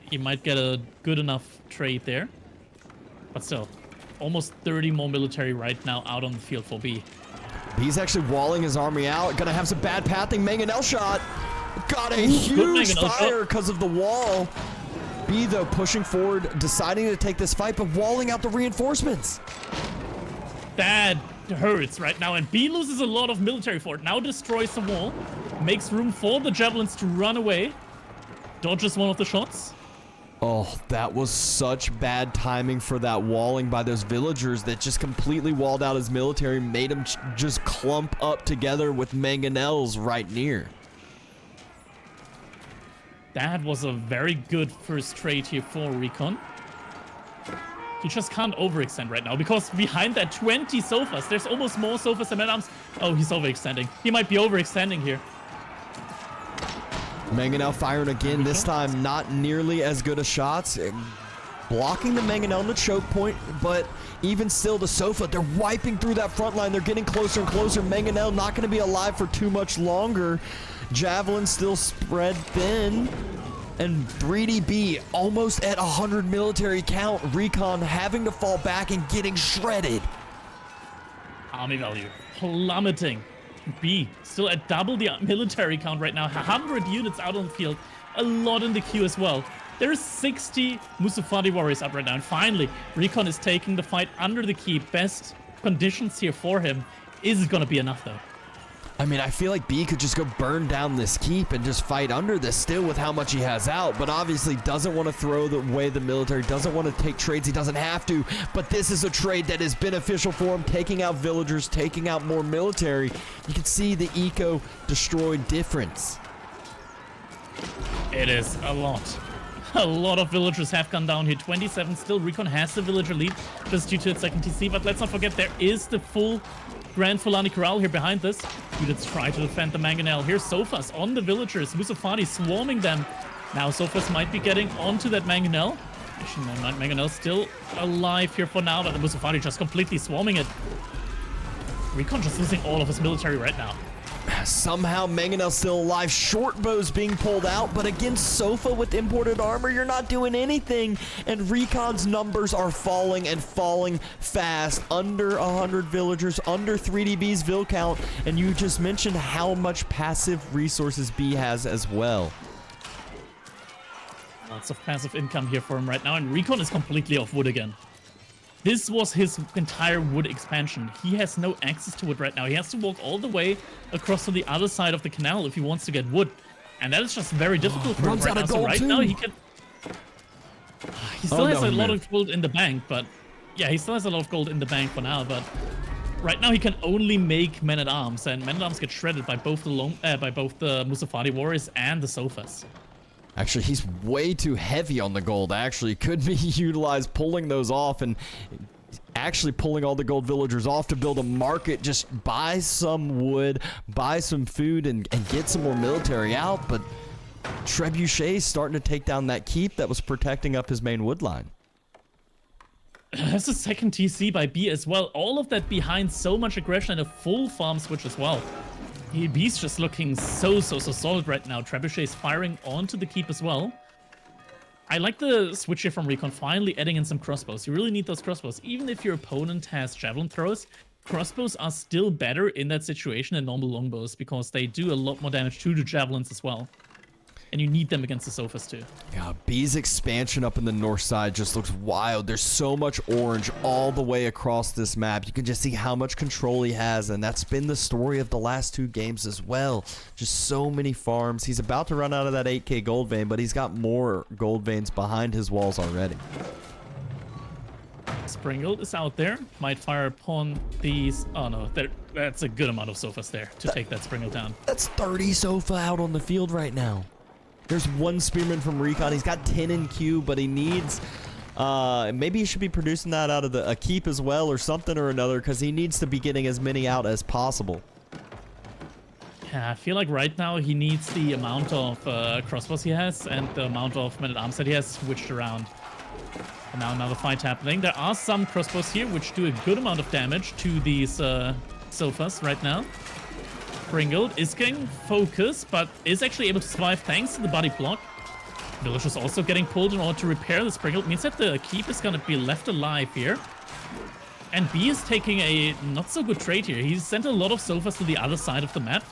he might get a good enough trade there. But still, almost 30 more military right now out on the field for B. He's actually walling his army out. Gonna have some bad pathing. Mangonel shot. Got a huge fire because of the wall. B, though, pushing forward, deciding to take this fight, but walling out the reinforcements. That hurts right now, and B loses a lot of military for it. Now destroys the wall, makes room for the javelins to run away, dodges one of the shots. Oh, that was such bad timing for that walling by those villagers that just completely walled out his military, made him just clump up together with Mangonels right near. That was a very good first trade here for RecoN. He just can't overextend right now because behind that 20 sofas, there's almost more sofas than men-at-arms. Oh, he's overextending. He might be overextending here. Mangonel firing again, this time not nearly as good a shots. Blocking the Mangonel on the choke point, but even still the Sofa, they're wiping through that front line. They're getting closer and closer. Mangonel not going to be alive for too much longer. Javelin still spread thin. And 3DB almost at 100 military count. RecoN having to fall back and getting shredded. Army value plummeting. B still at double the military count right now. 100 units out on the field. A lot in the queue as well. There's 60 Musafadi warriors up right now. And finally, RecoN is taking the fight under the keep. Best conditions here for him. Is it going to be enough though? I mean, I feel like B could just go burn down this keep and just fight under this still with how much he has out, but obviously doesn't want to throw away the military, doesn't want to take trades he doesn't have to, but this is a trade that is beneficial for him, taking out villagers, taking out more military. You can see the eco destroyed difference. It is a lot. A lot of villagers have gone down here. 27 still. RecoN has the villager lead just due to its second TC, but let's not forget there is the full Grand Fulani Corral here behind this. Units try to defend the Mangonel. Here's Sofas on the villagers. Musafadi swarming them. Now Sofas might be getting onto that Mangonel. Actually, no, not Mangonel. Still alive here for now, but the Musafadi just completely swarming it. RecoN just losing all of his military right now. Somehow Mangonel's still alive. Short bow's being pulled out, but against Sofa with imported armor, you're not doing anything. And RecoN's numbers are falling and falling fast. Under 100 villagers, under 3DB's vill count. And you just mentioned how much passive resources B has as well. Lots of passive income here for him right now, and RecoN is completely off wood again. This was his entire wood expansion. He has no access to it right now. He has to walk all the way across to the other side of the canal if he wants to get wood. And that is just very difficult for him right now. So right now he can... He still has a lot of gold in the bank, but... Yeah, he still has a lot of gold in the bank for now, but... Right now he can only make men-at-arms, and men-at-arms get shredded by both the Musafadi warriors and the Sofas. Actually, he's way too heavy on the gold. Actually, could be utilized pulling those off and actually pulling all the gold villagers off to build a market. Just buy some wood, buy some food, and get some more military out. But Trebuchet's starting to take down that keep that was protecting up his main wood line. That's a second TC by B as well. All of that behind so much aggression and a full farm switch as well. B's just looking so solid right now. Trebuchet is firing onto the keep as well. I like the switch here from RecoN, finally adding in some crossbows. You really need those crossbows. Even if your opponent has javelin throws, crossbows are still better in that situation than normal longbows because they do a lot more damage to the javelins as well. And you need them against the Sofas too. Yeah, B's expansion up in the north side just looks wild. There's so much orange all the way across this map. You can just see how much control he has, and that's been the story of the last two games as well. Just so many farms. He's about to run out of that 8k gold vein, but he's got more gold veins behind his walls already. Springled is out there. Might fire upon these. Oh no, that's a good amount of Sofas there to take that Springled down. That's 30 Sofa out on the field right now. There's one Spearman from RecoN. He's got 10 in queue, but he needs... maybe he should be producing that out of a keep as well or something or another because he needs to be getting as many out as possible. Yeah, I feel like right now he needs the amount of crossbows he has and the amount of men-at-arms that he has switched around. And now another fight happening. There are some crossbows here which do a good amount of damage to these sofas right now. Springled is getting focus, but is actually able to survive thanks to the body block. Village is also getting pulled in order to repair the Springled. Means that the keep is going to be left alive here. And B is taking a not so good trade here. He's sent a lot of sofas to the other side of the map.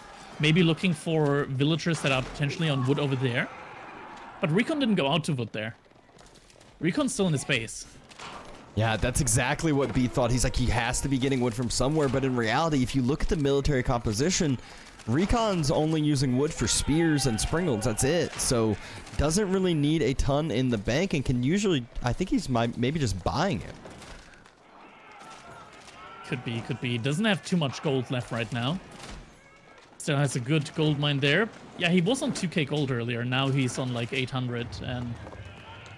Maybe looking for villagers that are potentially on wood over there. But RecoN didn't go out to wood there. RecoN's still in his base. Yeah, that's exactly what B thought. He's like, he has to be getting wood from somewhere. But in reality, if you look at the military composition, RecoN's only using wood for spears and springalds. That's it. So doesn't really need a ton in the bank and can usually, I think he's maybe just buying it. Could be. Doesn't have too much gold left right now. Still has a good gold mine there. Yeah, he was on 2k gold earlier. Now he's on like 800 and...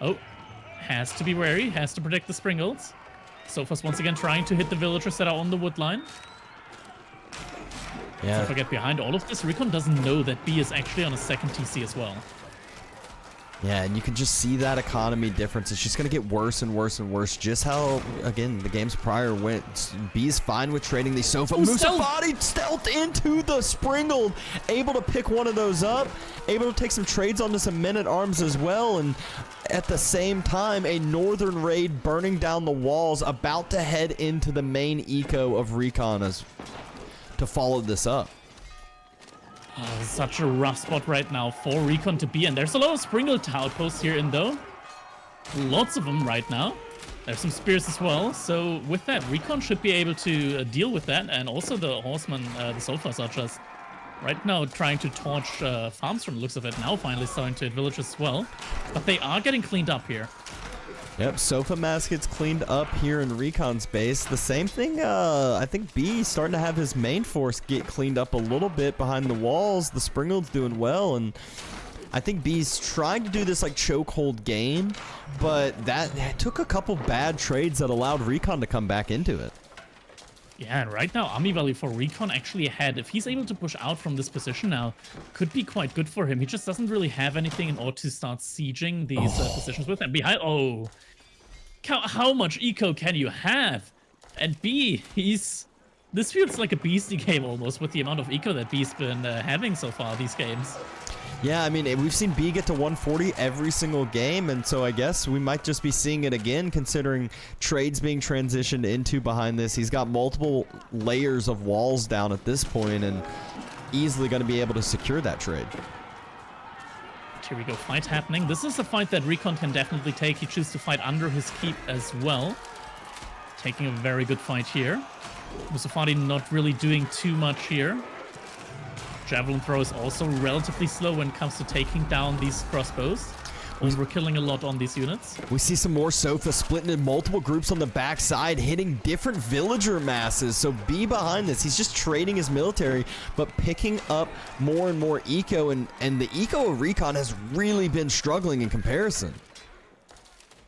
Oh. Has to be wary, has to protect the Springles. Sofa's once again trying to hit the villagers that are on the wood line. Yeah. Don't forget, behind all of this, RecoN doesn't know that B is actually on a second TC as well. Yeah, and you can just see that economy difference. It's just going to get worse and worse and worse. Just how, again, the games prior went. B's fine with trading the sofa. Musafati stealth into the Springled. Able to pick one of those up. Able to take some trades onto some men-at-arms as well. And at the same time, a northern raid burning down the walls, about to head into the main eco of RecoN as to follow this up. Oh, such a rough spot right now for RecoN to be in. There's a lot of Springled outposts here in though. Lots of them right now. There's some spears as well. So with that, RecoN should be able to deal with that. And also the horsemen, the sofas are just right now trying to torch farms from the looks of it. Now finally starting to hit villages as well. But they are getting cleaned up here. Yep, Sofa Mask gets cleaned up here in RecoN's base. The same thing, I think B starting to have his main force get cleaned up a little bit behind the walls. The Springald's doing well, and I think B's trying to do this like chokehold game, but that took a couple bad trades that allowed RecoN to come back into it. Yeah, and right now, Army Valley for RecoN actually ahead. If he's able to push out from this position now, could be quite good for him. He just doesn't really have anything in order to start sieging these positions with him. Behind, how much eco can you have? And B, this feels like a beastie game almost with the amount of eco that B's been having so far these games. Yeah, I mean, we've seen B get to 140 every single game, and so I guess we might just be seeing it again considering trades being transitioned into behind this. He's got multiple layers of walls down at this point and easily going to be able to secure that trade. Here we go, fight happening. This is a fight that RecoN can definitely take. He chooses to fight under his keep as well. Taking a very good fight here. Musafati not really doing too much here. Javelin throw is also relatively slow when it comes to taking down these crossbows. We're killing a lot on these units. We see some more Sofa splitting in multiple groups on the backside, hitting different villager masses. So B behind this, he's just trading his military, but picking up more and more eco, and the eco of RecoN has really been struggling in comparison.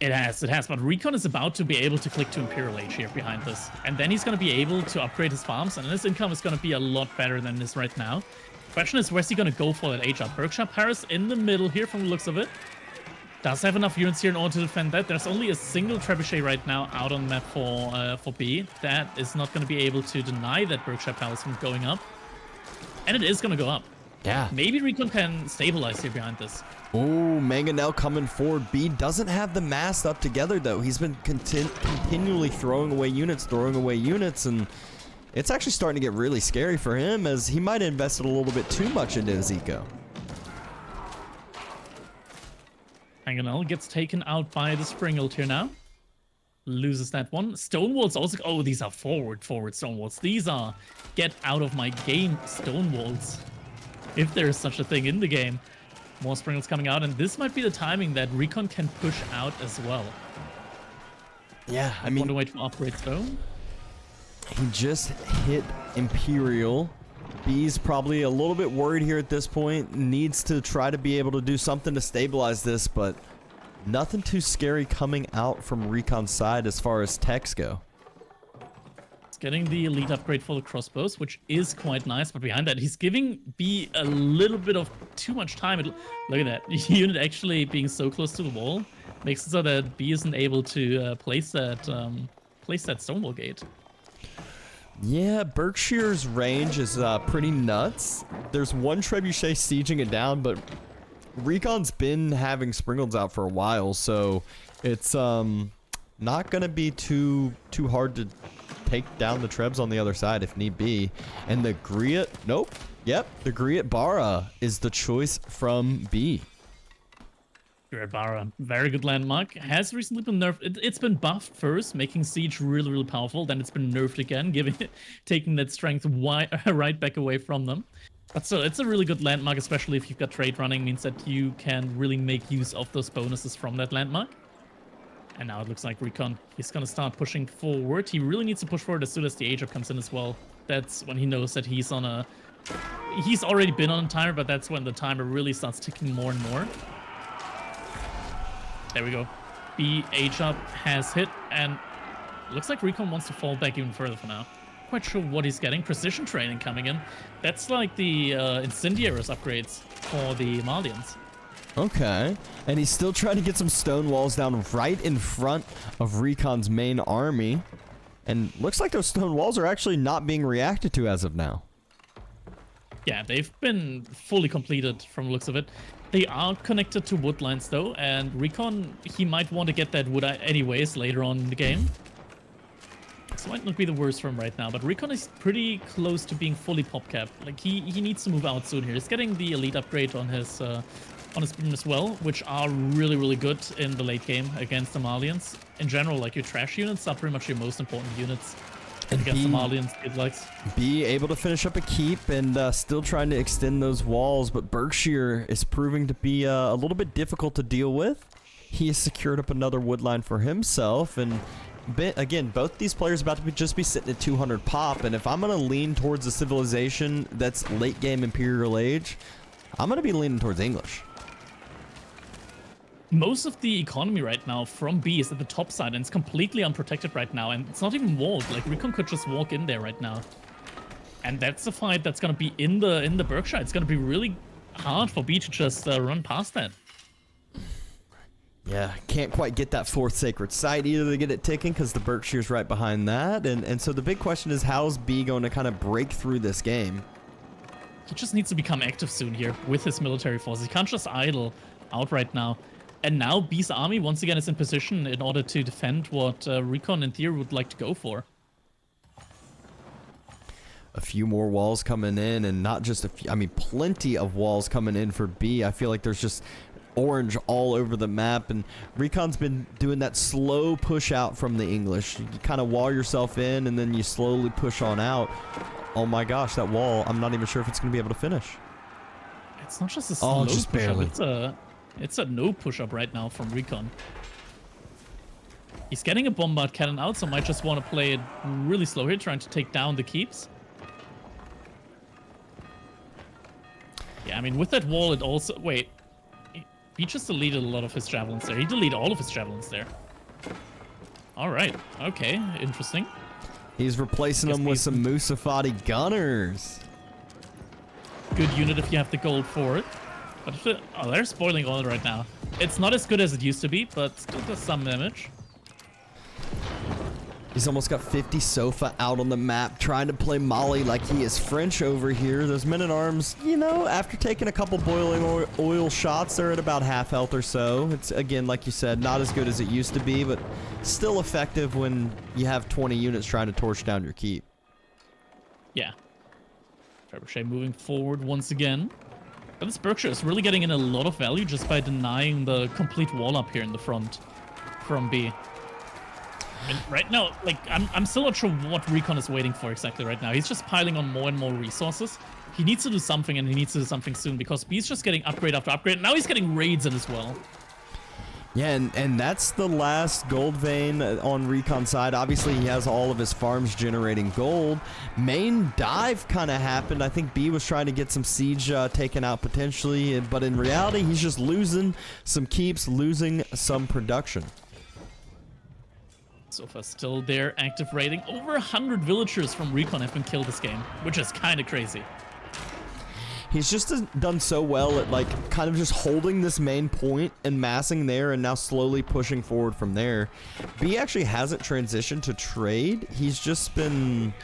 It has, but RecoN is about to be able to click to Imperial Age here behind this. And then he's going to be able to upgrade his farms, and his income is going to be a lot better than this right now. Question is, where's he going to go for that Age up? Berkshire Paris in the middle here from the looks of it. Does have enough units here in order to defend that. There's only a single trebuchet right now out on the map for B. That is not going to be able to deny that Berkshire Palace from going up. And it is going to go up. Yeah. Maybe RecoN can stabilize here behind this. Oh, Mangonel coming forward. B doesn't have the mass up together, though. He's been continually throwing away units, and it's actually starting to get really scary for him as he might have invested a little bit too much into his eco. Mangonel gets taken out by the Springald here now. Loses that one. Stonewalls also... Oh, these are forward Stonewalls. These are get out of my game Stonewalls. If there is such a thing in the game. More Springalds coming out, and this might be the timing that RecoN can push out as well. Yeah, I mean... Want to wait for upgrades though? He just hit Imperial. B's probably a little bit worried here at this point. Needs to try to be able to do something to stabilize this, but nothing too scary coming out from RecoN's side as far as techs go. getting the elite upgrade for the crossbows, which is quite nice. But behind that, he's giving B a little bit of too much time. Look at that unit actually being so close to the wall makes it so that B isn't able to place that stonewall gate. Yeah, Berkshire's range is pretty nuts. There's one trebuchet sieging it down, but RecoN's been having Springolds out for a while, so it's not gonna be too hard to take down the trebs on the other side if need be. And the Griot, nope, yep, the Griot Bara is the choice from B. Bara, very good landmark. Has recently been nerfed. It's been buffed first, making siege really, really powerful. Then it's been nerfed again, taking that strength right back away from them. But still, it's a really good landmark, especially if you've got trade running. Means that you can really make use of those bonuses from that landmark. And now it looks like RecoN, he's going to start pushing forward. He really needs to push forward as soon as the age up comes in as well. That's when he knows that he's on a... He's already been on a timer, but that's when the timer really starts ticking more and more. There we go. B age up has hit, and looks like RecoN wants to fall back even further for now. Quite sure what he's getting. Precision training coming in. That's like the Incendiaries upgrades for the Malians. Okay, and he's still trying to get some stone walls down right in front of RecoN's main army. And looks like those stone walls are actually not being reacted to as of now. Yeah, they've been fully completed from the looks of it. They are connected to wood lines though, and RecoN, he might want to get that wood anyways later on in the game. This might not be the worst for him right now, but RecoN is pretty close to being fully pop capped. Like he needs to move out soon here. He's getting the elite upgrade on his beam as well, which are really, really good in the late game against the Malians. In general, like your trash units are pretty much your most important units against the Malians. It likes be able to finish up a keep and still trying to extend those walls, but Berkshire is proving to be a little bit difficult to deal with. He has secured up another wood line for himself, and again, both these players about to just be sitting at 200 pop, and if I'm going to lean towards a civilization that's late game Imperial Age, I'm going to be leaning towards English. Most of the economy right now from B is at the top side, and it's completely unprotected right now, and it's not even walled. Like RecoN could just walk in there right now, and that's a fight that's gonna be in the Berkshire. It's gonna be really hard for B to just run past that. Yeah, can't quite get that fourth sacred site either to get it ticking because the Berkshire's right behind that, and so the big question is, how's B going to kind of break through this game? He just needs to become active soon here with his military forces. He can't just idle out right now. And now B's army once again is in position in order to defend what RecoN in theory would like to go for. A few more walls coming in, and not just a few, I mean plenty of walls coming in for B. I feel like there's just orange all over the map, and RecoN's been doing that slow push out from the English. You kind of wall yourself in and then you slowly push on out. Oh my gosh, that wall, I'm not even sure if it's going to be able to finish. It's not just a slow just push barely. Up, it's a no push-up right now from RecoN. He's getting a bombard cannon out, so might just want to play it really slow here, trying to take down the keeps. Yeah, I mean, with that wall, it also... Wait. He just deleted a lot of his javelins there. He deleted all of his javelins there. Alright. Okay. Interesting. He's replacing them with some Musafati gunners. Good unit if you have the gold for it. But if they're spoiling oil right now. It's not as good as it used to be, but still does some damage. He's almost got 50 Sofa out on the map, trying to play Mali like he is French over here. Those men-at-arms, you know, after taking a couple boiling oil shots, they're at about half health or so. It's, again, like you said, not as good as it used to be, but still effective when you have 20 units trying to torch down your keep. Yeah. Trebuchet moving forward once again. But this Berkshire is really getting in a lot of value just by denying the complete wall up here in the front from B. And right now, like, I'm still not sure what RecoN is waiting for exactly right now. He's just piling on more and more resources. He needs to do something, and he needs to do something soon, because B's just getting upgrade after upgrade. Now he's getting raids in as well. Yeah, and that's the last gold vein on RecoN's side. Obviously, he has all of his farms generating gold. Main dive kind of happened. I think B was trying to get some siege taken out potentially, but in reality, he's just losing some keeps, losing some production. So far, still there, active raiding. Over 100 villagers from RecoN have been killed this game, which is kind of crazy. He's just done so well at like kind of just holding this main point and massing there and now slowly pushing forward from there. B actually hasn't transitioned to trade. He's just been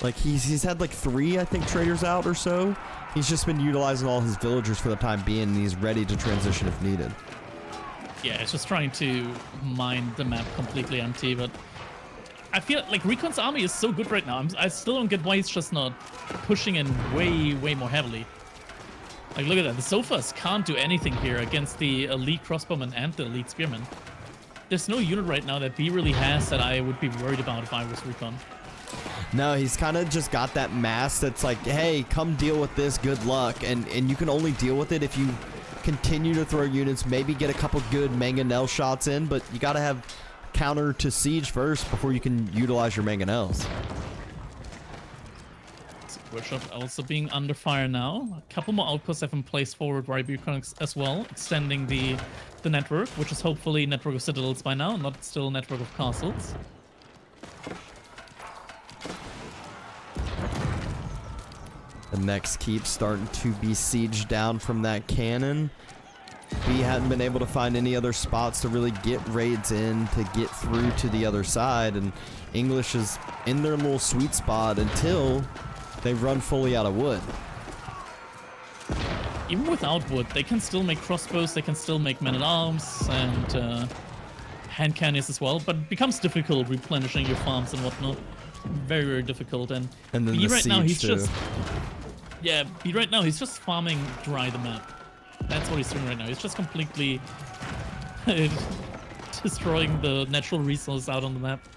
like he's had like 3, I think, traders out or so. He's just been utilizing all his villagers for the time being, and he's ready to transition if needed. Yeah, it's just trying to mine the map completely empty, but I feel like RecoN's army is so good right now. I still don't get why he's just not pushing in way more heavily. Like, look at that. The Sofas can't do anything here against the elite crossbowmen and the elite spearmen. There's no unit right now that B really has that I would be worried about if I was RecoN. No, he's kind of just got that mass that's like, hey, come deal with this, good luck. And you can only deal with it if you continue to throw units, maybe get a couple good mangonel shots in, but you got to have counter to siege first before you can utilize your mangonels. Workshop also being under fire now. A couple more outposts have been placed forward by RecoN as well, extending the network, which is hopefully network of citadels by now, not still network of castles. The next keep starting to be sieged down from that cannon. B hadn't been able to find any other spots to really get raids in to get through to the other side, and English is in their little sweet spot until they run fully out of wood. Even without wood, they can still make crossbows, they can still make men-at-arms and hand cannons as well, but it becomes difficult replenishing your farms and whatnot. Very difficult. And then B the right now, he's siege, just... Yeah, B right now, he's just farming dry the map. That's what he's doing right now. He's just completely destroying the natural resource out on the map.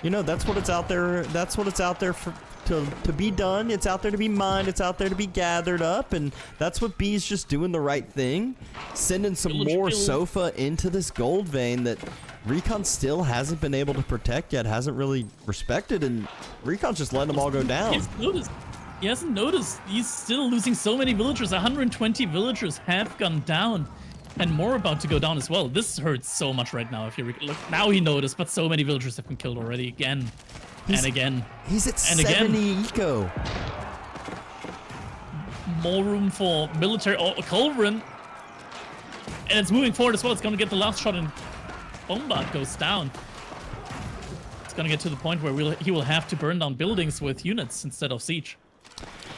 You know, that's what it's out there. That's what it's out there for to be done. It's out there to be mined. It's out there to be gathered up, and that's what B's just doing the right thing, sending some more Sofa into this gold vein that RecoN still hasn't been able to protect yet, hasn't really respected, and RecoN's just letting them all go down. He hasn't noticed. He's still losing so many villagers. 120 villagers have gone down, and more about to go down as well. This hurts so much right now. If you look, now he noticed, but so many villagers have been killed already again and again. He's at 70 eco. More room for military. Oh, Culverin, and it's moving forward as well. It's going to get the last shot, and Bombard goes down. It's going to get to the point where he will have to burn down buildings with units instead of siege.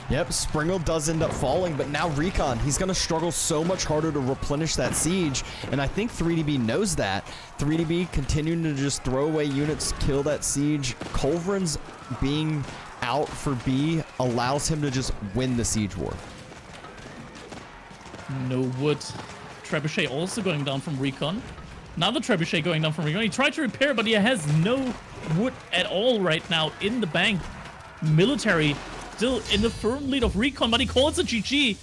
Yep, Springle does end up falling, but now RecoN, he's going to struggle so much harder to replenish that siege, and I think 3DB knows that. 3DB continuing to just throw away units, kill that siege. Culverin's being out for B allows him to just win the siege war. No wood. Trebuchet also going down from RecoN. Another Trebuchet going down from RecoN. He tried to repair, but he has no wood at all right now in the bank. Military still in the firm lead of RecoN, but he calls it GG.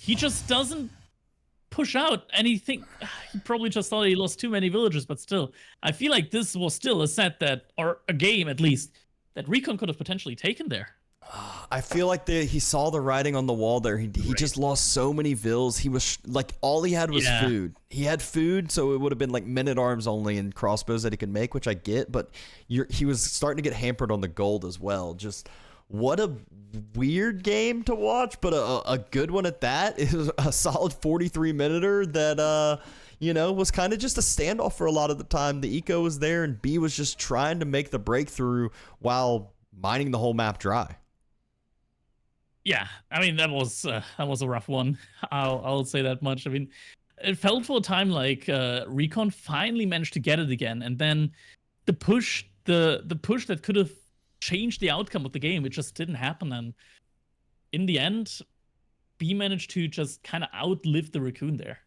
He just doesn't push out anything. He probably just thought he lost too many villagers, but still, I feel like this was still a set that, or a game at least, that RecoN could have potentially taken there. I feel like he saw the writing on the wall there. He just lost so many vills. He was like, all he had was food. He had food, so it would have been like men-at-arms only and crossbows that he could make, which I get, but he was starting to get hampered on the gold as well. Just what a weird game to watch, but a good one at that. It was a solid 43-minuter that you know, was kind of just a standoff for a lot of the time. The eco was there, and B was just trying to make the breakthrough while mining the whole map dry. Yeah, I mean, that was a rough one. I'll say that much. I mean, it felt for a time like RecoN finally managed to get it again, and then the push that could have changed the outcome of the game, it just didn't happen. And in the end, B managed to just kind of outlive the RecoN there.